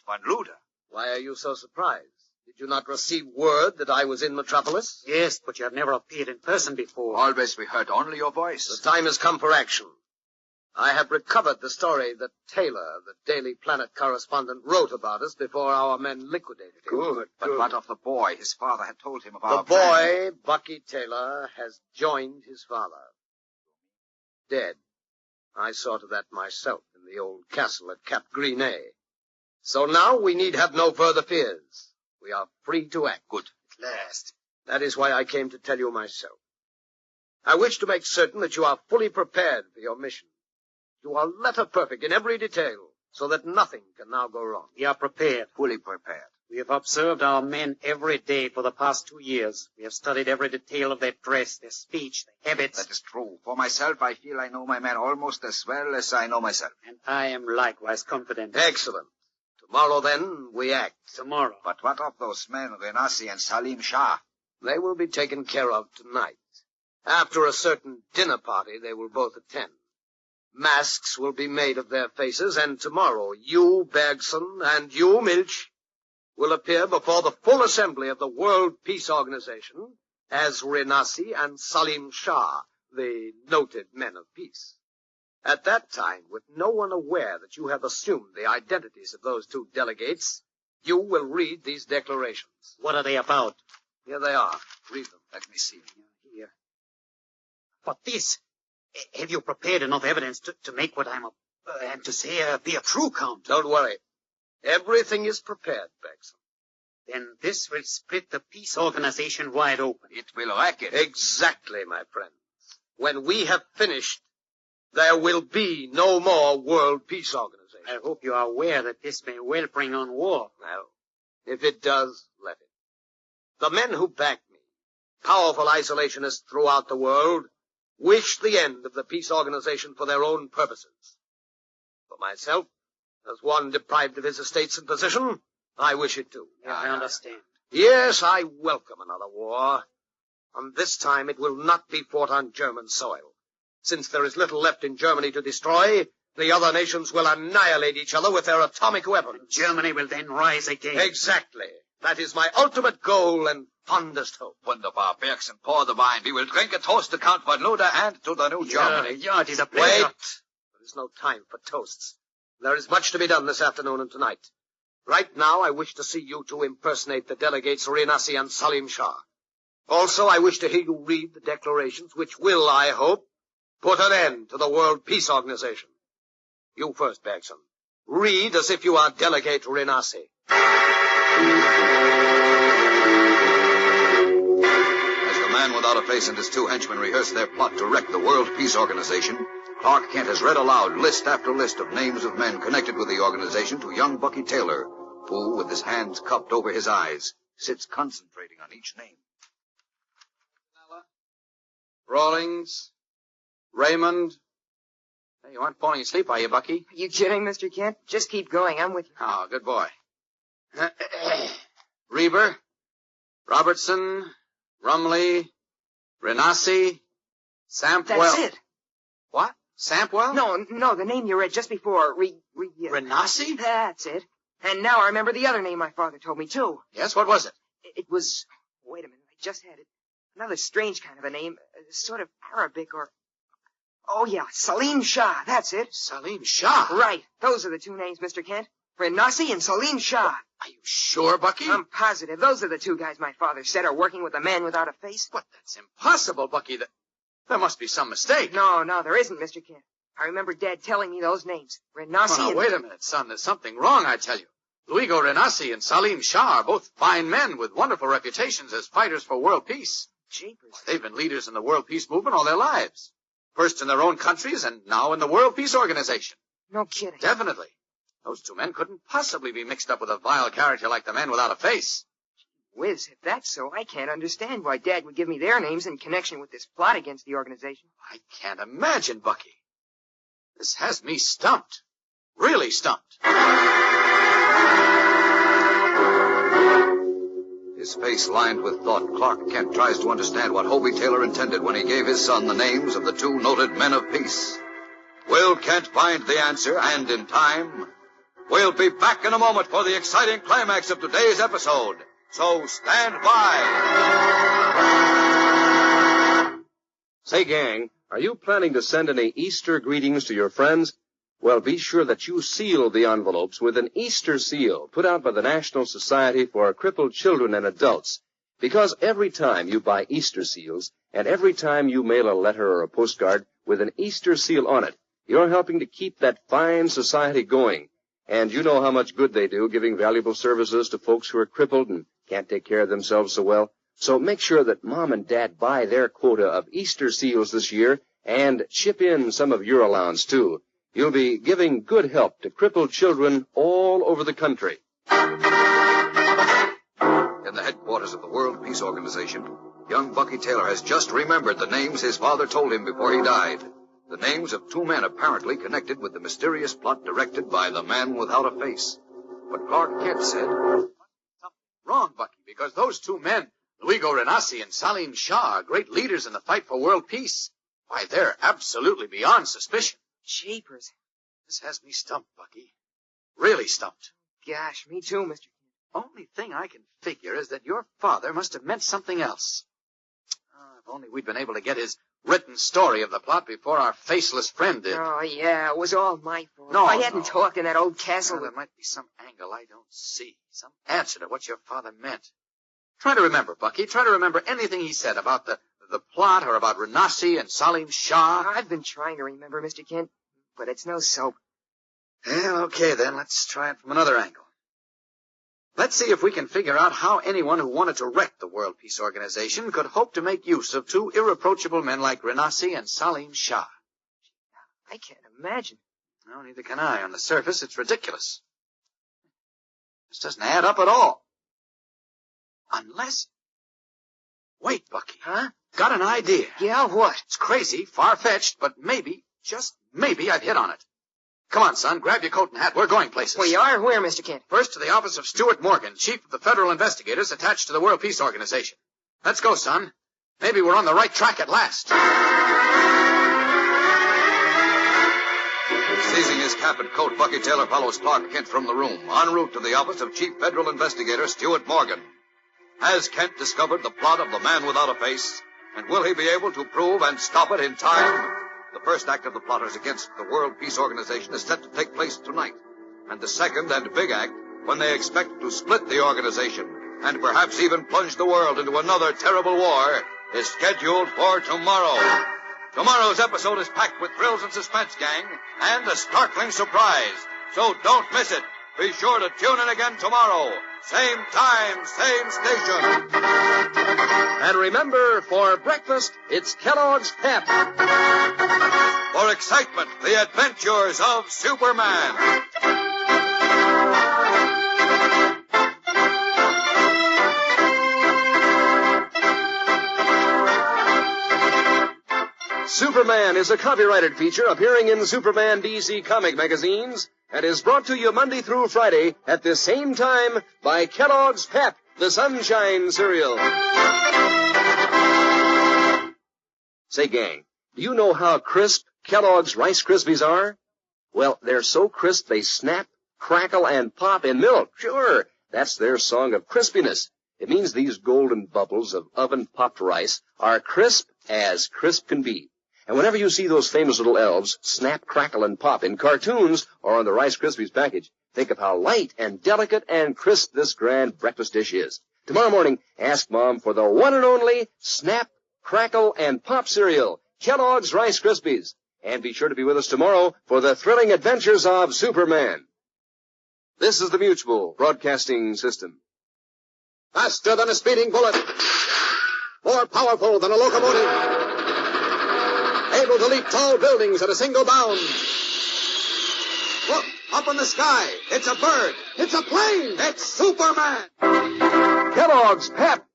Van Luda. Why are you so surprised? Did you not receive word that I was in Metropolis? Yes, but you have never appeared in person before. Always we heard only your voice. The time has come for action. I have recovered the story that Taylor, the Daily Planet correspondent, wrote about us before our men liquidated him. Good. But what of the boy? His father had told him about... The boy, Bucky Taylor, has joined his father. Dead. I saw to that myself in the old castle at Cap Grinet. So now we need have no further fears. We are free to act. Good. At last. That is why I came to tell you myself. I wish to make certain that you are fully prepared for your mission. You are letter perfect in every detail, so that nothing can now go wrong. We are prepared. Fully prepared. We have observed our men every day for the past 2 years. We have studied every detail of their dress, their speech, their habits. That is true. For myself, I feel I know my men almost as well as I know myself. And I am likewise confident. Excellent. Tomorrow, then, we act. Tomorrow. But what of those men, Renassi and Salim Shah? They will be taken care of tonight. After a certain dinner party, they will both attend. Masks will be made of their faces, and tomorrow you, Bergson, and you, Milch, will appear before the full assembly of the World Peace Organization as Renassi and Salim Shah, the noted men of peace. At that time, with no one aware that you have assumed the identities of those two delegates, you will read these declarations. What are they about? Here they are. Read them. Let me see. Here. But this... Have you prepared enough evidence to make what I'm and to say be a true count? Don't worry. Everything is prepared, Bergson. Then this will split the peace organization wide open. It will wreck it. Exactly, my friends. When we have finished, there will be no more World Peace Organization. I hope you are aware that this may well bring on war. Well, if it does, let it. The men who back me, powerful isolationists throughout the world, wish the end of the peace organization for their own purposes. For myself, as one deprived of his estates and position, I wish it too. Yeah, I understand. Yes, I welcome another war. And this time it will not be fought on German soil. Since there is little left in Germany to destroy, the other nations will annihilate each other with their atomic weapons. And Germany will then rise again. Exactly. That is my ultimate goal and fondest hope. Wunderbar, Bergson, pour the wine. We will drink a toast to Count von Luda and to the new Germany. Yeah, it is a pleasure. Wait. There is no time for toasts. There is much to be done this afternoon and tonight. Right now, I wish to see you two impersonate the delegates Renassi and Salim Shah. Also, I wish to hear you read the declarations which will, I hope, put an end to the World Peace Organization. You first, Bergson. Read as if you are Delegate Renassi. As the man without a face and his two henchmen rehearse their plot to wreck the World Peace Organization, Clark Kent has read aloud list after list of names of men connected with the organization to young Bucky Taylor, who, with his hands cupped over his eyes, sits concentrating on each name. Rawlings, Raymond. Hey, you aren't falling asleep, are you, Bucky? Are you kidding, Mr. Kent? Just keep going. I'm with you. Oh, good boy. Reber, Robertson, Rumley, Renassi, Sampwell. That's it. What? Sampwell? No, the name you read just before. Renassi? That's it. And now I remember the other name my father told me, too. Yes, what was it? It was... Wait a minute, I just had it. Another strange kind of a name, sort of Arabic or... Oh, yeah, Salim Shah, that's it. Salim Shah? Right, those are the two names, Mr. Kent. Renassi and Salim Shah. Are you sure, Bucky? I'm positive. Those are the two guys my father said are working with the man without a face. What? That's impossible, Bucky. There must be some mistake. No, there isn't, Mr. Kent. I remember Dad telling me those names. Renassi and... Wait a minute, son. There's something wrong, I tell you. Luigo Renassi and Salim Shah are both fine men with wonderful reputations as fighters for world peace. Jeepers. They've been leaders in the world peace movement all their lives. First in their own countries and now in the World Peace Organization. No kidding. Definitely. Those two men couldn't possibly be mixed up with a vile character like the man without a face. Whiz, if that's so, I can't understand why Dad would give me their names in connection with this plot against the organization. I can't imagine, Bucky. This has me stumped. Really stumped. His His face lined with thought, Clark Kent tries to understand what Hobie Taylor intended when he gave his son the names of the two noted men of peace. Will Kent find the answer, and in time? We'll be back in a moment for the exciting climax of today's episode. So stand by. Say, gang, are you planning to send any Easter greetings to your friends? Well, be sure that you seal the envelopes with an Easter seal put out by the National Society for Crippled Children and Adults. Because every time you buy Easter seals, and every time you mail a letter or a postcard with an Easter seal on it, you're helping to keep that fine society going. And you know how much good they do, giving valuable services to folks who are crippled and can't take care of themselves so well. So make sure that Mom and Dad buy their quota of Easter seals this year and chip in some of your allowance, too. You'll be giving good help to crippled children all over the country. In the headquarters of the World Peace Organization, young Bucky Taylor has just remembered the names his father told him before he died. The names of two men apparently connected with the mysterious plot directed by the man without a face. But Clark Kent said, "Something wrong, Bucky, because those two men, Luigi Renassi and Salim Shah, are great leaders in the fight for world peace. Why, they're absolutely beyond suspicion." Jeepers. This has me stumped, Bucky. Really stumped. Gosh, me too, Mr. Only thing I can figure is that your father must have meant something else. If only we'd been able to get his written story of the plot before our faceless friend did. Oh, yeah, it was all my fault. No, if I hadn't talked in that old castle... Well, there might be some angle I don't see. Some answer to what your father meant. Try to remember, Bucky. Try to remember anything he said about the plot or about Renassi and Salim Shah. I've been trying to remember, Mr. Kent, but it's no soap. Well, okay, then. Let's try it from another angle. Let's see if we can figure out how anyone who wanted to wreck the World Peace Organization could hope to make use of two irreproachable men like Renassi and Salim Shah. I can't imagine. No, neither can I. On the surface, it's ridiculous. This doesn't add up at all. Unless... Wait, Bucky. Huh? Got an idea. Yeah, what? It's crazy, far-fetched, but maybe, just maybe, I've hit on it. Come on, son, grab your coat and hat. We're going places. We are? Where, Mr. Kent? First to the office of Stuart Morgan, chief of the federal investigators attached to the World Peace Organization. Let's go, son. Maybe we're on the right track at last. Seizing his cap and coat, Bucky Taylor follows Clark Kent from the room, en route to the office of Chief Federal Investigator Stuart Morgan. Has Kent discovered the plot of the man without a face? And will he be able to prove and stop it in time? The first act of the plotters against the World Peace Organization is set to take place tonight. And the second and big act, when they expect to split the organization and perhaps even plunge the world into another terrible war, is scheduled for tomorrow. Tomorrow's episode is packed with thrills and suspense, gang, and a startling surprise. So don't miss it. Be sure to tune in again tomorrow. Same time, same station. And remember, for breakfast, it's Kellogg's Pep. For excitement, the adventures of Superman. Superman is a copyrighted feature appearing in Superman DC comic magazines and is brought to you Monday through Friday at the same time by Kellogg's Pep, the Sunshine Cereal. Say, gang, do you know how crisp Kellogg's Rice Krispies are? Well, they're so crisp they snap, crackle, and pop in milk. Sure, that's their song of crispiness. It means these golden bubbles of oven-popped rice are crisp as crisp can be. And whenever you see those famous little elves snap, crackle, and pop in cartoons or on the Rice Krispies package, think of how light and delicate and crisp this grand breakfast dish is. Tomorrow morning, ask Mom for the one and only Snap, Crackle, and Pop cereal, Kellogg's Rice Krispies. And be sure to be with us tomorrow for the thrilling adventures of Superman. This is the Mutual Broadcasting System. Faster than a speeding bullet. More powerful than a locomotive. Able to leap tall buildings at a single bound. Look, up in the sky. It's a bird. It's a plane. It's Superman. Kellogg's Pep.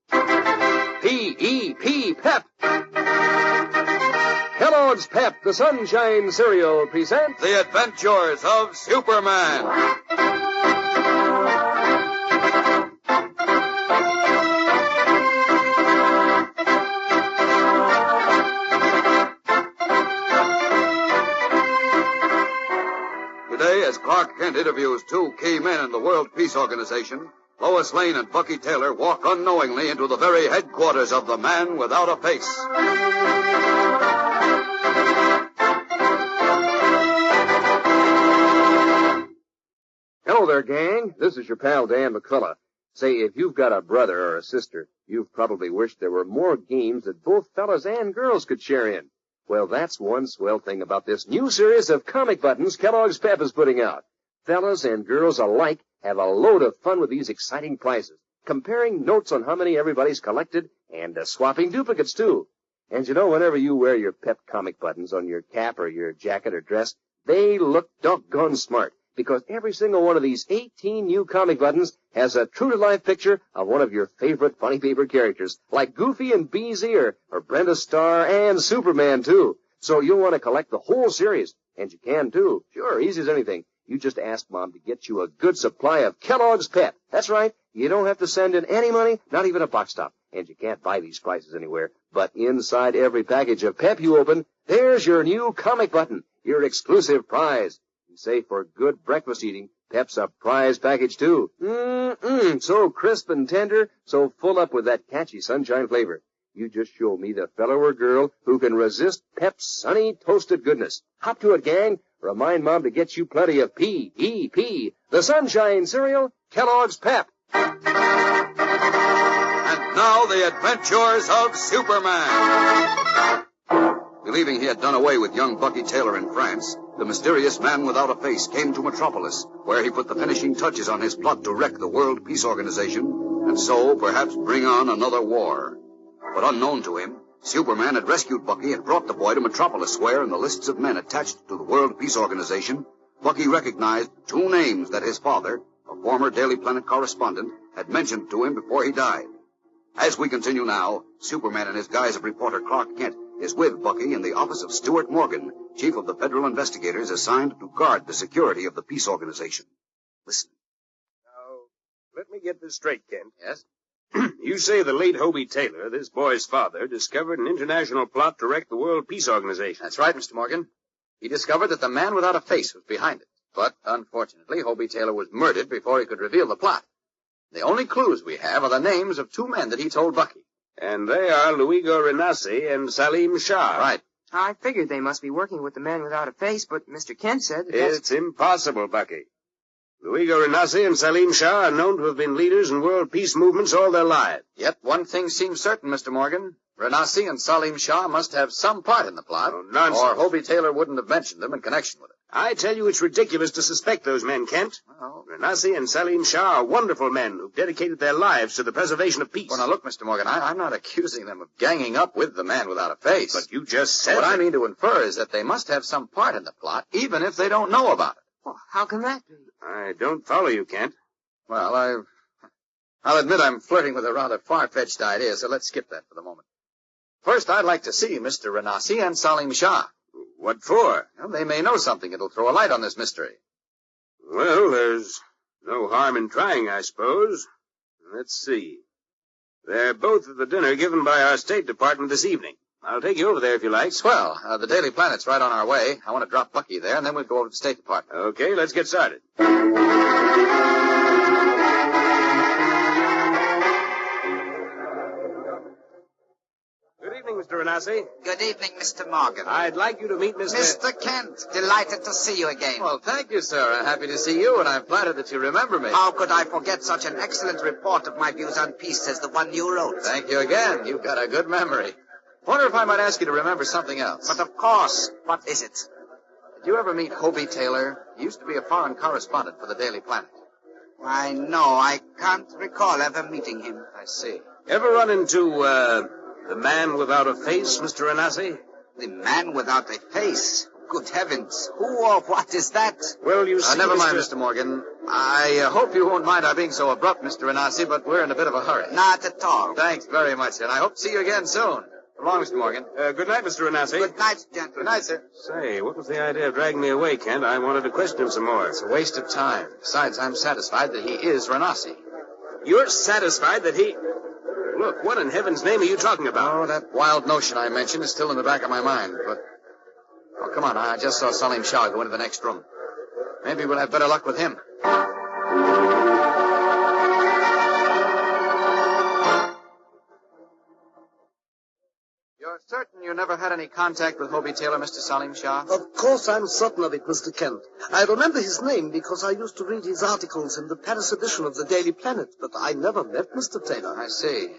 P-E-P, Pep. Kellogg's Pep, the Sunshine Cereal, presents The Adventures of Superman. Kent interviews two key men in the World Peace Organization, Lois Lane and Bucky Taylor walk unknowingly into the very headquarters of the Man Without a Face. Hello there, gang. This is your pal Dan McCullough. Say, if you've got a brother or a sister, you've probably wished there were more games that both fellas and girls could share in. Well, that's one swell thing about this new series of comic buttons Kellogg's Pep is putting out. Fellas and girls alike have a load of fun with these exciting prizes, comparing notes on how many everybody's collected, and swapping duplicates, too. And you know, whenever you wear your Pep comic buttons on your cap or your jacket or dress, they look doggone smart, because every single one of these 18 new comic buttons has a true-to-life picture of one of your favorite funny paper characters, like Goofy and Beezy or Brenda Starr and Superman, too. So you'll want to collect the whole series, and you can, too. Sure, easy as anything. You just ask Mom to get you a good supply of Kellogg's Pep. That's right. You don't have to send in any money, not even a box top. And you can't buy these prices anywhere. But inside every package of Pep you open, there's your new comic button, your exclusive prize. And say, for good breakfast eating, Pep's a prize package, too. So crisp and tender, so full up with that catchy sunshine flavor. You just show me the fellow or girl who can resist Pep's sunny, toasted goodness. Hop to it, gang. Remind Mom to get you plenty of P.E.P., the sunshine cereal, Kellogg's Pep. And now the adventures of Superman. Believing he had done away with young Bucky Taylor in France, the mysterious Man Without a Face came to Metropolis, where he put the finishing touches on his plot to wreck the World Peace Organization, and so perhaps bring on another war. But unknown to him, Superman had rescued Bucky and brought the boy to Metropolis, where, in the lists of men attached to the World Peace Organization, Bucky recognized two names that his father, a former Daily Planet correspondent, had mentioned to him before he died. As we continue now, Superman in his guise of reporter Clark Kent is with Bucky in the office of Stuart Morgan, chief of the federal investigators assigned to guard the security of the peace organization. Listen. Now, let me get this straight, Kent. Yes? You say the late Hobie Taylor, this boy's father, discovered an international plot to wreck the World Peace Organization. That's right, Mr. Morgan. He discovered that the Man Without a Face was behind it. But, unfortunately, Hobie Taylor was murdered before he could reveal the plot. The only clues we have are the names of two men that he told Bucky. And they are Luigo Renassi and Salim Shah. Right. I figured they must be working with the Man Without a Face, but Mr. Kent said that It's impossible, Bucky. Luigo Renassi and Salim Shah are known to have been leaders in world peace movements all their lives. Yet one thing seems certain, Mr. Morgan. Renassi and Salim Shah must have some part in the plot. Oh, nonsense. Or Hobie Taylor wouldn't have mentioned them in connection with it. I tell you, it's ridiculous to suspect those men, Kent. Well, Renassi and Salim Shah are wonderful men who've dedicated their lives to the preservation of peace. Well, now look, Mr. Morgan, I'm not accusing them of ganging up with the Man Without a Face. But you just said What I mean to infer is that they must have some part in the plot, even if they don't know about it. Well, how can that be? I don't follow you, Kent. Well, I'll admit I'm flirting with a rather far-fetched idea, so let's skip that for the moment. First, I'd like to see Mr. Renassi and Salim Shah. What for? Well, they may know something that'll throw a light on this mystery. Well, there's no harm in trying, I suppose. Let's see. They're both at the dinner given by our State Department this evening. I'll take you over there if you like. Swell. The Daily Planet's right on our way. I want to drop Bucky there, and then we'll go over to the State Department. Okay, let's get started. Good evening, Mr. Renassi. Good evening, Mr. Morgan. I'd like you to meet Mr. Kent, delighted to see you again. Well, thank you, sir. I'm happy to see you, and I'm flattered that you remember me. How could I forget such an excellent report of my views on peace as the one you wrote? Thank you again. You've got a good memory. Wonder if I might ask you to remember something else. But of course. What is it? Did you ever meet Hobie Taylor? He used to be a foreign correspondent for the Daily Planet. Why, no, I can't recall ever meeting him. I see. Ever run into, the Man Without a Face, Mr. Renassi? The Man Without a Face? Good heavens. Who or what is that? Well, you see, never mind, Mr. Morgan. I hope you won't mind our being so abrupt, Mr. Renassi, but we're in a bit of a hurry. Not at all. Thanks very much, and I hope to see you again soon. Come along, Mr. Morgan. Good night, Mr. Renassi. Good night, gentlemen. Good night, sir. Say, what was the idea of dragging me away, Kent? I wanted to question him some more. It's a waste of time. Besides, I'm satisfied that he is Renassi. You're satisfied that he... Look, what in heaven's name are you talking about? Oh, that wild notion I mentioned is still in the back of my mind, but... Oh, come on, I just saw Salim Shah go into the next room. Maybe we'll have better luck with him. You're certain you never had any contact with Hobie Taylor, Mr. Salim Shah? Of course I'm certain of it, Mr. Kent. I remember his name because I used to read his articles in the Paris edition of the Daily Planet, but I never met Mr. Taylor. I see.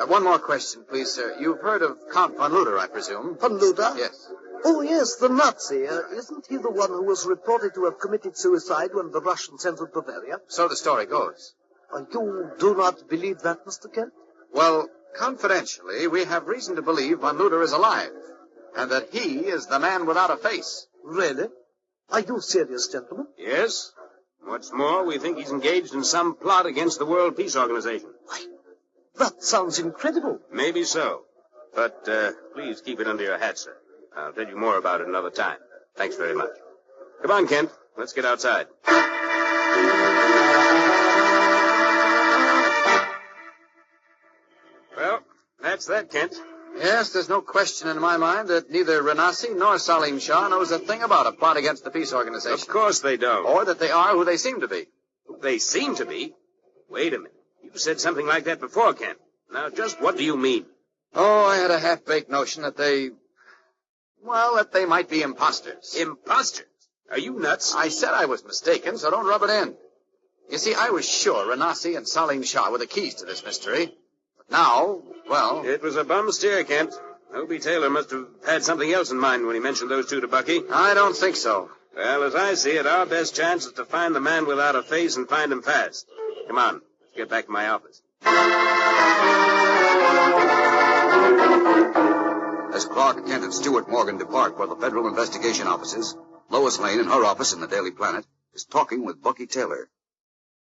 One more question, please, sir. You've heard of Count von Luder, I presume? Von Luder? Yes. Oh, yes, the Nazi. Isn't he the one who was reported to have committed suicide when the Russians entered Bavaria? So the story goes. You do not believe that, Mr. Kent? Well, confidentially, we have reason to believe von Luder is alive, and that he is the man without a face. Really? Are you serious, gentlemen? Yes. What's more, we think he's engaged in some plot against the World Peace Organization. That sounds incredible. Maybe so. But please keep it under your hat, sir. I'll tell you more about it another time. Thanks very much. Come on, Kent. Let's get outside. Well, that's that, Kent. Yes, there's no question in my mind that neither Renassi nor Salim Shah knows a thing about a plot against the peace organization. Of course they don't. Or that they are who they seem to be. Who they seem to be? Wait a minute. You said something like that before, Kent. Now, just what do you mean? Oh, I had a half-baked notion that they might be imposters. Imposters? Are you nuts? I said I was mistaken, so don't rub it in. You see, I was sure Renassi and Salim Shah were the keys to this mystery. But now, well... It was a bum steer, Kent. Hobie Taylor must have had something else in mind when he mentioned those two to Bucky. I don't think so. Well, as I see it, our best chance is to find the man without a face and find him fast. Come on, let's get back to my office. As Clark Kent and Stuart Morgan depart for the Federal Investigation Offices, Lois Lane, in her office in the Daily Planet, is talking with Bucky Taylor.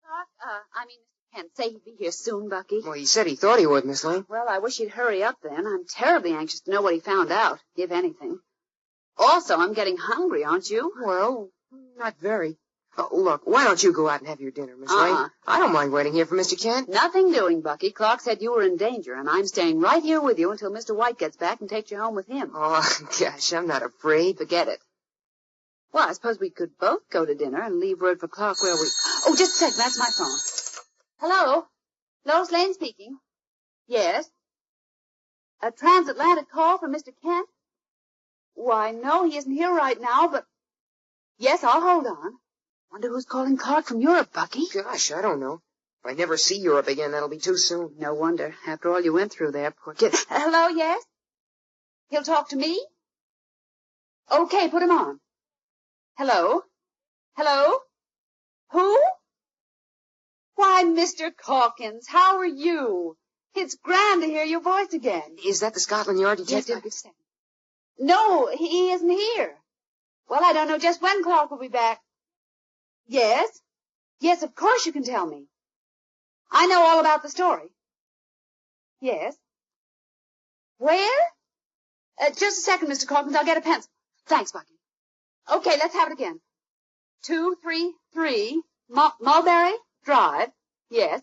Mr. Kent, say he'd be here soon, Bucky. Well, he said he thought he would, Miss Lane. Well, I wish he'd hurry up then. I'm terribly anxious to know what he found out, if anything. Also, I'm getting hungry, aren't you? Well, not very. Oh, look, why don't you go out and have your dinner, Miss Lane? I don't mind waiting here for Mr. Kent. Nothing doing, Bucky. Clark said you were in danger, and I'm staying right here with you until Mr. White gets back and takes you home with him. Oh, gosh, I'm not afraid. Forget it. Well, I suppose we could both go to dinner and leave word for Clark where we... Oh, just a second. That's my phone. Hello? Lois Lane speaking. Yes? A transatlantic call from Mr. Kent? Why, no, he isn't here right now, but... Yes, I'll hold on. Wonder who's calling Clark from Europe, Bucky? Gosh, I don't know. If I never see Europe again, that'll be too soon. No wonder. After all you went through there, poor kid. Hello, yes? He'll talk to me? Okay, put him on. Hello? Hello? Who? Why, Mr. Calkins, how are you? It's grand to hear your voice again. Is that the Scotland Yard detective? Yes, no, he isn't here. Well, I don't know just when Clark will be back. Yes? Yes, of course you can tell me. I know all about the story. Yes? Where? Just a second, Mr. Calkins. I'll get a pencil. Thanks, Bucky. Okay, let's have it again. 233 Mulberry Drive. Yes.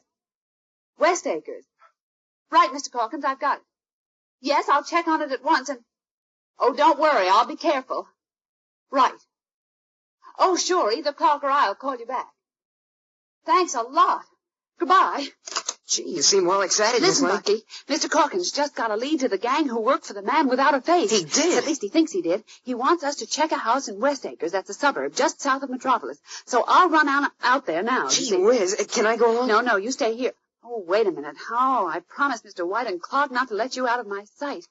West Acres. Right, Mr. Calkins, I've got it. Yes, I'll check on it at once and... Oh, don't worry, I'll be careful. Right. Oh, sure, either Clark or I'll call you back. Thanks a lot. Goodbye. Gee, you seem well excited, Listen, Miss Lane. Bucky, Mr. Calkins just got a lead to the gang who worked for the man without a face. He did? At least he thinks he did. He wants us to check a house in West Acres. That's a suburb just south of Metropolis. So I'll run out there now. Gee whiz, can I go along? No, you stay here. Oh, wait a minute. Oh, I promised Mr. White and Clark not to let you out of my sight.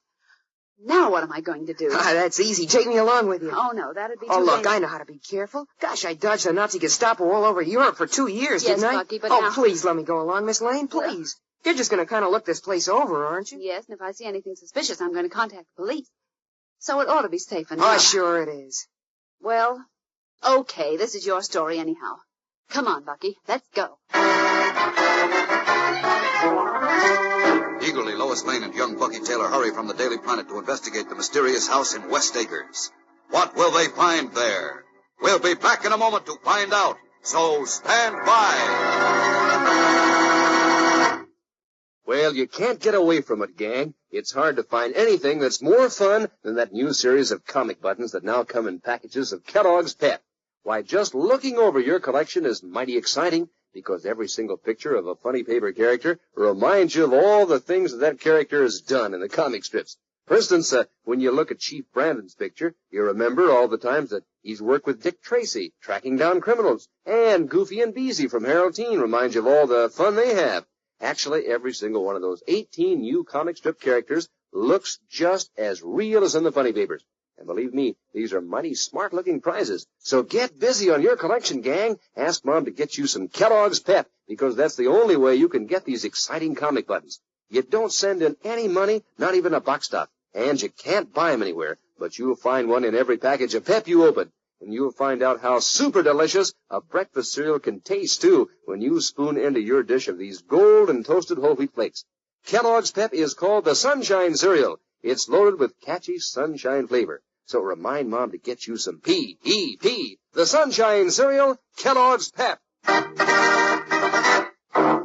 Now what am I going to do? That's easy. Take me along with you. Oh, no, that'd be too look, dangerous. I know how to be careful. Gosh, I dodged the Nazi Gestapo all over Europe for 2 years, Yes, didn't I? Bucky, but Oh, now... please let me go along, Miss Lane, please. You're just going to kind of look this place over, aren't you? Yes, and if I see anything suspicious, I'm going to contact the police. So it ought to be safe enough. Oh, sure it is. Well, okay, this is your story anyhow. Come on, Bucky, let's go. Eagerly, Lois Lane and young Bucky Taylor hurry from the Daily Planet to investigate the mysterious house in West Acres. What will they find there? We'll be back in a moment to find out, so stand by. Well, you can't get away from it, gang. It's hard to find anything that's more fun than that new series of comic buttons that now come in packages of Kellogg's Pep. Why, just looking over your collection is mighty exciting, because every single picture of a funny paper character reminds you of all the things that character has done in the comic strips. For instance, when you look at Chief Brandon's picture, you remember all the times that he's worked with Dick Tracy, tracking down criminals, and Goofy and Beezy from Harold Teen reminds you of all the fun they have. Actually, every single one of those 18 new comic strip characters looks just as real as in the funny papers. And believe me, these are mighty smart-looking prizes. So get busy on your collection, gang. Ask Mom to get you some Kellogg's Pep, because that's the only way you can get these exciting comic buttons. You don't send in any money, not even a box top, and you can't buy them anywhere, but you'll find one in every package of Pep you open. And you'll find out how super delicious a breakfast cereal can taste, too, when you spoon into your dish of these golden toasted whole wheat flakes. Kellogg's Pep is called the Sunshine Cereal. It's loaded with catchy sunshine flavor. So remind Mom to get you some P-E-P, the Sunshine Cereal, Kellogg's Pep.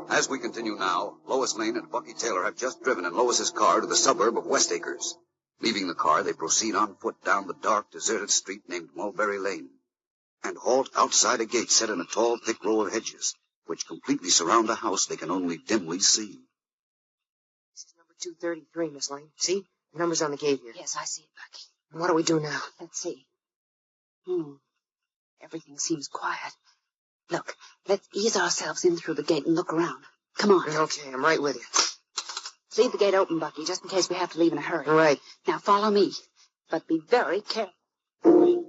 As we continue now, Lois Lane and Bucky Taylor have just driven in Lois's car to the suburb of West Acres. Leaving the car, they proceed on foot down the dark, deserted street named Mulberry Lane, and halt outside a gate set in a tall, thick row of hedges, which completely surround a house they can only dimly see. This is number 233, Miss Lane. See? The number's on the gate here. Yes, I see it, Bucky. And what do we do now? Let's see. Everything seems quiet. Look, let's ease ourselves in through the gate and look around. Come on. Okay, I'm right with you. Leave the gate open, Bucky, just in case we have to leave in a hurry. All right. Now follow me, but be very careful. Countman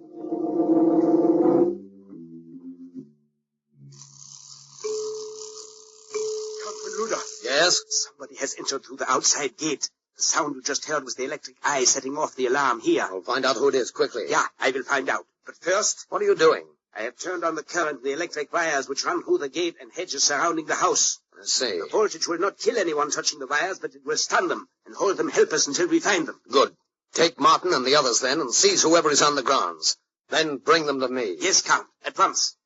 Rudolph. Yes? Somebody has entered through the outside gate. The sound you just heard was the electric eye setting off the alarm here. I'll find out who it is quickly. Yeah, I will find out. But first, what are you doing? I have turned on the current of the electric wires which run through the gate and hedges surrounding the house. I see. The voltage will not kill anyone touching the wires, but it will stun them and hold them helpless until we find them. Good. Take Martin and the others then and seize whoever is on the grounds. Then bring them to me. Yes, Count. At once.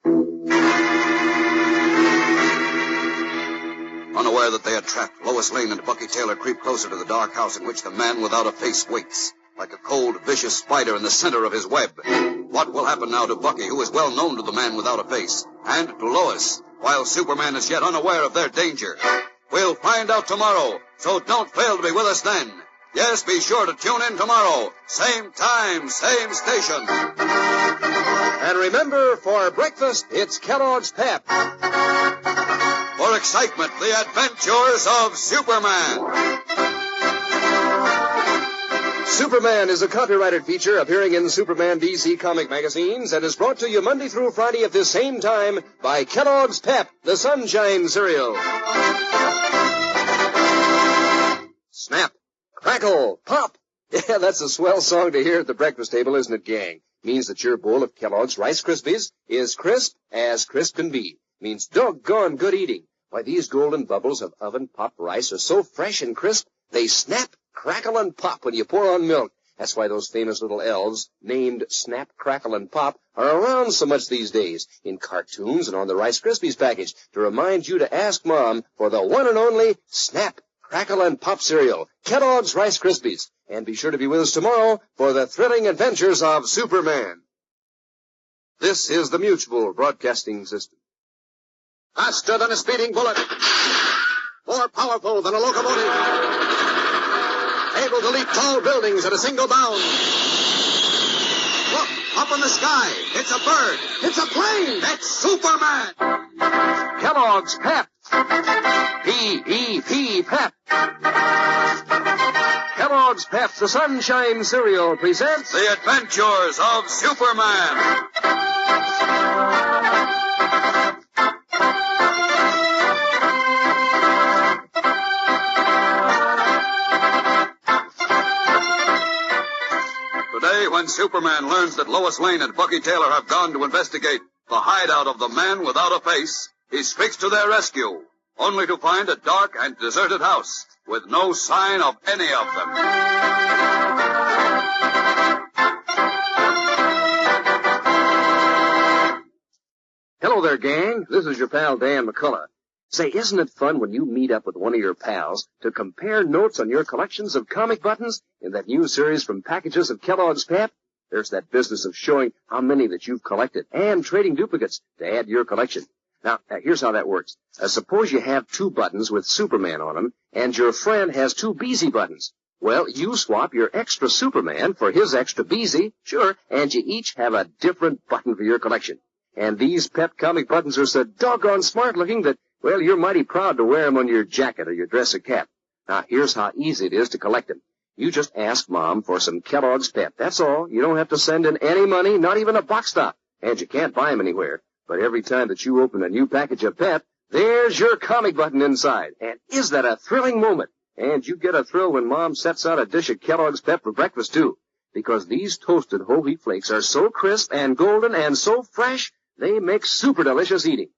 Unaware that they are trapped, Lois Lane and Bucky Taylor creep closer to the dark house in which the man without a face waits, like a cold, vicious spider in the center of his web. What will happen now to Bucky, who is well known to the man without a face, and to Lois, while Superman is yet unaware of their danger? We'll find out tomorrow, so don't fail to be with us then. Yes, be sure to tune in tomorrow. Same time, same station. And remember, for breakfast, it's Kellogg's Pep. For excitement, the adventures of Superman. Superman is a copyrighted feature appearing in Superman DC comic magazines and is brought to you Monday through Friday at this same time by Kellogg's Pep, the Sunshine Cereal. Snap, crackle, pop. Yeah, that's a swell song to hear at the breakfast table, isn't it, gang? Means that your bowl of Kellogg's Rice Krispies is crisp as crisp can be. Means doggone good eating. Why, these golden bubbles of oven-popped rice are so fresh and crisp, they snap, crackle, and pop when you pour on milk. That's why those famous little elves, named Snap, Crackle, and Pop, are around so much these days, in cartoons and on the Rice Krispies package, to remind you to ask Mom for the one and only Snap, Crackle, and Pop cereal, Kellogg's Rice Krispies. And be sure to be with us tomorrow for the thrilling adventures of Superman. This is the Mutual Broadcasting System. Faster than a speeding bullet. More powerful than a locomotive. Able to leap tall buildings at a single bound. Look, up in the sky. It's a bird. It's a plane. That's Superman. Kellogg's Pep. P-E-P, Pep. Kellogg's Pep, the Sunshine Cereal, presents The Adventures of Superman. Today, when Superman learns that Lois Lane and Bucky Taylor have gone to investigate the hideout of the man without a face, he streaks to their rescue, only to find a dark and deserted house with no sign of any of them. Hello there, gang. This is your pal Dan McCullough. Say, isn't it fun when you meet up with one of your pals to compare notes on your collections of comic buttons in that new series from packages of Kellogg's Pep? There's that business of showing how many that you've collected and trading duplicates to add to your collection. Now, here's how that works. Suppose you have 2 buttons with Superman on them, and your friend has 2 Beezy buttons. Well, you swap your extra Superman for his extra Beezy, sure, and you each have a different button for your collection. And these Pep comic buttons are so doggone smart-looking that, well, you're mighty proud to wear them on your jacket or your dress or cap. Now, here's how easy it is to collect them. You just ask Mom for some Kellogg's Pep. That's all. You don't have to send in any money, not even a box stop. And you can't buy them anywhere. But every time that you open a new package of Pep, there's your comic button inside. And is that a thrilling moment? And you get a thrill when Mom sets out a dish of Kellogg's Pep for breakfast, too. Because these toasted whole wheat flakes are so crisp and golden and so fresh, they make super delicious eating.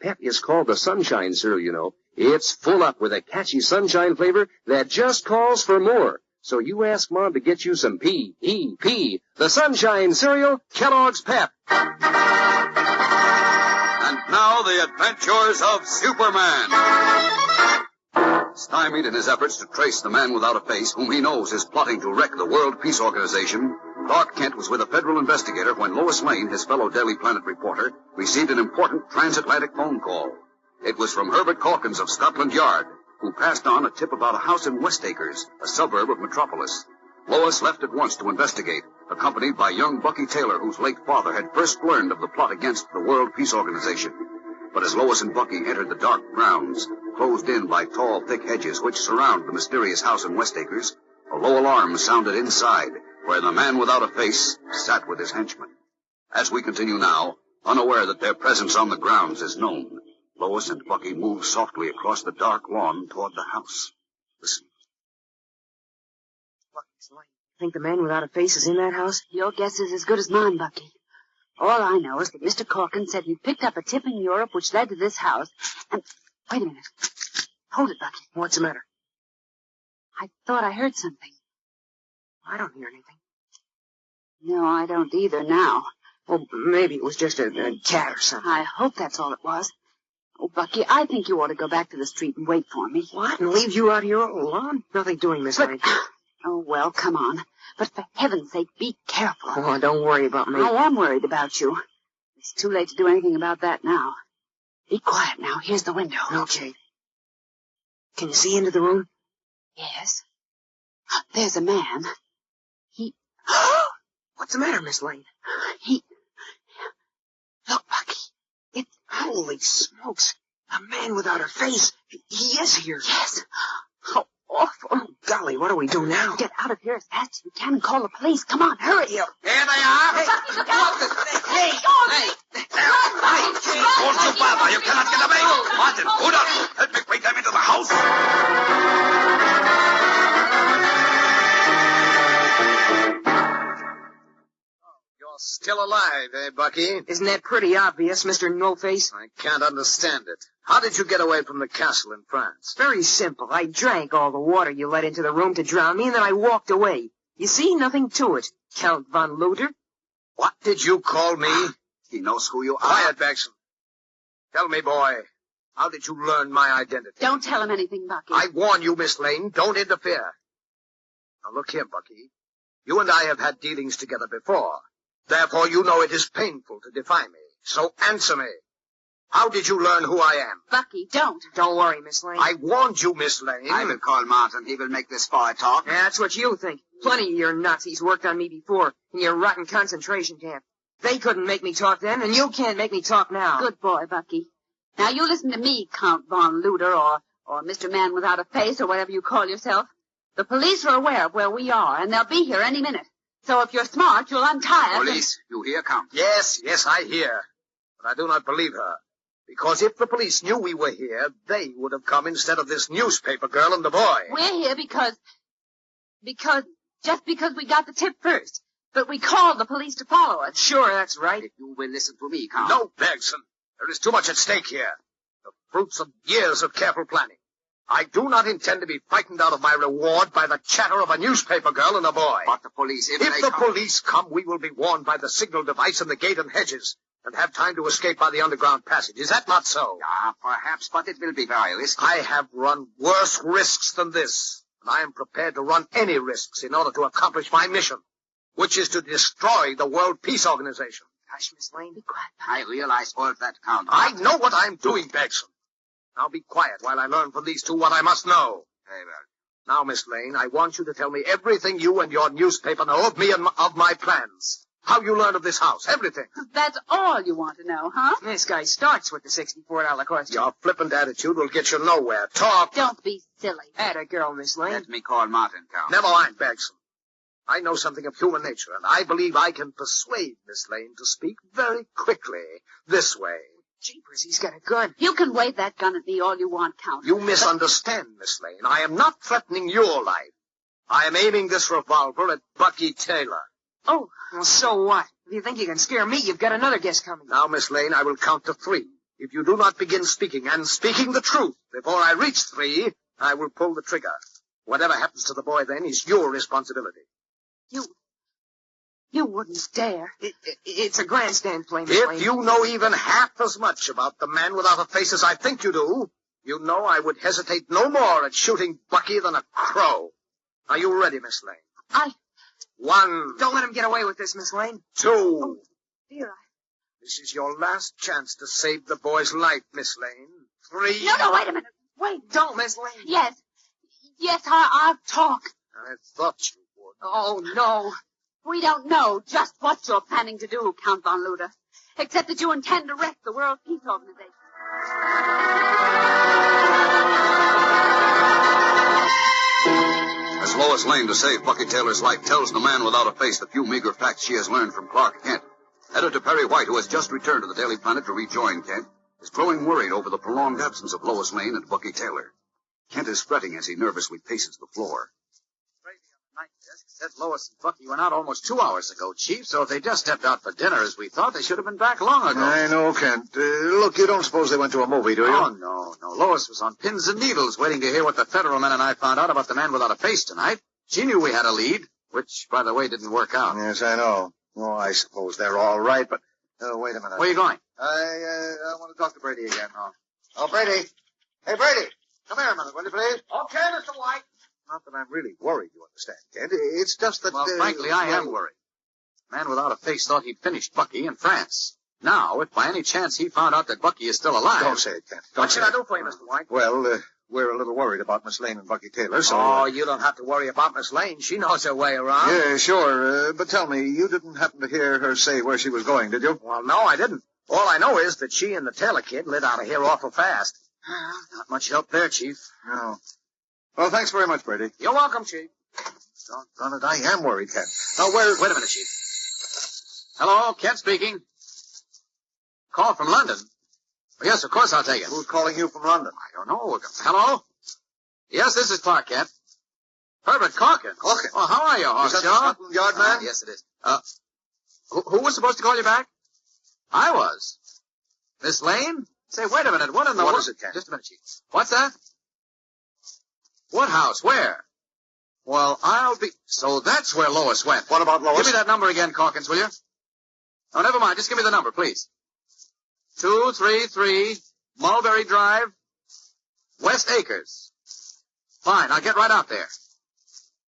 Pep is called the Sunshine cereal, you know. It's full up with a catchy sunshine flavor that just calls for more. So you ask Mom to get you some P-E-P, the Sunshine cereal, Kellogg's Pep. And now the adventures of Superman. Stymied in his efforts to trace the man without a face whom he knows is plotting to wreck the World Peace Organization, Clark Kent was with a federal investigator when Lois Lane, his fellow Daily Planet reporter, received an important transatlantic phone call. It was from Herbert Calkins of Scotland Yard, who passed on a tip about a house in West Acres, a suburb of Metropolis. Lois left at once to investigate, accompanied by young Bucky Taylor, whose late father had first learned of the plot against the World Peace Organization. But as Lois and Bucky entered the dark grounds, closed in by tall, thick hedges which surround the mysterious house in West Acres, a low alarm sounded inside, where the man without a face sat with his henchmen. As we continue now, unaware that their presence on the grounds is known, Lois and Bucky moved softly across the dark lawn toward the house. Listen. Think the man without a face is in that house? Your guess is as good as mine, Bucky. All I know is that Mr. Calkins said he picked up a tip in Europe which led to this house, and... Wait a minute. Hold it, Bucky. What's the matter? I thought I heard something. I don't hear anything. No, I don't either now. Well, maybe it was just a cat or something. I hope that's all it was. Oh, Bucky, I think you ought to go back to the street and wait for me. What? And leave you out here all alone? Nothing doing, Miss Lane. Oh, well, come on. But for heaven's sake, be careful. Oh, don't worry about me. I am worried about you. It's too late to do anything about that now. Be quiet now. Here's the window. Okay. Can you see into the room? Yes. There's a man. What's the matter, Miss Lane? Look, Bucky. Holy smokes. A man without a face. He is here. Yes. How awful. Oh, golly, what do we do now? Get out of here as fast as you can and call the police. Come on, hurry. Here they are. Hey, Bucky, look out. Hey. Don't you bother. You cannot get away. Martin, hold up. Help me bring them into the house. Still alive, eh, Bucky? Isn't that pretty obvious, Mr. No-Face? I can't understand it. How did you get away from the castle in France? Very simple. I drank all the water you let into the room to drown me, and then I walked away. You see, nothing to it, Count von Luther. What did you call me? He knows who you are. Quiet, Baxton. Tell me, boy, how did you learn my identity? Don't tell him anything, Bucky. I warn you, Miss Lane, don't interfere. Now, look here, Bucky. You and I have had dealings together before. Therefore, you know it is painful to defy me. So answer me. How did you learn who I am? Bucky, don't. Don't worry, Miss Lane. I warned you, Miss Lane. I will call Martin. He will make this boy talk. Yeah, that's what you think. Plenty of your Nazis worked on me before in your rotten concentration camp. They couldn't make me talk then, and you can't make me talk now. Good boy, Bucky. Now, you listen to me, Count von Luther, or Mr. Man Without a Face, or whatever you call yourself. The police are aware of where we are, and they'll be here any minute. So if you're smart, you'll untie us. Police, you hear, Count? Yes, I hear. But I do not believe her. Because if the police knew we were here, they would have come instead of this newspaper girl and the boy. We're here because we got the tip first. But we called the police to follow us. Sure, that's right. If you will listen to me, Count. No, Bergson. There is too much at stake here. The fruits of years of careful planning. I do not intend to be frightened out of my reward by the chatter of a newspaper girl and a boy. But the police, if the police come, we will be warned by the signal device and the gate and hedges, and have time to escape by the underground passage. Is that not so? Yeah, perhaps, but it will be very risky. I have run worse risks than this, and I am prepared to run any risks in order to accomplish my mission. which is to destroy the World Peace Organization. Hush, Miss Lane. Be quiet. I realize all that count. I know what I'm doing, Begson. Now be quiet while I learn from these two what I must know. Very well. Now, Miss Lane, I want you to tell me everything you and your newspaper know of me and of my plans. How you learned of this house, everything. That's all you want to know, huh? This guy starts with the $64 question. Your flippant attitude will get you nowhere. Talk. Don't be silly. Atta girl, Miss Lane. Let me call Martin, Count. Never mind, Begson. I know something of human nature, and I believe I can persuade Miss Lane to speak very quickly. This way. Jeepers, he's got a gun. You can wave that gun at me all you want, Count. You misunderstand, Miss Lane. I am not threatening your life. I am aiming this revolver at Bucky Taylor. Oh, well, so what? If you think you can scare me, you've got another guess coming. Now, Miss Lane, I will count to 3. If you do not begin speaking, and speaking the truth, before I reach 3, I will pull the trigger. Whatever happens to the boy then is your responsibility. You wouldn't dare. It's a grandstand play, Miss Lane. If you know even half as much about the man without a face as I think you do, you know I would hesitate no more at shooting Bucky than a crow. Are you ready, Miss Lane? 1. Don't let him get away with this, Miss Lane. 2. Oh, dear. This is your last chance to save the boy's life, Miss Lane. 3. No, wait a minute. Wait. Don't, Miss Lane. Yes, I'll talk. I thought you would. Oh, no. We don't know just what you're planning to do, Count von Luder, except that you intend to wreck the World Peace Organization. As Lois Lane, to save Bucky Taylor's life, tells the man without a face the few meager facts she has learned from Clark Kent, Editor Perry White, who has just returned to the Daily Planet to rejoin Kent, is growing worried over the prolonged absence of Lois Lane and Bucky Taylor. Kent is fretting as he nervously paces the floor. Said Lois and Bucky went out almost 2 hours ago, Chief, so if they just stepped out for dinner as we thought, they should have been back long ago. I know, Kent. Look, you don't suppose they went to a movie, do you? Oh, no. Lois was on pins and needles waiting to hear what the federal men and I found out about the man without a face tonight. She knew we had a lead, which, by the way, didn't work out. Yes, I know. Oh, I suppose they're all right, but... wait a minute. Where are you going? I want to talk to Brady again. Oh, Brady. Hey, Brady. Come here a minute, will you, please? Okay, Mr. White. Not that I'm really worried, you understand, Kent. It's just that... Well, frankly, I am worried. The man without a face thought he'd finished Bucky in France. Now, if by any chance he found out that Bucky is still alive... Don't say it, Kent. What should I do for you, Mr. White? Well, we're a little worried about Miss Lane and Bucky Taylor, so... Oh, you don't have to worry about Miss Lane. She knows her way around. Yeah, sure. But tell me, you didn't happen to hear her say where she was going, did you? Well, no, I didn't. All I know is that she and the Taylor kid lit out of here awful fast. Not much help there, Chief. No. Well, thanks very much, Brady. You're welcome, Chief. Doggone it, I am worried, Kent. Now, wait a minute, Chief. Hello, Kent speaking. Call from London. Well, yes, of course I'll take it. Who's calling you from London? I don't know. Hello? Yes, this is Clark Kent. Herbert Corkin. Corkin. Oh, how are you, Is that the Horseshaw? Scotland Yard man? Yes, it is. Who was supposed to call you back? I was. Miss Lane? Say, wait a minute. What in the... What is it, Kent? Just a minute, Chief. What's that? What house? Where? Well, I'll be... So that's where Lois went. What about Lois? Give me that number again, Calkins, will you? Oh, never mind. Just give me the number, please. 233 Mulberry Drive, West Acres. Fine. I'll get right out there.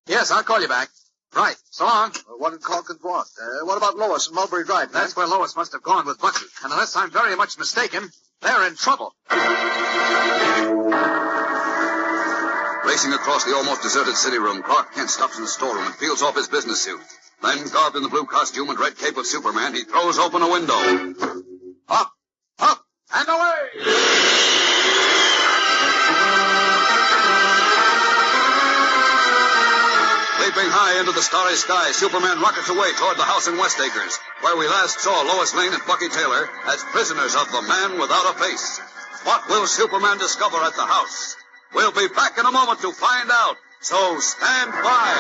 Yes, I'll call you back. Right. So long. What did Calkins want? What about Lois and Mulberry Drive, man? That's where Lois must have gone with Bucky. And unless I'm very much mistaken, they're in trouble. Racing across the almost deserted city room, Clark Kent stops in the storeroom and peels off his business suit. Then, garbed in the blue costume and red cape of Superman, he throws open a window. Up, and away! Leaping high into the starry sky, Superman rockets away toward the house in West Acres, where we last saw Lois Lane and Bucky Taylor as prisoners of the man without a face. What will Superman discover at the house? We'll be back in a moment to find out, so stand by.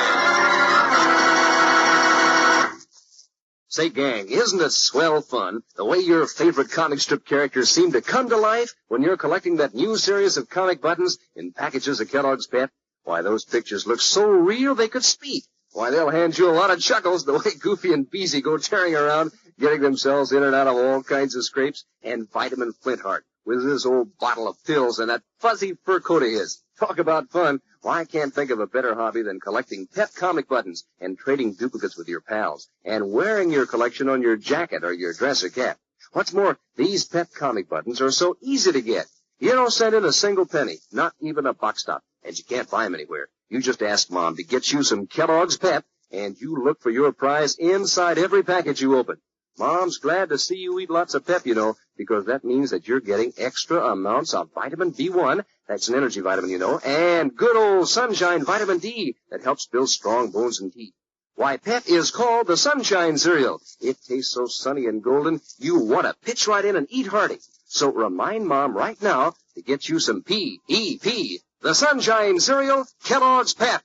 Say, gang, isn't it swell fun the way your favorite comic strip characters seem to come to life when you're collecting that new series of comic buttons in packages of Kellogg's Pep? Why, those pictures look so real they could speak. Why, they'll hand you a lot of chuckles the way Goofy and Beezy go tearing around, getting themselves in and out of all kinds of scrapes, and Vitamin Flintheart. with this old bottle of pills and that fuzzy fur coat of his. Talk about fun. Well, I can't think of a better hobby than collecting pep comic buttons and trading duplicates with your pals and wearing your collection on your jacket or your dress or cap. What's more, these pep comic buttons are so easy to get. You don't send in a single penny, not even a box stop, and you can't buy them anywhere. You just ask Mom to get you some Kellogg's Pep, and you look for your prize inside every package you open. Mom's glad to see you eat lots of Pep, you know, because that means that you're getting extra amounts of vitamin B1, that's an energy vitamin, you know, and good old sunshine vitamin D that helps build strong bones and teeth. Why, Pep is called the Sunshine Cereal. It tastes so sunny and golden, you want to pitch right in and eat hearty. So remind Mom right now to get you some P-E-P, the Sunshine Cereal, Kellogg's Pep.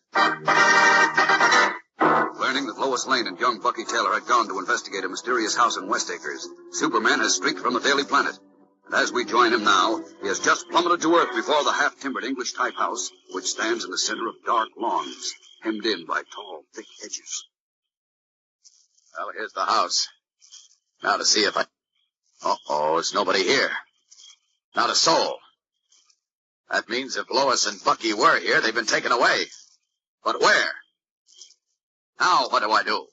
Learning that Lois Lane and young Bucky Taylor had gone to investigate a mysterious house in West Acres, Superman has streaked from the Daily Planet. And as we join him now, he has just plummeted to earth before the half-timbered English-type house, which stands in the center of dark lawns, hemmed in by tall, thick hedges. Well, here's the house. Now to see if I... Uh-oh, there's nobody here. Not a soul. That means if Lois and Bucky were here, they've been taken away. But where? Now, what do I do?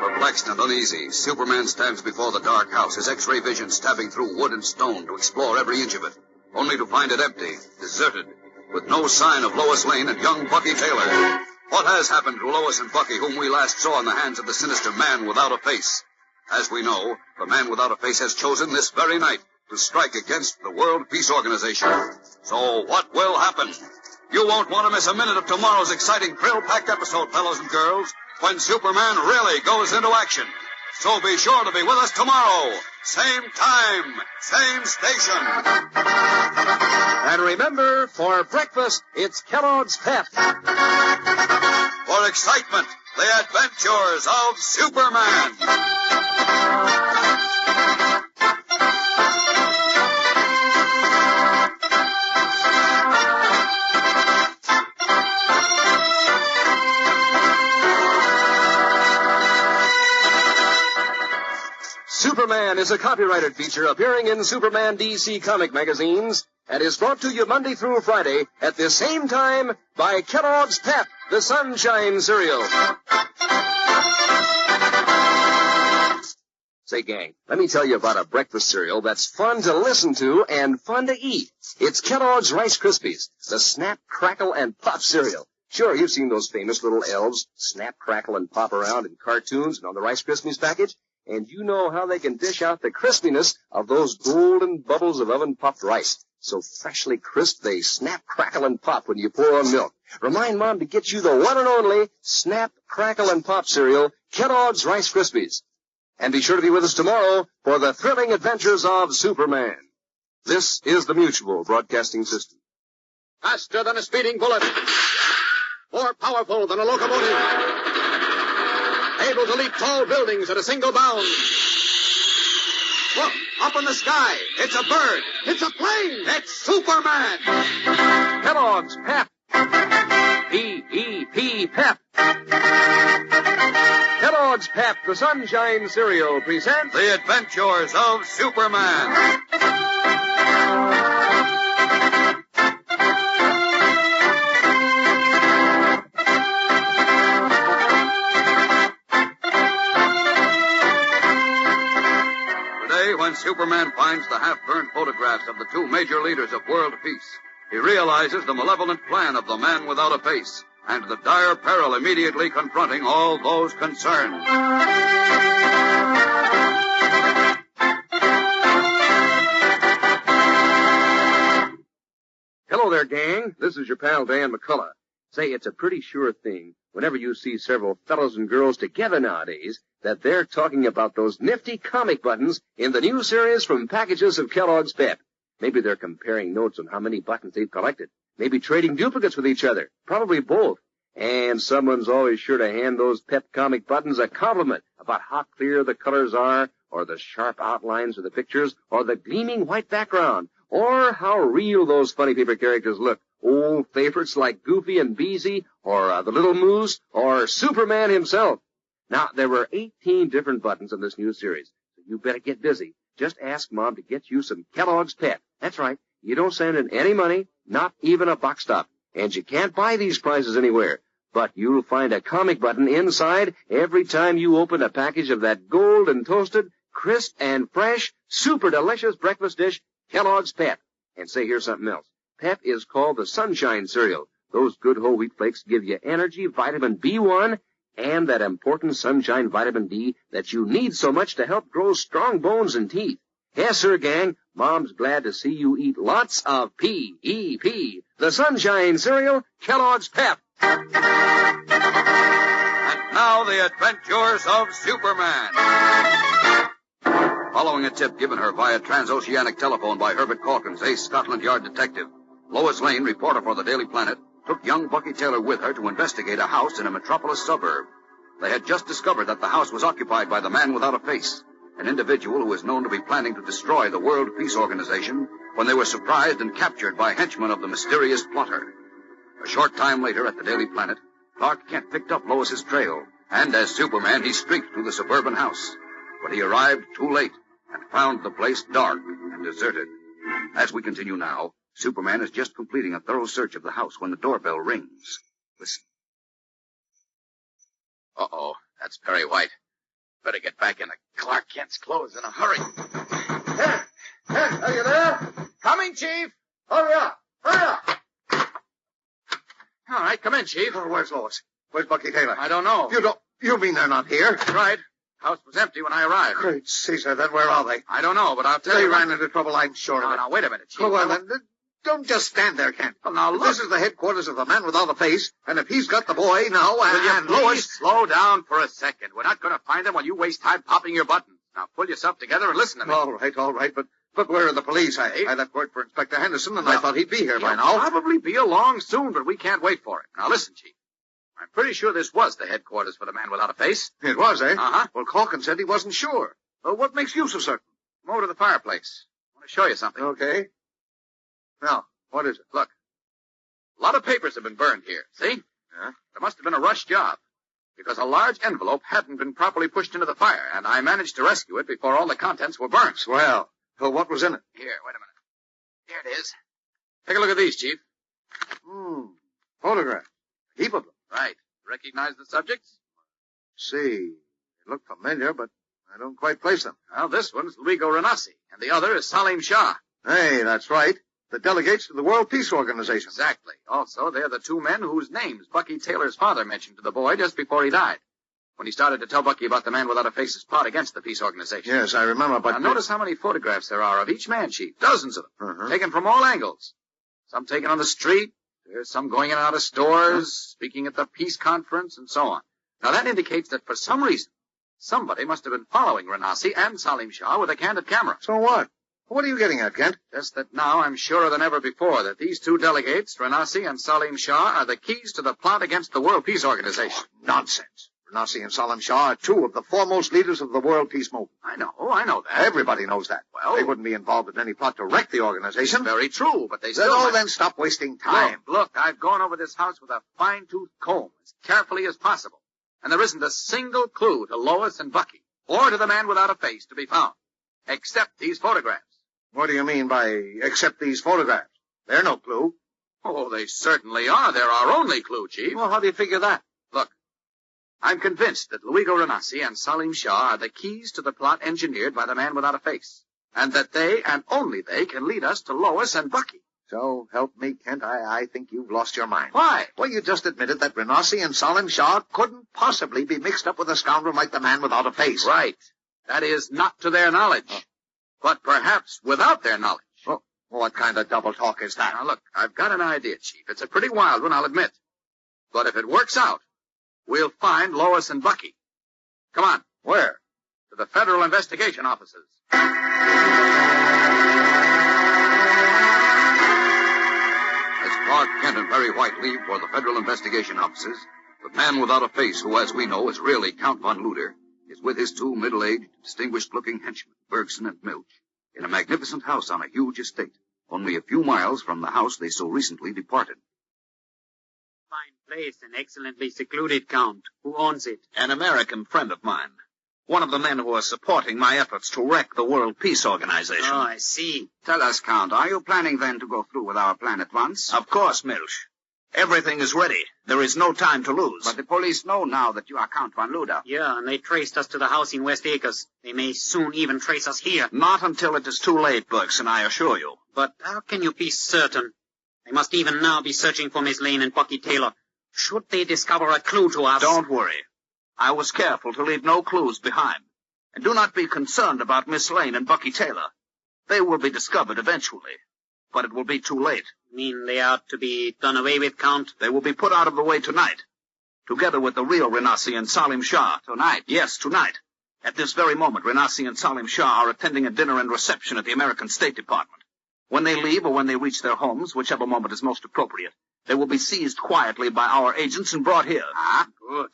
Perplexed and uneasy, Superman stands before the dark house, his X-ray vision stabbing through wood and stone to explore every inch of it, only to find it empty, deserted, with no sign of Lois Lane and young Bucky Taylor. What has happened to Lois and Bucky, whom we last saw in the hands of the sinister Man Without a Face? As we know, the Man Without a Face has chosen this very night to strike against the World Peace Organization. So what will happen? You won't want to miss a minute of tomorrow's exciting thrill-packed episode, fellows and girls, when Superman really goes into action. So be sure to be with us tomorrow. Same time, same station. And remember, for breakfast, it's Kellogg's Pep. For excitement, the adventures of Superman. Superman is a copyrighted feature appearing in Superman DC comic magazines and is brought to you Monday through Friday at the same time by Kellogg's Pep, the Sunshine Cereal. Say, gang, let me tell you about a breakfast cereal that's fun to listen to and fun to eat. It's Kellogg's Rice Krispies, the Snap, Crackle, and Pop cereal. Sure, you've seen those famous little elves snap, crackle, and pop around in cartoons and on the Rice Krispies package. And you know how they can dish out the crispiness of those golden bubbles of oven-puffed rice. So freshly crisp, they snap, crackle, and pop when you pour on milk. Remind Mom to get you the one and only Snap, Crackle, and Pop cereal, Kellogg's Rice Krispies. And be sure to be with us tomorrow for the thrilling adventures of Superman. This is the Mutual Broadcasting System. Faster than a speeding bullet. More powerful than a locomotive. Able to leap tall buildings at a single bound. Look, up in the sky. It's a bird. It's a plane. It's Superman. Kellogg's Pep. P-E-P Pep. Kellogg's Pep, the Sunshine Cereal, presents The Adventures of Superman. When Superman finds the half-burned photographs of the two major leaders of world peace, he realizes the malevolent plan of the Man Without a Face and the dire peril immediately confronting all those concerned. Hello there, gang. This is your pal Dan McCullough. Say, it's a pretty sure thing whenever you see several fellows and girls together nowadays that they're talking about those nifty comic buttons in the new series from packages of Kellogg's Pep. Maybe they're comparing notes on how many buttons they've collected. Maybe trading duplicates with each other. Probably both. And someone's always sure to hand those Pep comic buttons a compliment about how clear the colors are, or the sharp outlines of the pictures, or the gleaming white background, or how real those funny paper characters look. Old favorites like Goofy and Beezy, or the Little Moose, or Superman himself. Now, there were 18 different buttons in this new series, so you better get busy. Just ask Mom to get you some Kellogg's Pep. That's right. You don't send in any money, not even a box stop. And you can't buy these prizes anywhere. But you'll find a comic button inside every time you open a package of that golden toasted, crisp and fresh, super delicious breakfast dish, Kellogg's Pep. And say, here's something else. Pep is called the Sunshine Cereal. Those good whole wheat flakes give you energy, vitamin B1, and that important sunshine vitamin D that you need so much to help grow strong bones and teeth. Yes, sir, gang. Mom's glad to see you eat lots of P-E-P. The Sunshine Cereal, Kellogg's Pep. And now the adventures of Superman. Following a tip given her via transoceanic telephone by Herbert Calkins, ace Scotland Yard detective, Lois Lane, reporter for the Daily Planet, took young Bucky Taylor with her to investigate a house in a metropolis suburb. They had just discovered that the house was occupied by the man without a face, an individual who was known to be planning to destroy the World Peace Organization, when they were surprised and captured by henchmen of the mysterious plotter. A short time later, at the Daily Planet, Clark Kent picked up Lois's trail, and as Superman, he streaked through the suburban house. But he arrived too late and found the place dark and deserted. As we continue now, Superman is just completing a thorough search of the house when the doorbell rings. Listen. Uh-oh, that's Perry White. Better get back into Clark Kent's clothes in a hurry. Kent, are you there? Coming, Chief. Hurry up! Hurry up! All right, come in, Chief. Oh, where's Lois? Where's Bucky Taylor? I don't know. You mean they're not here? That's right. House was empty when I arrived. Great Caesar, then where are they? I don't know, but I'll tell They you. ran into trouble, I'm sure of it. Now, wait a minute, Chief. Oh, well, then, don't just stand there, Kent. Well, now, look. This is the headquarters of the man without a face, and if he's got the boy now, Will you and please Lois... slow down for a second? We're not going to find him while you waste time popping your buttons. Now, pull yourself together and listen to me. All right, but where are the police? I left word for Inspector Henderson, and I thought he'd be here by now. He'll probably be along soon, but we can't wait for him. Now, listen, Chief. I'm pretty sure this was the headquarters for the man without a face. It was, eh? Uh-huh. Well, Calkins said he wasn't sure. Well, what makes you so certain? Come over to the fireplace. I want to show you something. Okay. Now, what is it? Look. A lot of papers have been burned here, see? Yeah? There must have been a rush job, because a large envelope hadn't been properly pushed into the fire, and I managed to rescue it before all the contents were burned. Swell. So what was in it? Here, wait a minute. Here it is. Take a look at these, Chief. Photograph. Heap of them. Right. Recognize the subjects? See. They look familiar, but I don't quite place them. Well, this one's Luigi Renassi, and the other is Salim Shah. Hey, that's right. The delegates to the World Peace Organization. Exactly. Also, they're the two men whose names Bucky Taylor's father mentioned to the boy just before he died, when he started to tell Bucky about the man without a face's plot against the peace organization. Yes, I remember, but... Now, notice how many photographs there are of each man, Chief. Dozens of them. Taken from all angles. Some taken on the street. There's some going in and out of stores, speaking at the peace conference, and so on. Now, that indicates that for some reason, somebody must have been following Renassi and Salim Shah with a candid camera. So what? What are you getting at, Kent? Just that now I'm surer than ever before that these two delegates, Renassi and Salim Shah, are the keys to the plot against the World Peace Organization. Oh, nonsense. Renassi and Salim Shah are two of the foremost leaders of the World Peace Movement. I know that. Everybody knows that. Well, they wouldn't be involved in any plot to wreck the organization. Very true, but they still... Then stop wasting time. Look, I've gone over this house with a fine-tooth comb as carefully as possible, and there isn't a single clue to Lois and Bucky, or to the man without a face to be found, except these photographs. What do you mean by except these photographs? They're no clue. Oh, they certainly are. They're our only clue, Chief. Well, how do you figure that? Look, I'm convinced that Luigi Renassi and Salim Shah are the keys to the plot engineered by the man without a face, and that they, and only they, can lead us to Lois and Bucky. So, help me, Kent, I think you've lost your mind. Why? Well, you just admitted that Renassi and Salim Shah couldn't possibly be mixed up with a scoundrel like the man without a face. Right. That is, not to their knowledge. But perhaps without their knowledge. Well, what kind of double talk is that? Now, look, I've got an idea, Chief. It's a pretty wild one, I'll admit. But if it works out, we'll find Lois and Bucky. Come on. Where? To the Federal Investigation Offices. As Clark Kent and Perry White leave for the Federal Investigation Offices, the man without a face, who, as we know, is really Count von Luder, is with his two middle-aged, distinguished-looking henchmen, Bergson and Milch, in a magnificent house on a huge estate, only a few miles from the house they so recently departed. Fine place, an excellently secluded, Count. Who owns it? An American friend of mine. One of the men who are supporting my efforts to wreck the World Peace Organization. Oh, I see. Tell us, Count, are you planning then to go through with our plan at once? Of course, Milch. Everything is ready. There is no time to lose. But the police know now that you are Count von Luder. Yeah, and they traced us to the house in West Acres. They may soon even trace us here. Not until it is too late, Bergson, I assure you. But how can you be certain? They must even now be searching for Miss Lane and Bucky Taylor. Should they discover a clue to us... Don't worry. I was careful to leave no clues behind. And do not be concerned about Miss Lane and Bucky Taylor. They will be discovered eventually. But it will be too late. You mean they are to be done away with, Count? They will be put out of the way tonight. Together with the real Renassi and Salim Shah. Tonight? Yes, tonight. At this very moment, Renassi and Salim Shah are attending a dinner and reception at the American State Department. When they leave or when they reach their homes, whichever moment is most appropriate, they will be seized quietly by our agents and brought here. Ah, good.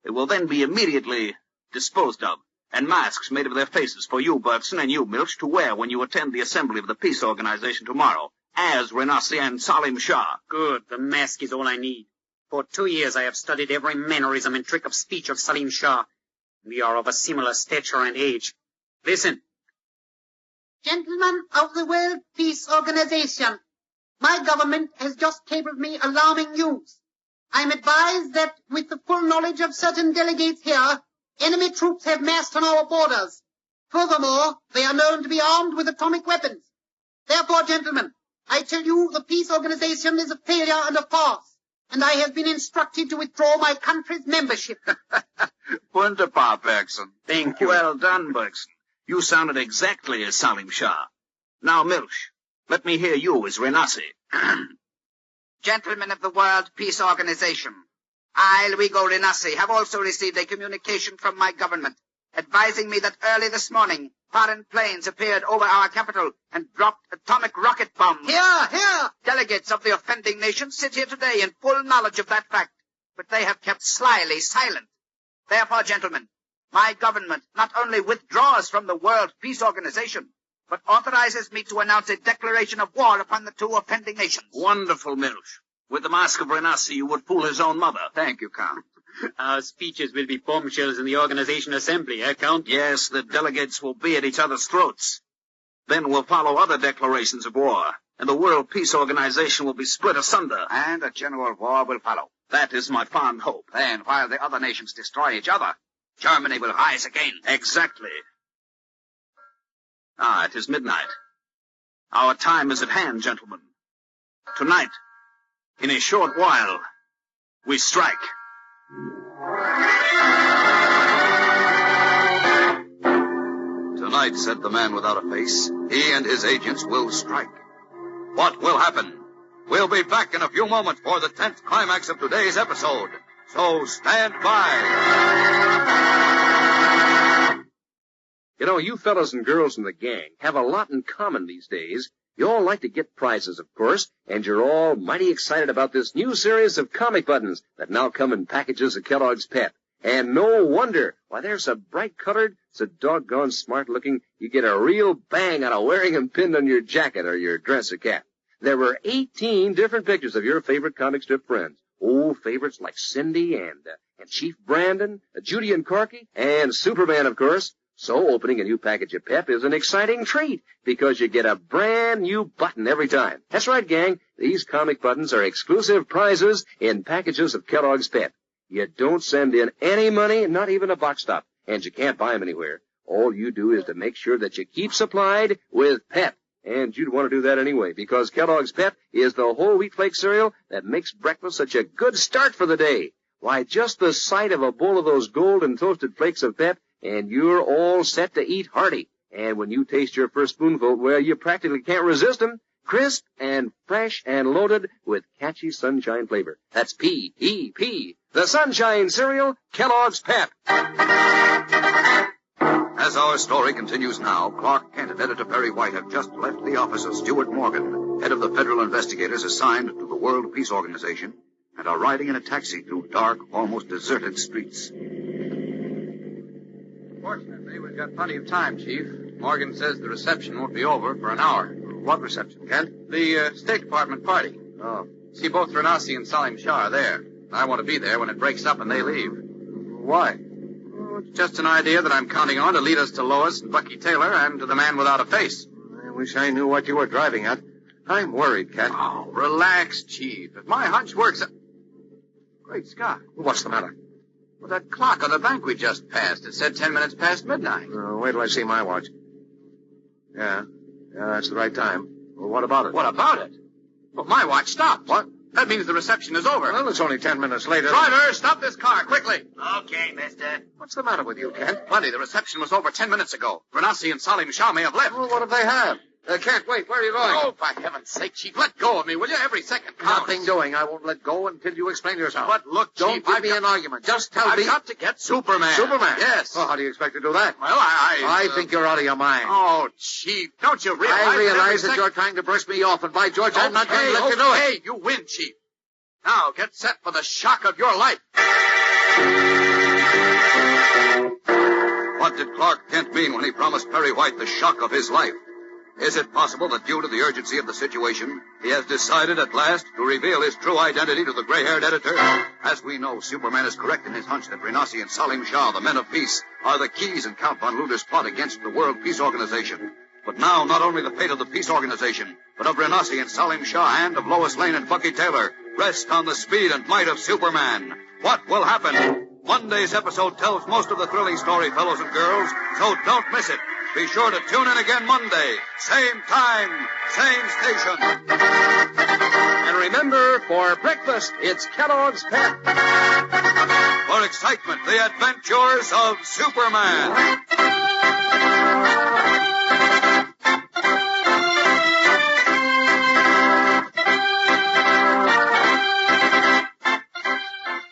They will then be immediately disposed of, and masks made of their faces for you, Bergson, and you, Milch, to wear when you attend the assembly of the peace organization tomorrow, as Renassi and Salim Shah. Good. The mask is all I need. For 2 years I have studied every mannerism and trick of speech of Salim Shah. We are of a similar stature and age. Listen. Gentlemen of the World Peace Organization, my government has just cabled me alarming news. I am advised that with the full knowledge of certain delegates here, enemy troops have massed on our borders. Furthermore, they are known to be armed with atomic weapons. Therefore, gentlemen, I tell you the peace organization is a failure and a farce, and I have been instructed to withdraw my country's membership. Wunderbar, Bergson. Thank you. Well done, Bergson. You sounded exactly as Salim Shah. Now, Milch, let me hear you as Renassi. Gentlemen of the World Peace Organization, I, Luigo Renassi, have also received a communication from my government advising me that early this morning foreign planes appeared over our capital and dropped atomic rocket bombs. Here, here! Delegates of the offending nation sit here today in full knowledge of that fact, but they have kept slyly silent. Therefore, gentlemen, my government not only withdraws from the World Peace Organization, but authorizes me to announce a declaration of war upon the two offending nations. Wonderful, Milch. With the mask of Renassi, you would fool his own mother. Thank you, Count. Our speeches will be bombshells in the organization assembly, Count? Yes, the delegates will be at each other's throats. Then will follow other declarations of war, and the World Peace Organization will be split asunder. And a general war will follow. That is my fond hope. Then, while the other nations destroy each other, Germany will rise again. Exactly. It is midnight. Our time is at hand, gentlemen. Tonight, in a short while, we strike. Tonight, said the man without a face, he and his agents will strike. What will happen? We'll be back in a few moments for the 10th climax of today's episode. So stand by. You know, you fellas and girls in the gang have a lot in common these days. You all like to get prizes, of course, and you're all mighty excited about this new series of comic buttons that now come in packages of Kellogg's Pep. And no wonder. Why, they're so bright-colored, so doggone smart-looking, you get a real bang out of wearing them pinned on your jacket or your dress or cap. There were 18 different pictures of your favorite comic strip friends. Old favorites like Cindy and Chief Brandon, Judy and Corky, and Superman, of course. So opening a new package of Pep is an exciting treat because you get a brand new button every time. That's right, gang. These comic buttons are exclusive prizes in packages of Kellogg's Pep. You don't send in any money, not even a box stop, and you can't buy them anywhere. All you do is to make sure that you keep supplied with Pep. And you'd want to do that anyway, because Kellogg's Pep is the whole wheat flake cereal that makes breakfast such a good start for the day. Why, just the sight of a bowl of those golden toasted flakes of Pep, and you're all set to eat hearty. And when you taste your first spoonful, well, you practically can't resist them. Crisp and fresh and loaded with catchy sunshine flavor. That's P-E-P. The Sunshine Cereal, Kellogg's Pep. As our story continues now, Clark Kent and Editor Perry White have just left the office of Stuart Morgan, head of the federal investigators assigned to the World Peace Organization, and are riding in a taxi through dark, almost deserted streets. Fortunately, we've got plenty of time, Chief. Morgan says the reception won't be over for an hour. What reception, Kent? The State Department party. Oh. See, both Renassi and Salim Shah are there. I want to be there when it breaks up and they leave. Why? Oh, it's just an idea that I'm counting on to lead us to Lois and Bucky Taylor and to the man without a face. I wish I knew what you were driving at. I'm worried, Cat. Oh, relax, Chief. If my hunch works... Great Scott. What's the matter? Well, that clock on the bank we just passed, it said 10 minutes past midnight. Wait till I see my watch. Yeah, that's the right time. Well, what about it? What about it? Well, my watch stopped. What? That means the reception is over. Well, it's only 10 minutes later. Driver, stop this car, quickly. Okay, mister. What's the matter with you, Kent? Buddy, the reception was over 10 minutes ago. Renassi and Salim Shah may have left. Well, what if they have? Kent, wait, where are you going? Oh, for heaven's sake, Chief, let go of me, will you? Every second counts. Nothing doing. I won't let go until you explain yourself. But look, Chief, Don't give me an argument. Just tell me. I've got to get Superman. Superman? Yes. Well, how do you expect to do that? Well, I think you're out of your mind. Oh, Chief, don't you realize... I realize that you're trying to brush me off, and by George, I'm not going to let you do it. Hey, you win, Chief. Now, get set for the shock of your life. What did Clark Kent mean when he promised Perry White the shock of his life? Is it possible that due to the urgency of the situation, he has decided at last to reveal his true identity to the gray-haired editor? As we know, Superman is correct in his hunch that Renassi and Salim Shah, the men of peace, are the keys in Count von Luder's plot against the World Peace Organization. But now, not only the fate of the peace organization, but of Renassi and Salim Shah and of Lois Lane and Bucky Taylor rest on the speed and might of Superman. What will happen? Monday's episode tells most of the thrilling story, fellows and girls, so don't miss it. Be sure to tune in again Monday. Same time, same station. And remember, for breakfast, it's Kellogg's Pep. For excitement, the adventures of Superman.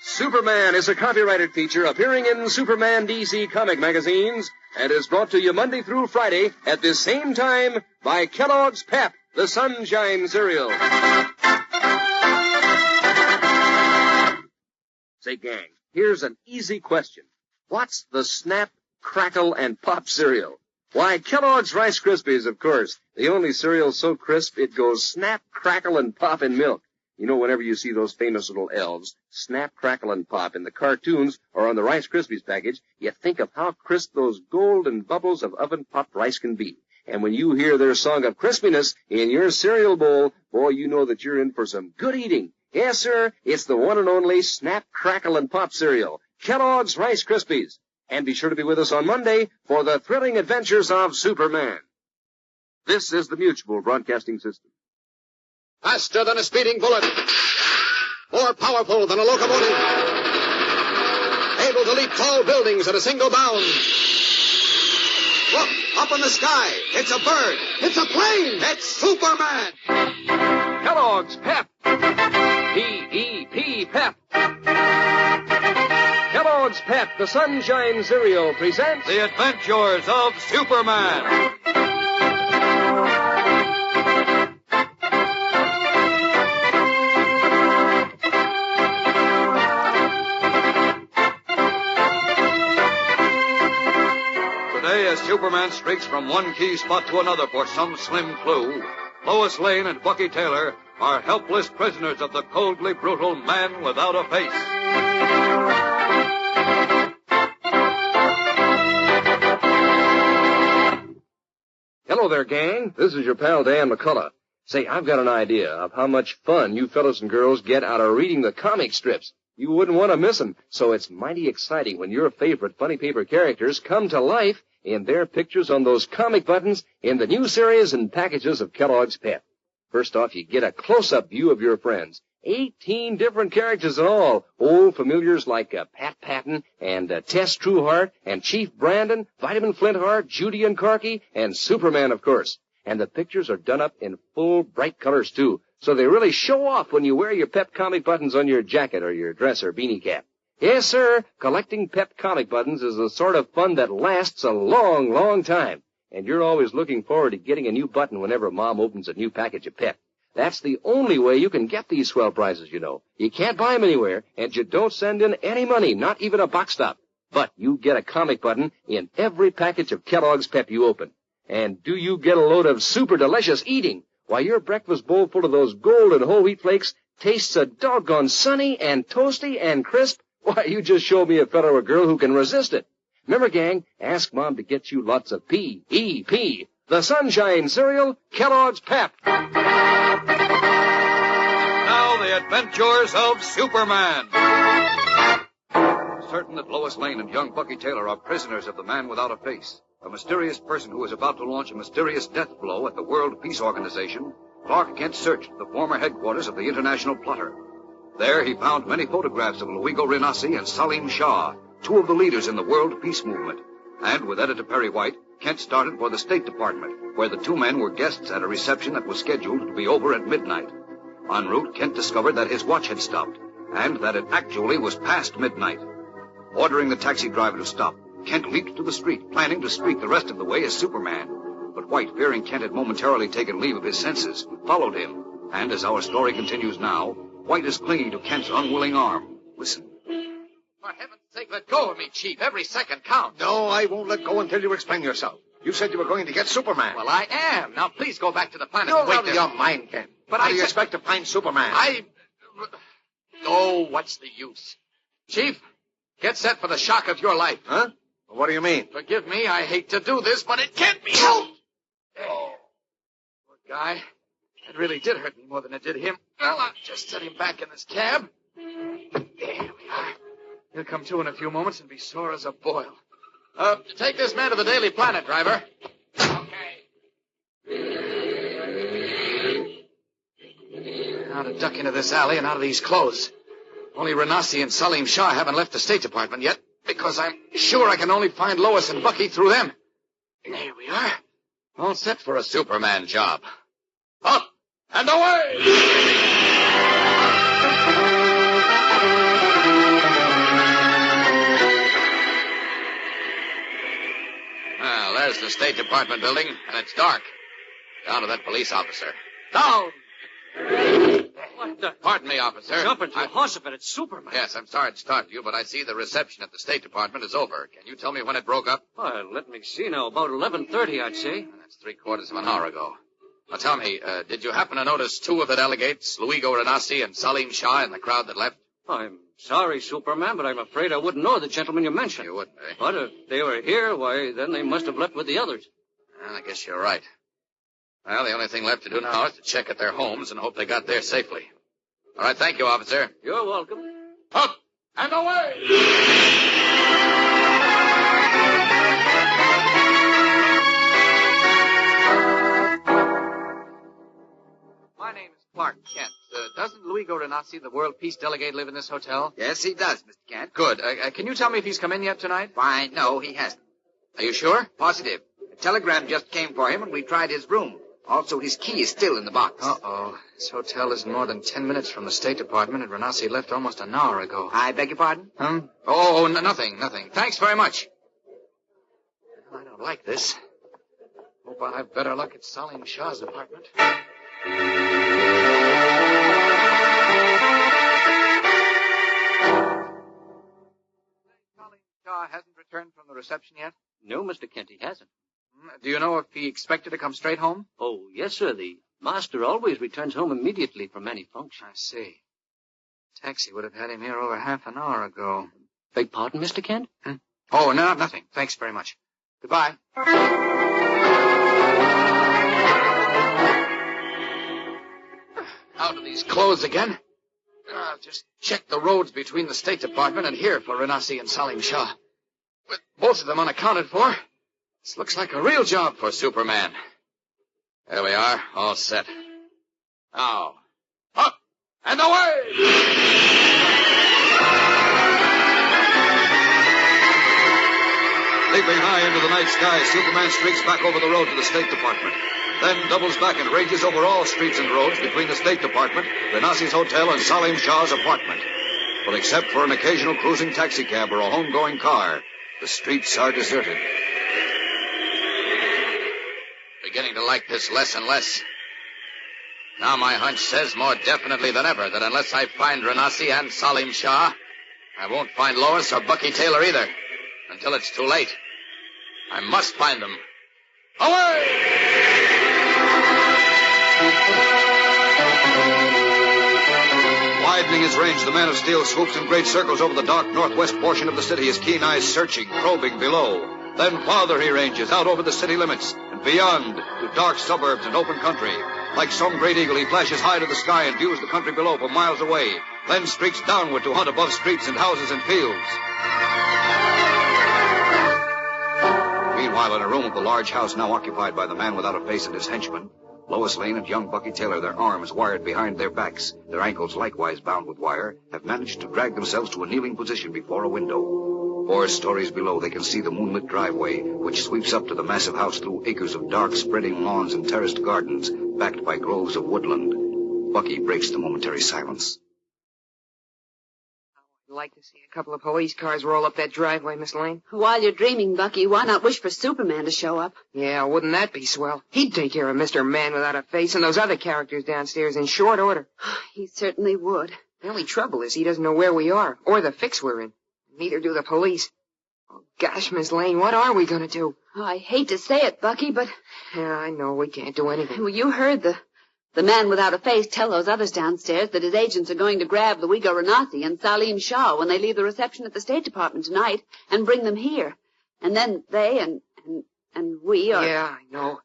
Superman is a copyrighted feature appearing in Superman DC comic magazines and is brought to you Monday through Friday at this same time by Kellogg's Pep, the Sunshine Cereal. Say, gang, here's an easy question. What's the Snap, Crackle, and Pop cereal? Why, Kellogg's Rice Krispies, of course. The only cereal so crisp it goes snap, crackle, and pop in milk. You know, whenever you see those famous little elves, snap, crackle, and pop in the cartoons or on the Rice Krispies package, you think of how crisp those golden bubbles of oven-popped rice can be. And when you hear their song of crispiness in your cereal bowl, boy, you know that you're in for some good eating. Yes, sir, it's the one and only Snap, Crackle, and Pop cereal, Kellogg's Rice Krispies. And be sure to be with us on Monday for the thrilling adventures of Superman. This is the Mutual Broadcasting System. Faster than a speeding bullet. More powerful than a locomotive. Able to leap tall buildings at a single bound. Look, up in the sky. It's a bird. It's a plane. It's Superman. Kellogg's Pep. P-E-P, Pep. Kellogg's Pep, the Sunshine Cereal, presents The Adventures of Superman. Today, as Superman streaks from one key spot to another for some slim clue, Lois Lane and Bucky Taylor are helpless prisoners of the coldly brutal man without a face. Hello there, gang. This is your pal Dan McCullough. Say, I've got an idea of how much fun you fellas and girls get out of reading the comic strips. You wouldn't want to miss them, so it's mighty exciting when your favorite funny paper characters come to life in their pictures on those comic buttons in the new series and packages of Kellogg's Pep. First off, you get a close-up view of your friends. 18 different characters in all. Old familiars like Pat Patton and Tess Trueheart and Chief Brandon, Vitamin Flintheart, Judy and Corky, and Superman, of course. And the pictures are done up in full, bright colors, too. So they really show off when you wear your Pep comic buttons on your jacket or your dress or beanie cap. Yes, sir, collecting Pep comic buttons is the sort of fun that lasts a long, long time. And you're always looking forward to getting a new button whenever Mom opens a new package of Pep. That's the only way you can get these swell prizes, you know. You can't buy them anywhere, and you don't send in any money, not even a box stop. But you get a comic button in every package of Kellogg's Pep you open. And do you get a load of super delicious eating? Why, your breakfast bowl full of those golden whole wheat flakes Tastes so doggone sunny and toasty and crisp. Why, you just showed me a fellow or girl who can resist it. Remember, gang, ask Mom to get you lots of P-E-P. The Sunshine Cereal, Kellogg's Pep. Now the adventures of Superman. Certain that Lois Lane and young Bucky Taylor are prisoners of the man without a face, a mysterious person who is about to launch a mysterious death blow at the World Peace Organization, Clark Kent searched the former headquarters of the international plotter. There he found many photographs of Luigi Renassi and Salim Shah, two of the leaders in the World Peace Movement. And with Editor Perry White, Kent started for the State Department, where the two men were guests at a reception that was scheduled to be over at midnight. En route, Kent discovered that his watch had stopped, and that it actually was past midnight. Ordering the taxi driver to stop, Kent leaped to the street, planning to streak the rest of the way as Superman. But White, fearing Kent had momentarily taken leave of his senses, followed him. And as our story continues now, White is clinging to Kent's unwilling arm. Listen. For heaven's sake, let go of me, Chief. Every second counts. No, I won't let go until you explain yourself. You said you were going to get Superman. Well, I am. Now, please go back to the planet You're and wait out of your mind, Kent. But How do you expect to find Superman? Oh, what's the use? Chief, get set for the shock of your life. Huh? What do you mean? Forgive me, I hate to do this, but it can't be helped. Oh. Poor guy. It really did hurt me more than it did him. Well, I'll just set him back in this cab. There we are. He'll come to in a few moments and be sore as a boil. Take this man to the Daily Planet, driver. Okay. Now to duck into this alley and out of these clothes. Only Renassi and Salim Shah haven't left the State Department yet, because I'm sure I can only find Lois and Bucky through them. There we are. All set for a Superman job. Up and away! Well, there's the State Department building, and it's dark. Down to that police officer. Down! What the? Pardon me, officer. Jumping to a hospital. It's Superman. Yes, I'm sorry to startle you, but I see the reception at the State Department is over. Can you tell me when it broke up? Well, let me see now. About 11:30, I'd say. That's 3/4 of an hour ago. Now, tell me, did you happen to notice two of the delegates, Luigi Renassi and Salim Shah, in the crowd that left? I'm sorry, Superman, but I'm afraid I wouldn't know the gentleman you mentioned. You wouldn't, eh? But if they were here, why, then they must have left with the others. Well, I guess you're right. Well, the only thing left to do now is to check at their homes and hope they got there safely. All right, thank you, officer. You're welcome. Up and away! My name is Clark Kent. Doesn't Luigi Renassi, the World Peace Delegate, live in this hotel? Yes, he does, Mr. Kent. Good. Can you tell me if he's come in yet tonight? Why, no, he hasn't. Are you sure? Positive. A telegram just came for him, and we tried his room. Also, his key is still in the box. Uh-oh. This hotel isn't more than 10 minutes from the State Department, and Renassi left almost an hour ago. I beg your pardon? Oh, nothing. Thanks very much. Well, I don't like this. Hope I'll have better luck at Salim Shah's apartment. Salim Shah hasn't returned from the reception yet? No, Mr. Kent, he hasn't. Do you know if he expected to come straight home? Oh, yes, sir. The master always returns home immediately from any function. I see. Taxi would have had him here over half an hour ago. Beg pardon, Mr. Kent? Oh, no, nothing. Thanks very much. Goodbye. Out of these clothes again. I'll just check the roads between the State Department and here for Renassi and Salim Shah. With both of them unaccounted for, this looks like a real job for Superman. There we are, all set. Now, up and away! Leaping high into the night sky, Superman streaks back over the road to the State Department. Then doubles back and rages over all streets and roads between the State Department, Renassi's hotel, and Salim Shah's apartment. But except for an occasional cruising taxicab or a home-going car, the streets are deserted. Beginning to like this less and less. Now my hunch says more definitely than ever that unless I find Renassi and Salim Shah, I won't find Lois or Bucky Taylor either. Until it's too late. I must find them. Away! Widening his range, the man of steel swoops in great circles over the dark northwest portion of the city, his keen eyes searching, probing below. Then farther he ranges, out over the city limits, and beyond, to dark suburbs and open country. Like some great eagle, he flashes high to the sky and views the country below for miles away, then streaks downward to hunt above streets and houses and fields. Meanwhile, in a room of the large house now occupied by the man without a face and his henchmen, Lois Lane and young Bucky Taylor, their arms wired behind their backs, their ankles likewise bound with wire, have managed to drag themselves to a kneeling position before a window. 4 stories below, they can see the moonlit driveway, which sweeps up to the massive house through acres of dark, spreading lawns and terraced gardens, backed by groves of woodland. Bucky breaks the momentary silence. I'd like to see a couple of police cars roll up that driveway, Miss Lane. While you're dreaming, Bucky, why not wish for Superman to show up? Yeah, wouldn't that be swell? He'd take care of Mr. Man Without a Face and those other characters downstairs in short order. He certainly would. The only trouble is he doesn't know where we are, or the fix we're in. Neither do the police. Oh, gosh, Miss Lane, what are we going to do? Oh, I hate to say it, Bucky, but... Yeah, I know, we can't do anything. Well, you heard the man without a face tell those others downstairs that his agents are going to grab Luigo Renazzi and Salim Shah when they leave the reception at the State Department tonight and bring them here. And then they and we are... Yeah, I know.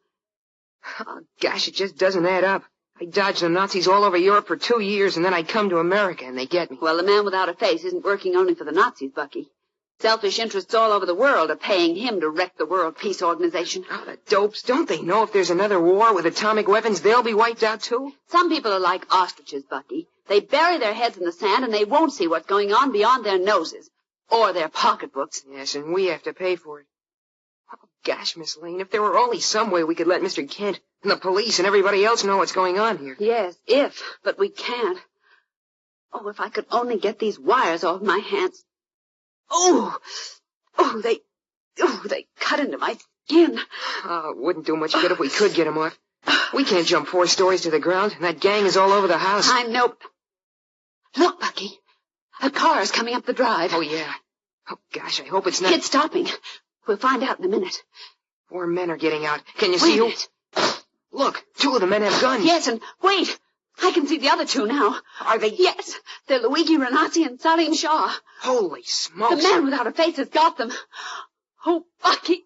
Oh, gosh, it just doesn't add up. I dodged the Nazis all over Europe for 2 years, and then I come to America, and they get me. Well, the man without a face isn't working only for the Nazis, Bucky. Selfish interests all over the world are paying him to wreck the World Peace Organization. Oh, the dopes. Don't they know if there's another war with atomic weapons, they'll be wiped out, too? Some people are like ostriches, Bucky. They bury their heads in the sand, and they won't see what's going on beyond their noses. Or their pocketbooks. Yes, and we have to pay for it. Oh, gosh, Miss Lane, if there were only some way we could let Mr. Kent and the police and everybody else know what's going on here. Yes, but we can't. Oh, if I could only get these wires off my hands. They cut into my skin. Oh, it wouldn't do much good if we could get them off. We can't jump 4 stories to the ground, and that gang is all over the house. I know. Look, Bucky. A car is coming up the drive. Oh, yeah. Oh, gosh, I hope it's not... It's stopping. We'll find out in a minute. 4 men are getting out. Can you see who? Look, 2 of the men have guns. Yes, and wait. I can see the other 2 now. Are they? Yes. They're Luigi Renazzi and Salim Shah. Holy smokes. The man without a face has got them. Oh, Bucky.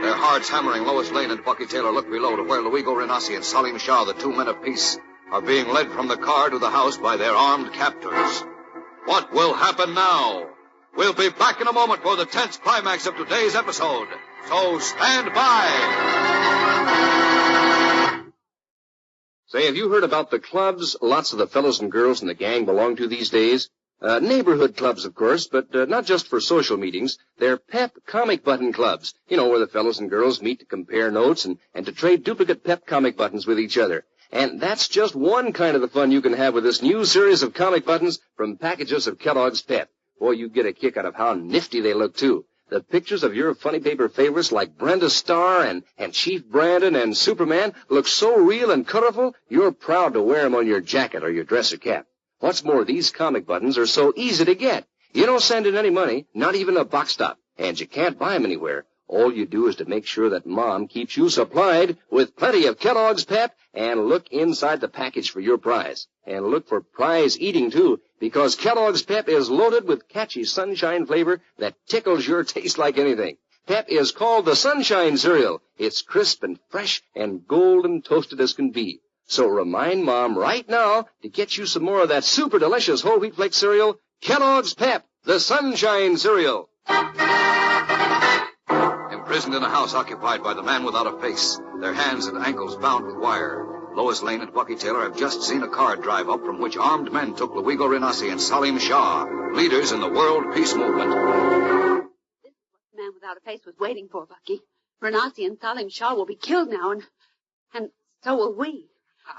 Their hearts hammering, Lois Lane and Bucky Taylor look below to where Luigo Renazzi and Salim Shah, the 2 men of peace, are being led from the car to the house by their armed captors. What will happen now? We'll be back in a moment for the tense climax of today's episode. So stand by. Say, have you heard about the clubs lots of the fellows and girls in the gang belong to these days? Neighborhood clubs, of course, but not just for social meetings. They're pep comic button clubs. You know, where the fellows and girls meet to compare notes and to trade duplicate pep comic buttons with each other. And that's just one kind of the fun you can have with this new series of comic buttons from packages of Kellogg's Pep. Boy, you get a kick out of how nifty they look, too. The pictures of your funny paper favorites like Brenda Starr and Chief Brandon and Superman look so real and colorful, you're proud to wear them on your jacket or your dress or cap. What's more, these comic buttons are so easy to get. You don't send in any money, not even a box stop, and you can't buy them anywhere. All you do is to make sure that Mom keeps you supplied with plenty of Kellogg's Pep and look inside the package for your prize. And look for prize eating, too, because Kellogg's Pep is loaded with catchy sunshine flavor that tickles your taste like anything. Pep is called the Sunshine Cereal. It's crisp and fresh and golden toasted as can be. So remind Mom right now to get you some more of that super delicious whole wheat flake cereal, Kellogg's Pep, the Sunshine Cereal. Imprisoned in a house occupied by the man without a face, their hands and ankles bound with wire, Lois Lane and Bucky Taylor have just seen a car drive up from which armed men took Luigo Renazzi and Salim Shah, leaders in the World Peace Movement. This is what the man without a face was waiting for, Bucky. Renazzi and Salim Shah will be killed now, and so will we.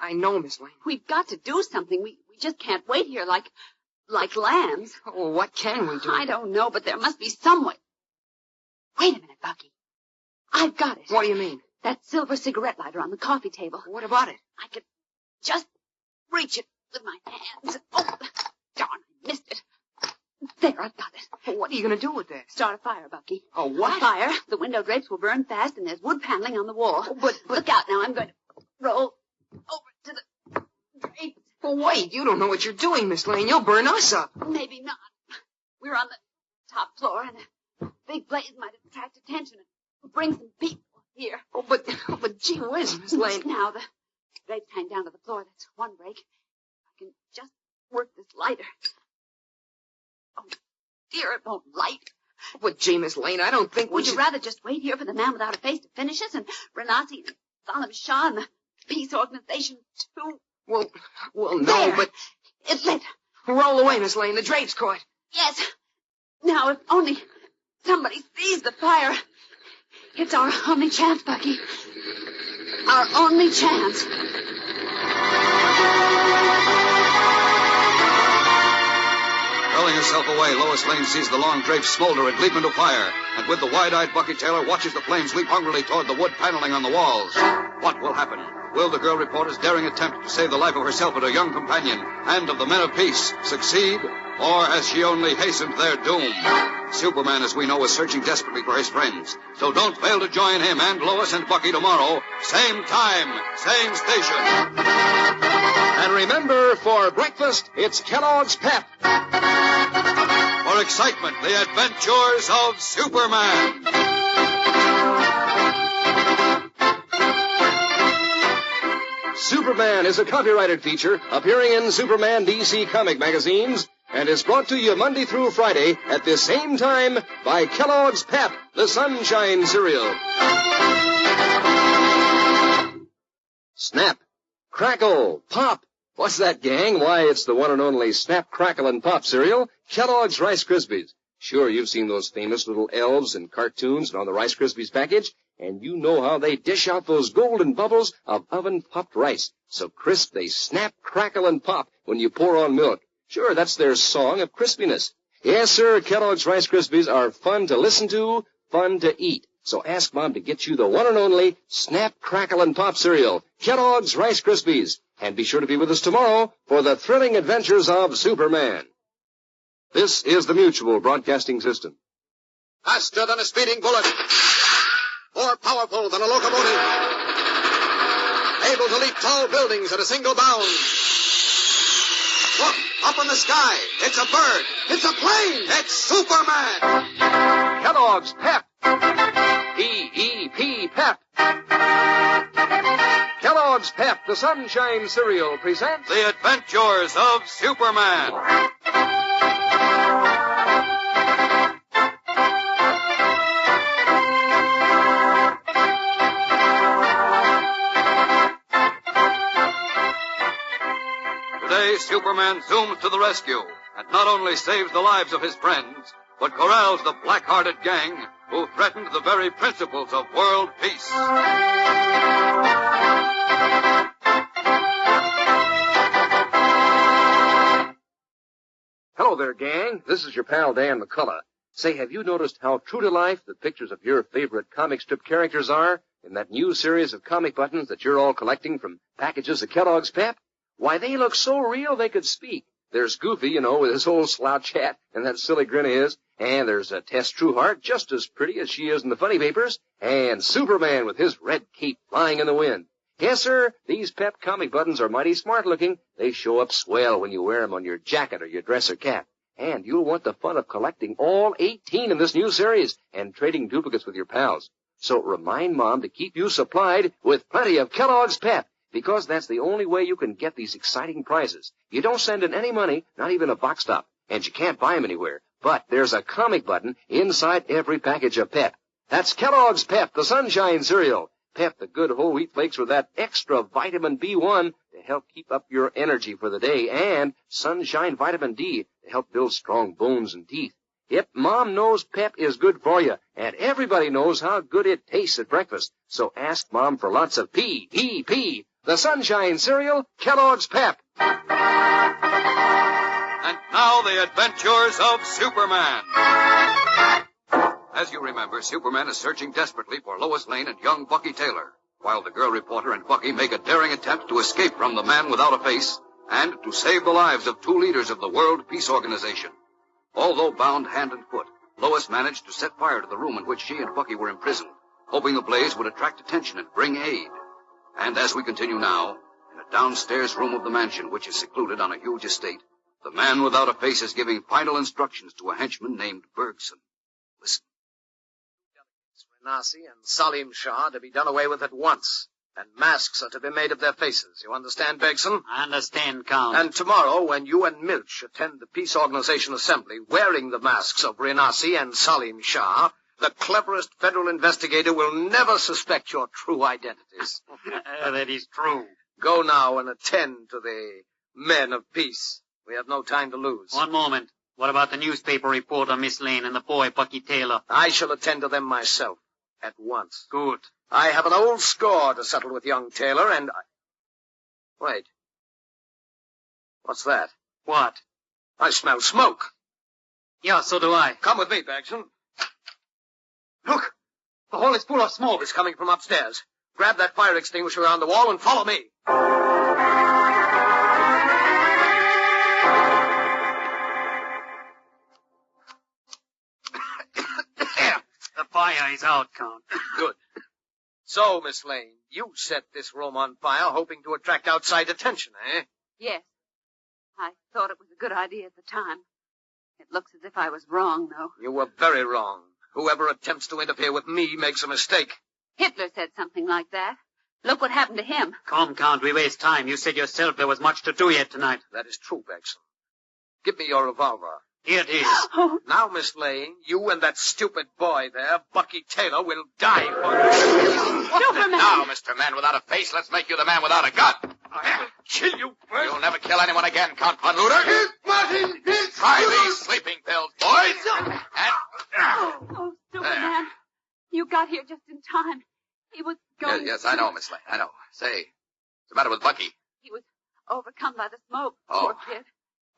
I know, Miss Lane. We've got to do something. We just can't wait here like lambs. Oh, what can we do? I don't know, but there must be some way. Wait a minute, Bucky. I've got it. What do you mean? That silver cigarette lighter on the coffee table. What about it? I could just reach it with my hands. Oh, darn, I missed it. There, I've got it. Well, what are you going to do with that? Start a fire, Bucky. A what? A fire. The window drapes will burn fast, and there's wood paneling on the wall. Oh, but look out now. I'm going to roll over to the drape. Well, wait, you don't know what you're doing, Miss Lane. You'll burn us up. Maybe not. We're on the top floor, and a big blaze might attract attention and bring some people here. Oh, but gee whiz, Miss Lane. Now, the drape's hang down to the floor. That's one break. I can just work this lighter. Oh, dear, it won't light. But, gee, Miss Lane, I don't think Would you rather just wait here for the man without a face to finish us, and Renati and Salim Shah and the peace organization, too? Well, no, There. but... It lit. Roll away, Miss Lane. The drape's caught. Yes. Now, if only somebody sees the fire. It's our only chance, Bucky. Our only chance. Hurling herself away, Lois Lane sees the long drapes smolder and leap into fire, and with the wide-eyed Bucky Taylor watches the flames leap hungrily toward the wood paneling on the walls. What will happen? Will the girl reporter's daring attempt to save the life of herself and her young companion and of the men of peace succeed, or has she only hastened their doom? Superman, as we know, is searching desperately for his friends, so don't fail to join him and Lois and Bucky tomorrow, same time, same station. And remember, for breakfast, it's Kellogg's Pep. For excitement, the adventures of Superman. Superman is a copyrighted feature appearing in Superman DC comic magazines and is brought to you Monday through Friday at this same time by Kellogg's Pep, the Sunshine Cereal. Snap, crackle, pop. What's that, gang? Why, it's the one and only Snap, Crackle, and Pop cereal, Kellogg's Rice Krispies. Sure, you've seen those famous little elves in cartoons and on the Rice Krispies package, and you know how they dish out those golden bubbles of oven-popped rice. So crisp they snap, crackle, and pop when you pour on milk. Sure, that's their song of crispiness. Yes, sir, Kellogg's Rice Krispies are fun to listen to, fun to eat. So ask Mom to get you the one and only Snap, Crackle, and Pop cereal, Kellogg's Rice Krispies. And be sure to be with us tomorrow for the thrilling adventures of Superman. This is the Mutual Broadcasting System. Faster than a speeding bullet. More powerful than a locomotive. Able to leap tall buildings at a single bound. Look, up in the sky. It's a bird. It's a plane. It's Superman. Kellogg's Pep. P-E-P, Pep. Kellogg's Pep, the Sunshine Cereal, presents The Adventures of Superman. Today, Superman zooms to the rescue and not only saves the lives of his friends, but corrals the black-hearted gang who threatened the very principles of world peace. Hello there, gang. This is your pal Dan McCullough. Say, have you noticed how true to life the pictures of your favorite comic strip characters are in that new series of comic buttons that you're all collecting from packages of Kellogg's Pep? Why, they look so real they could speak. There's Goofy, you know, with his old slouch hat and that silly grin of his. And there's Tess Trueheart, just as pretty as she is in the funny papers. And Superman with his red cape flying in the wind. Yes, sir, these Pep comic buttons are mighty smart looking. They show up swell when you wear them on your jacket or your dress or cap. And you'll want the fun of collecting all 18 in this new series and trading duplicates with your pals. So remind Mom to keep you supplied with plenty of Kellogg's Pep, because that's the only way you can get these exciting prizes. You don't send in any money, not even a box top, and you can't buy them anywhere. But there's a comic button inside every package of Pep. That's Kellogg's Pep, the Sunshine Cereal. Pep, the good whole wheat flakes with that extra vitamin B1 to help keep up your energy for the day, and Sunshine Vitamin D to help build strong bones and teeth. Yep, Mom knows Pep is good for you, and everybody knows how good it tastes at breakfast. So ask Mom for lots of P-E-P, the Sunshine Cereal, Kellogg's Pep. And now the adventures of Superman. As you remember, Superman is searching desperately for Lois Lane and young Bucky Taylor, while the girl reporter and Bucky make a daring attempt to escape from the man without a face and to save the lives of two leaders of the World Peace Organization. Although bound hand and foot, Lois managed to set fire to the room in which she and Bucky were imprisoned, hoping the blaze would attract attention and bring aid. And as we continue now, In a downstairs room of the mansion, which is secluded on a huge estate, the man without a face is giving final instructions to a henchman named Bergson. Listen. Renasi and Salim Shah to be done away with at once. And masks are to be made of their faces. You understand, Begson? I understand, Count. And tomorrow, when you and Milch attend the Peace Organization Assembly wearing the masks of Renasi and Salim Shah, the cleverest federal investigator will never suspect your true identities. That is true. Go now and attend to the men of peace. We have no time to lose. One moment. What about the newspaper report on Miss Lane and the boy, Bucky Taylor? I shall attend to them myself. At once. Good. I have an old score to settle with young Taylor, and Wait. What's that? What? I smell smoke. Yeah, so do I. Come with me, Bergson. Look! The hall is full of smoke. It's coming from upstairs. Grab that fire extinguisher on the wall and follow me. The fire is out, Count. Good. So, Miss Lane, you set this room on fire hoping to attract outside attention, eh? Yes. I thought it was a good idea at the time. It looks as if I was wrong, though. You were very wrong. Whoever attempts to interfere with me makes a mistake. Hitler said something like that. Look what happened to him. Come, Count, we waste time. You said yourself there was much to do yet tonight. That is true, Bergson. Give me your revolver. Here it is. Oh. Now, Miss Lane, you and that stupid boy there, Bucky Taylor, will die for this. Superman! Now, Mr. Man Without a Face, let's make you the man without a gun. I will kill you first. You'll never kill anyone again, Count von Luder. Martin, Try these sleeping pills, boys. Oh, Superman. You got here just in time. He was going... Yes, I know, Miss Lane, I know. Say, what's the matter with Bucky? He was overcome by the smoke, Oh. poor kid.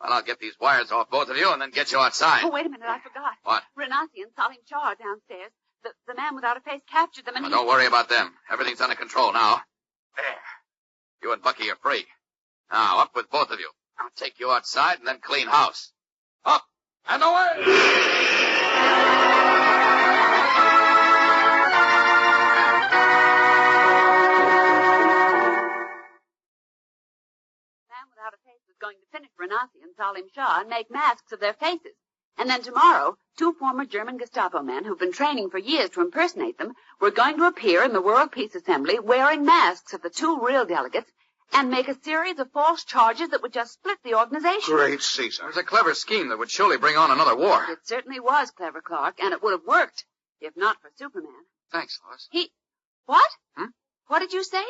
Well, I'll get these wires off both of you and then get you outside. Oh, wait a minute, I forgot. What? Renasi and Salim Shah are downstairs. The man without a face captured them and Don't worry about them. Everything's under control now. There. You and Bucky are free. Now, up with both of you. I'll take you outside and then clean house. Up and away! going to finish Renasi and Salim Shah and make masks of their faces. And then tomorrow, 2 former German Gestapo men who've been training for years to impersonate them were going to appear in the World Peace Assembly wearing masks of the 2 real delegates and make a series of false charges that would just split the organization. Great Caesar. It was a clever scheme that would surely bring on another war. It certainly was clever, Clark, and it would have worked, if not for Superman. Thanks, Lois. What? Hmm? What did you say?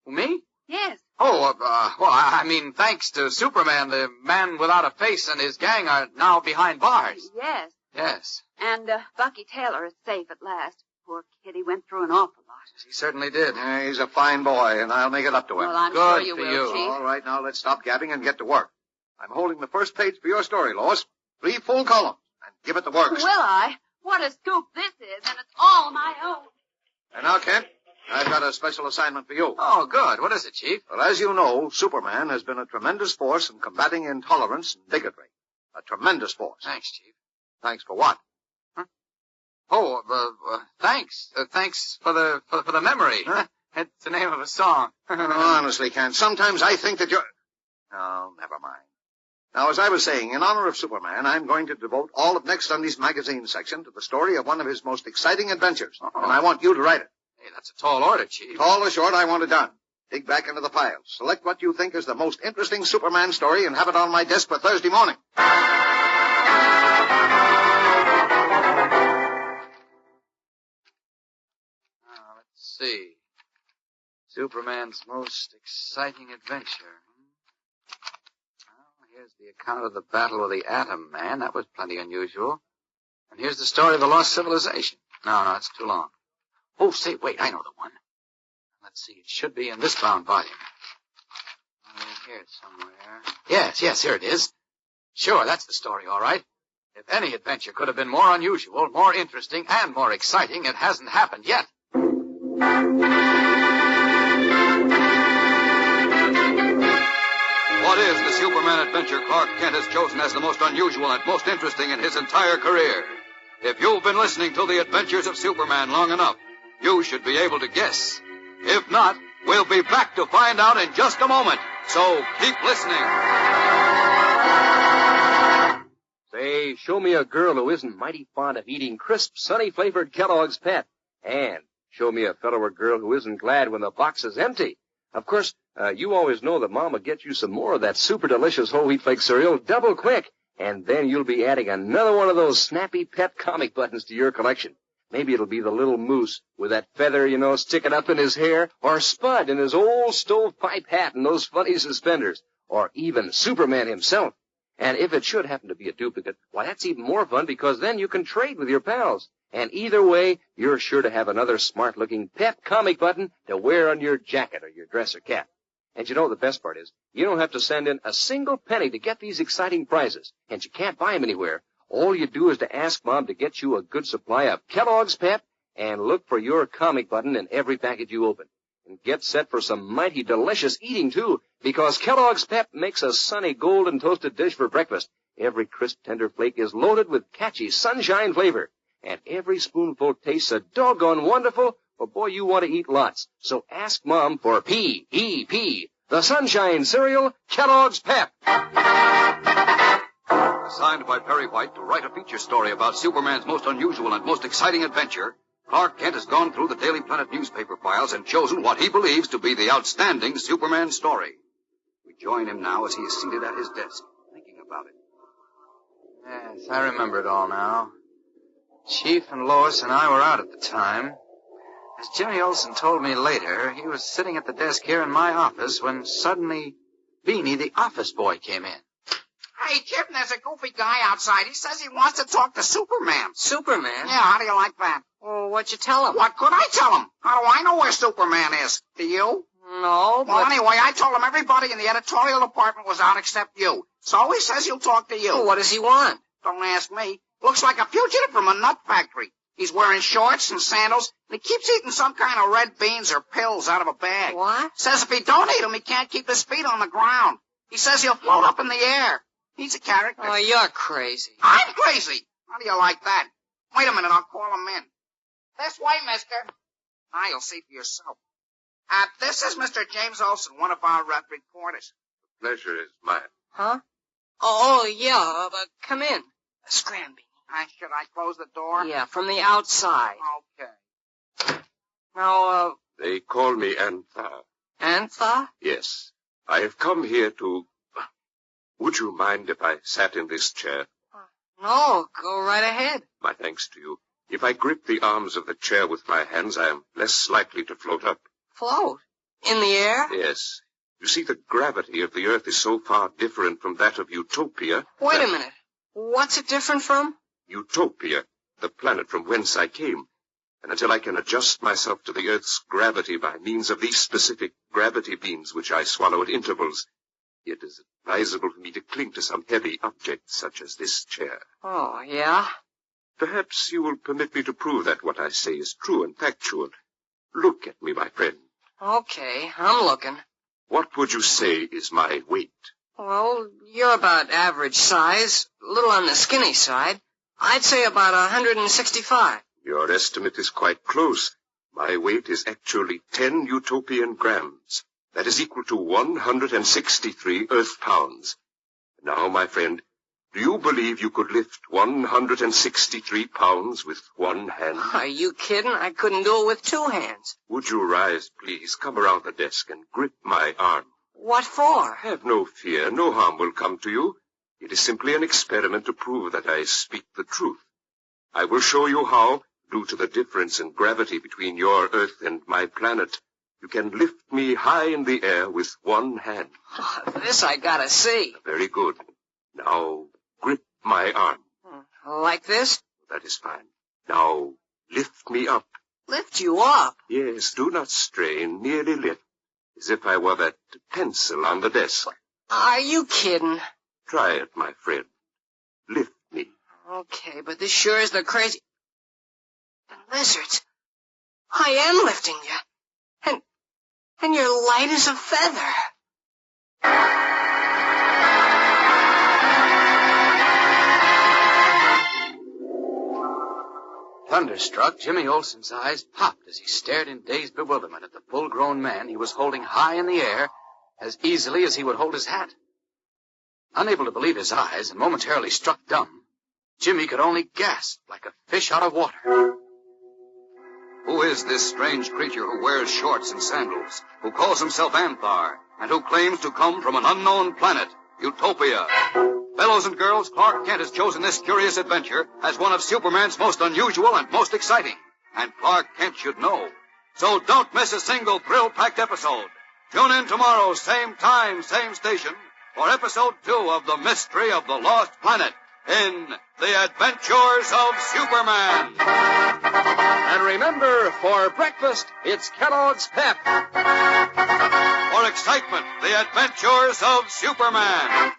Me? Yes. Oh, well, I mean, thanks to Superman, the man without a face and his gang are now behind bars. Yes. Yes. And Bucky Taylor is safe at last. Poor kid, he went through an awful lot. He certainly did. Yeah, he's a fine boy, and I'll make it up to him. Well, I'm Good sure you for will, you. Chief. All right, now let's stop gabbing and get to work. I'm holding the first page for your story, Lois. 3 full columns, and give it the works. Will I? What a scoop this is, and it's all my own. And now, Kent, I've got a special assignment for you. Oh, good. What is it, Chief? Well, as you know, Superman has been a tremendous force in combating intolerance and bigotry. A tremendous force. Thanks, Chief. Thanks for what? Huh? Oh, thanks. Thanks for the memory. Huh? It's the name of a song. Honestly, Kent, sometimes I think that you're... Oh, never mind. Now, as I was saying, in honor of Superman, I'm going to devote all of next Sunday's magazine section to the story of one of his most exciting adventures. Oh. And I want you to write it. Hey, that's a tall order, Chief. Tall or short, I want it done. Dig back into the files. Select what you think is the most interesting Superman story and have it on my desk for Thursday morning. Let's see. Superman's most exciting adventure. Well, here's the account of the battle with the Atom Man. That was plenty unusual. And here's the story of the lost civilization. No, it's too long. Oh, say, wait, I know the one. Let's see, it should be in this bound volume. Here it's somewhere. Yes, here it is. Sure, that's the story, all right. If any adventure could have been more unusual, more interesting, and more exciting, it hasn't happened yet. What is the Superman adventure Clark Kent has chosen as the most unusual and most interesting in his entire career? If you've been listening to the adventures of Superman long enough, you should be able to guess. If not, We'll be back to find out in just a moment, so keep listening. Say, show me a girl who isn't mighty fond of eating crisp, sunny-flavored Kellogg's Pep. And show me a fellow or girl who isn't glad when the box is empty. Of course, you always know that Mom will get you some more of that super delicious whole wheat flake cereal double quick. And then you'll be adding another one of those snappy Pep comic buttons to your collection. Maybe it'll be the little moose with that feather, sticking up in his hair, or Spud in his old stovepipe hat and those funny suspenders, or even Superman himself. And if it should happen to be a duplicate, why, that's even more fun because then you can trade with your pals. And either way, you're sure to have another smart-looking Pep comic button to wear on your jacket or your dress or cap. And the best part is, you don't have to send in a single penny to get these exciting prizes, and you can't buy them anywhere. All you do is to ask Mom to get you a good supply of Kellogg's Pep and look for your comic button in every package you open. And get set for some mighty delicious eating, too, because Kellogg's Pep makes a sunny golden toasted dish for breakfast. Every crisp, tender flake is loaded with catchy sunshine flavor. And every spoonful tastes a doggone wonderful. Well, boy, you want to eat lots. So ask Mom for P-E-P, the Sunshine Cereal, Kellogg's Pep. Assigned by Perry White to write a feature story about Superman's most unusual and most exciting adventure, Clark Kent has gone through the Daily Planet newspaper files and chosen what he believes to be the outstanding Superman story. We join him now as he is seated at his desk, thinking about it. Yes, I remember it all now. Chief and Lois and I were out at the time. As Jimmy Olsen told me later, he was sitting at the desk here in my office when suddenly Beanie, the office boy, came in. Hey, Jim, there's a goofy guy outside. He says he wants to talk to Superman. Superman? Yeah, how do you like that? Well, what'd you tell him? What could I tell him? How do I know where Superman is? Do you? No, but... Well, anyway, I told him everybody in the editorial department was out except you. So he says he'll talk to you. Well, what does he want? Don't ask me. Looks like a fugitive from a nut factory. He's wearing shorts and sandals, and he keeps eating some kind of red beans or pills out of a bag. What? Says if he don't eat them, he can't keep his feet on the ground. He says he'll float up in the air. He's a character. Oh, you're crazy. I'm crazy. How do you like that? Wait a minute, I'll call him in. This way, mister. Now you'll see for yourself. This is Mr. James Olsen, one of our reporters. The pleasure is mine. Huh? Oh, yeah, but come in. Scram, Beanie. Should I close the door? Yeah, from the outside. Okay. Now, They call me Antha. Antha? Yes. I have come here to... Would you mind if I sat in this chair? No, go right ahead. My thanks to you. If I grip the arms of the chair with my hands, I am less likely to float up. Float? In the air? Yes. You see, the gravity of the Earth is so far different from that of Utopia. Wait a minute. What's it different from? Utopia, the planet from whence I came. And until I can adjust myself to the Earth's gravity by means of these specific gravity beams which I swallow at intervals, it is advisable for me to cling to some heavy object such as this chair. Oh, yeah? Perhaps you will permit me to prove that what I say is true and factual. Look at me, my friend. Okay, I'm looking. What would you say is my weight? Well, you're about average size, a little on the skinny side. I'd say about 165. Your estimate is quite close. My weight is actually 10 utopian grams. That is equal to 163 Earth pounds. Now, my friend, do you believe you could lift 163 pounds with one hand? Are you kidding? I couldn't do it with two hands. Would you rise, please? Come around the desk and grip my arm. What for? Have no fear. No harm will come to you. It is simply an experiment to prove that I speak the truth. I will show you how, due to the difference in gravity between your Earth and my planet, you can lift me high in the air with one hand. Oh, this I gotta see. Very good. Now, grip my arm. Like this? That is fine. Now, lift me up. Lift you up? Yes, do not strain. Merely lift, as if I were that pencil on the desk. Are you kidding? Try it, my friend. Lift me. Okay, but this sure is the crazy... The lizards. I am lifting you. And you're light as a feather. Thunderstruck, Jimmy Olsen's eyes popped as he stared in dazed bewilderment at the full-grown man he was holding high in the air as easily as he would hold his hat. Unable to believe his eyes and momentarily struck dumb, Jimmy could only gasp like a fish out of water. Who is this strange creature who wears shorts and sandals, who calls himself Anthar, and who claims to come from an unknown planet, Utopia? Fellows and girls, Clark Kent has chosen this curious adventure as one of Superman's most unusual and most exciting. And Clark Kent should know. So don't miss a single thrill-packed episode. Tune in tomorrow, same time, same station, for episode 2 of The Mystery of the Lost Planet in The Adventures of Superman. And remember, for breakfast, it's Kellogg's Pep. For excitement, The Adventures of Superman.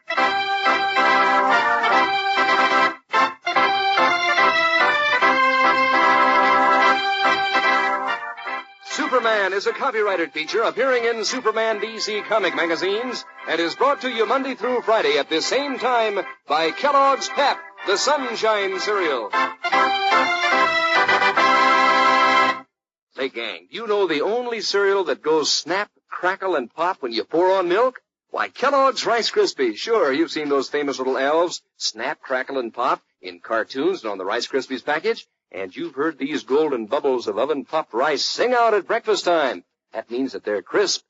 Superman is a copyrighted feature appearing in Superman DC comic magazines and is brought to you Monday through Friday at this same time by Kellogg's Pep, the Sunshine Cereal. Say, gang, do you know the only cereal that goes snap, crackle, and pop when you pour on milk? Why, Kellogg's Rice Krispies. Sure, you've seen those famous little elves, snap, crackle, and pop, in cartoons and on the Rice Krispies package. And you've heard these golden bubbles of oven-puffed rice sing out at breakfast time. That means that they're crisp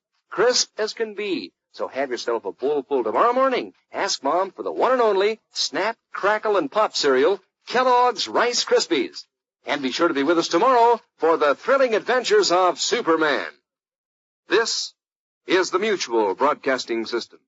as can be. So have yourself a bowl full tomorrow morning. Ask Mom for the one and only Snap, Crackle, and Pop cereal, Kellogg's Rice Krispies. And be sure to be with us tomorrow for the thrilling adventures of Superman. This is the Mutual Broadcasting System.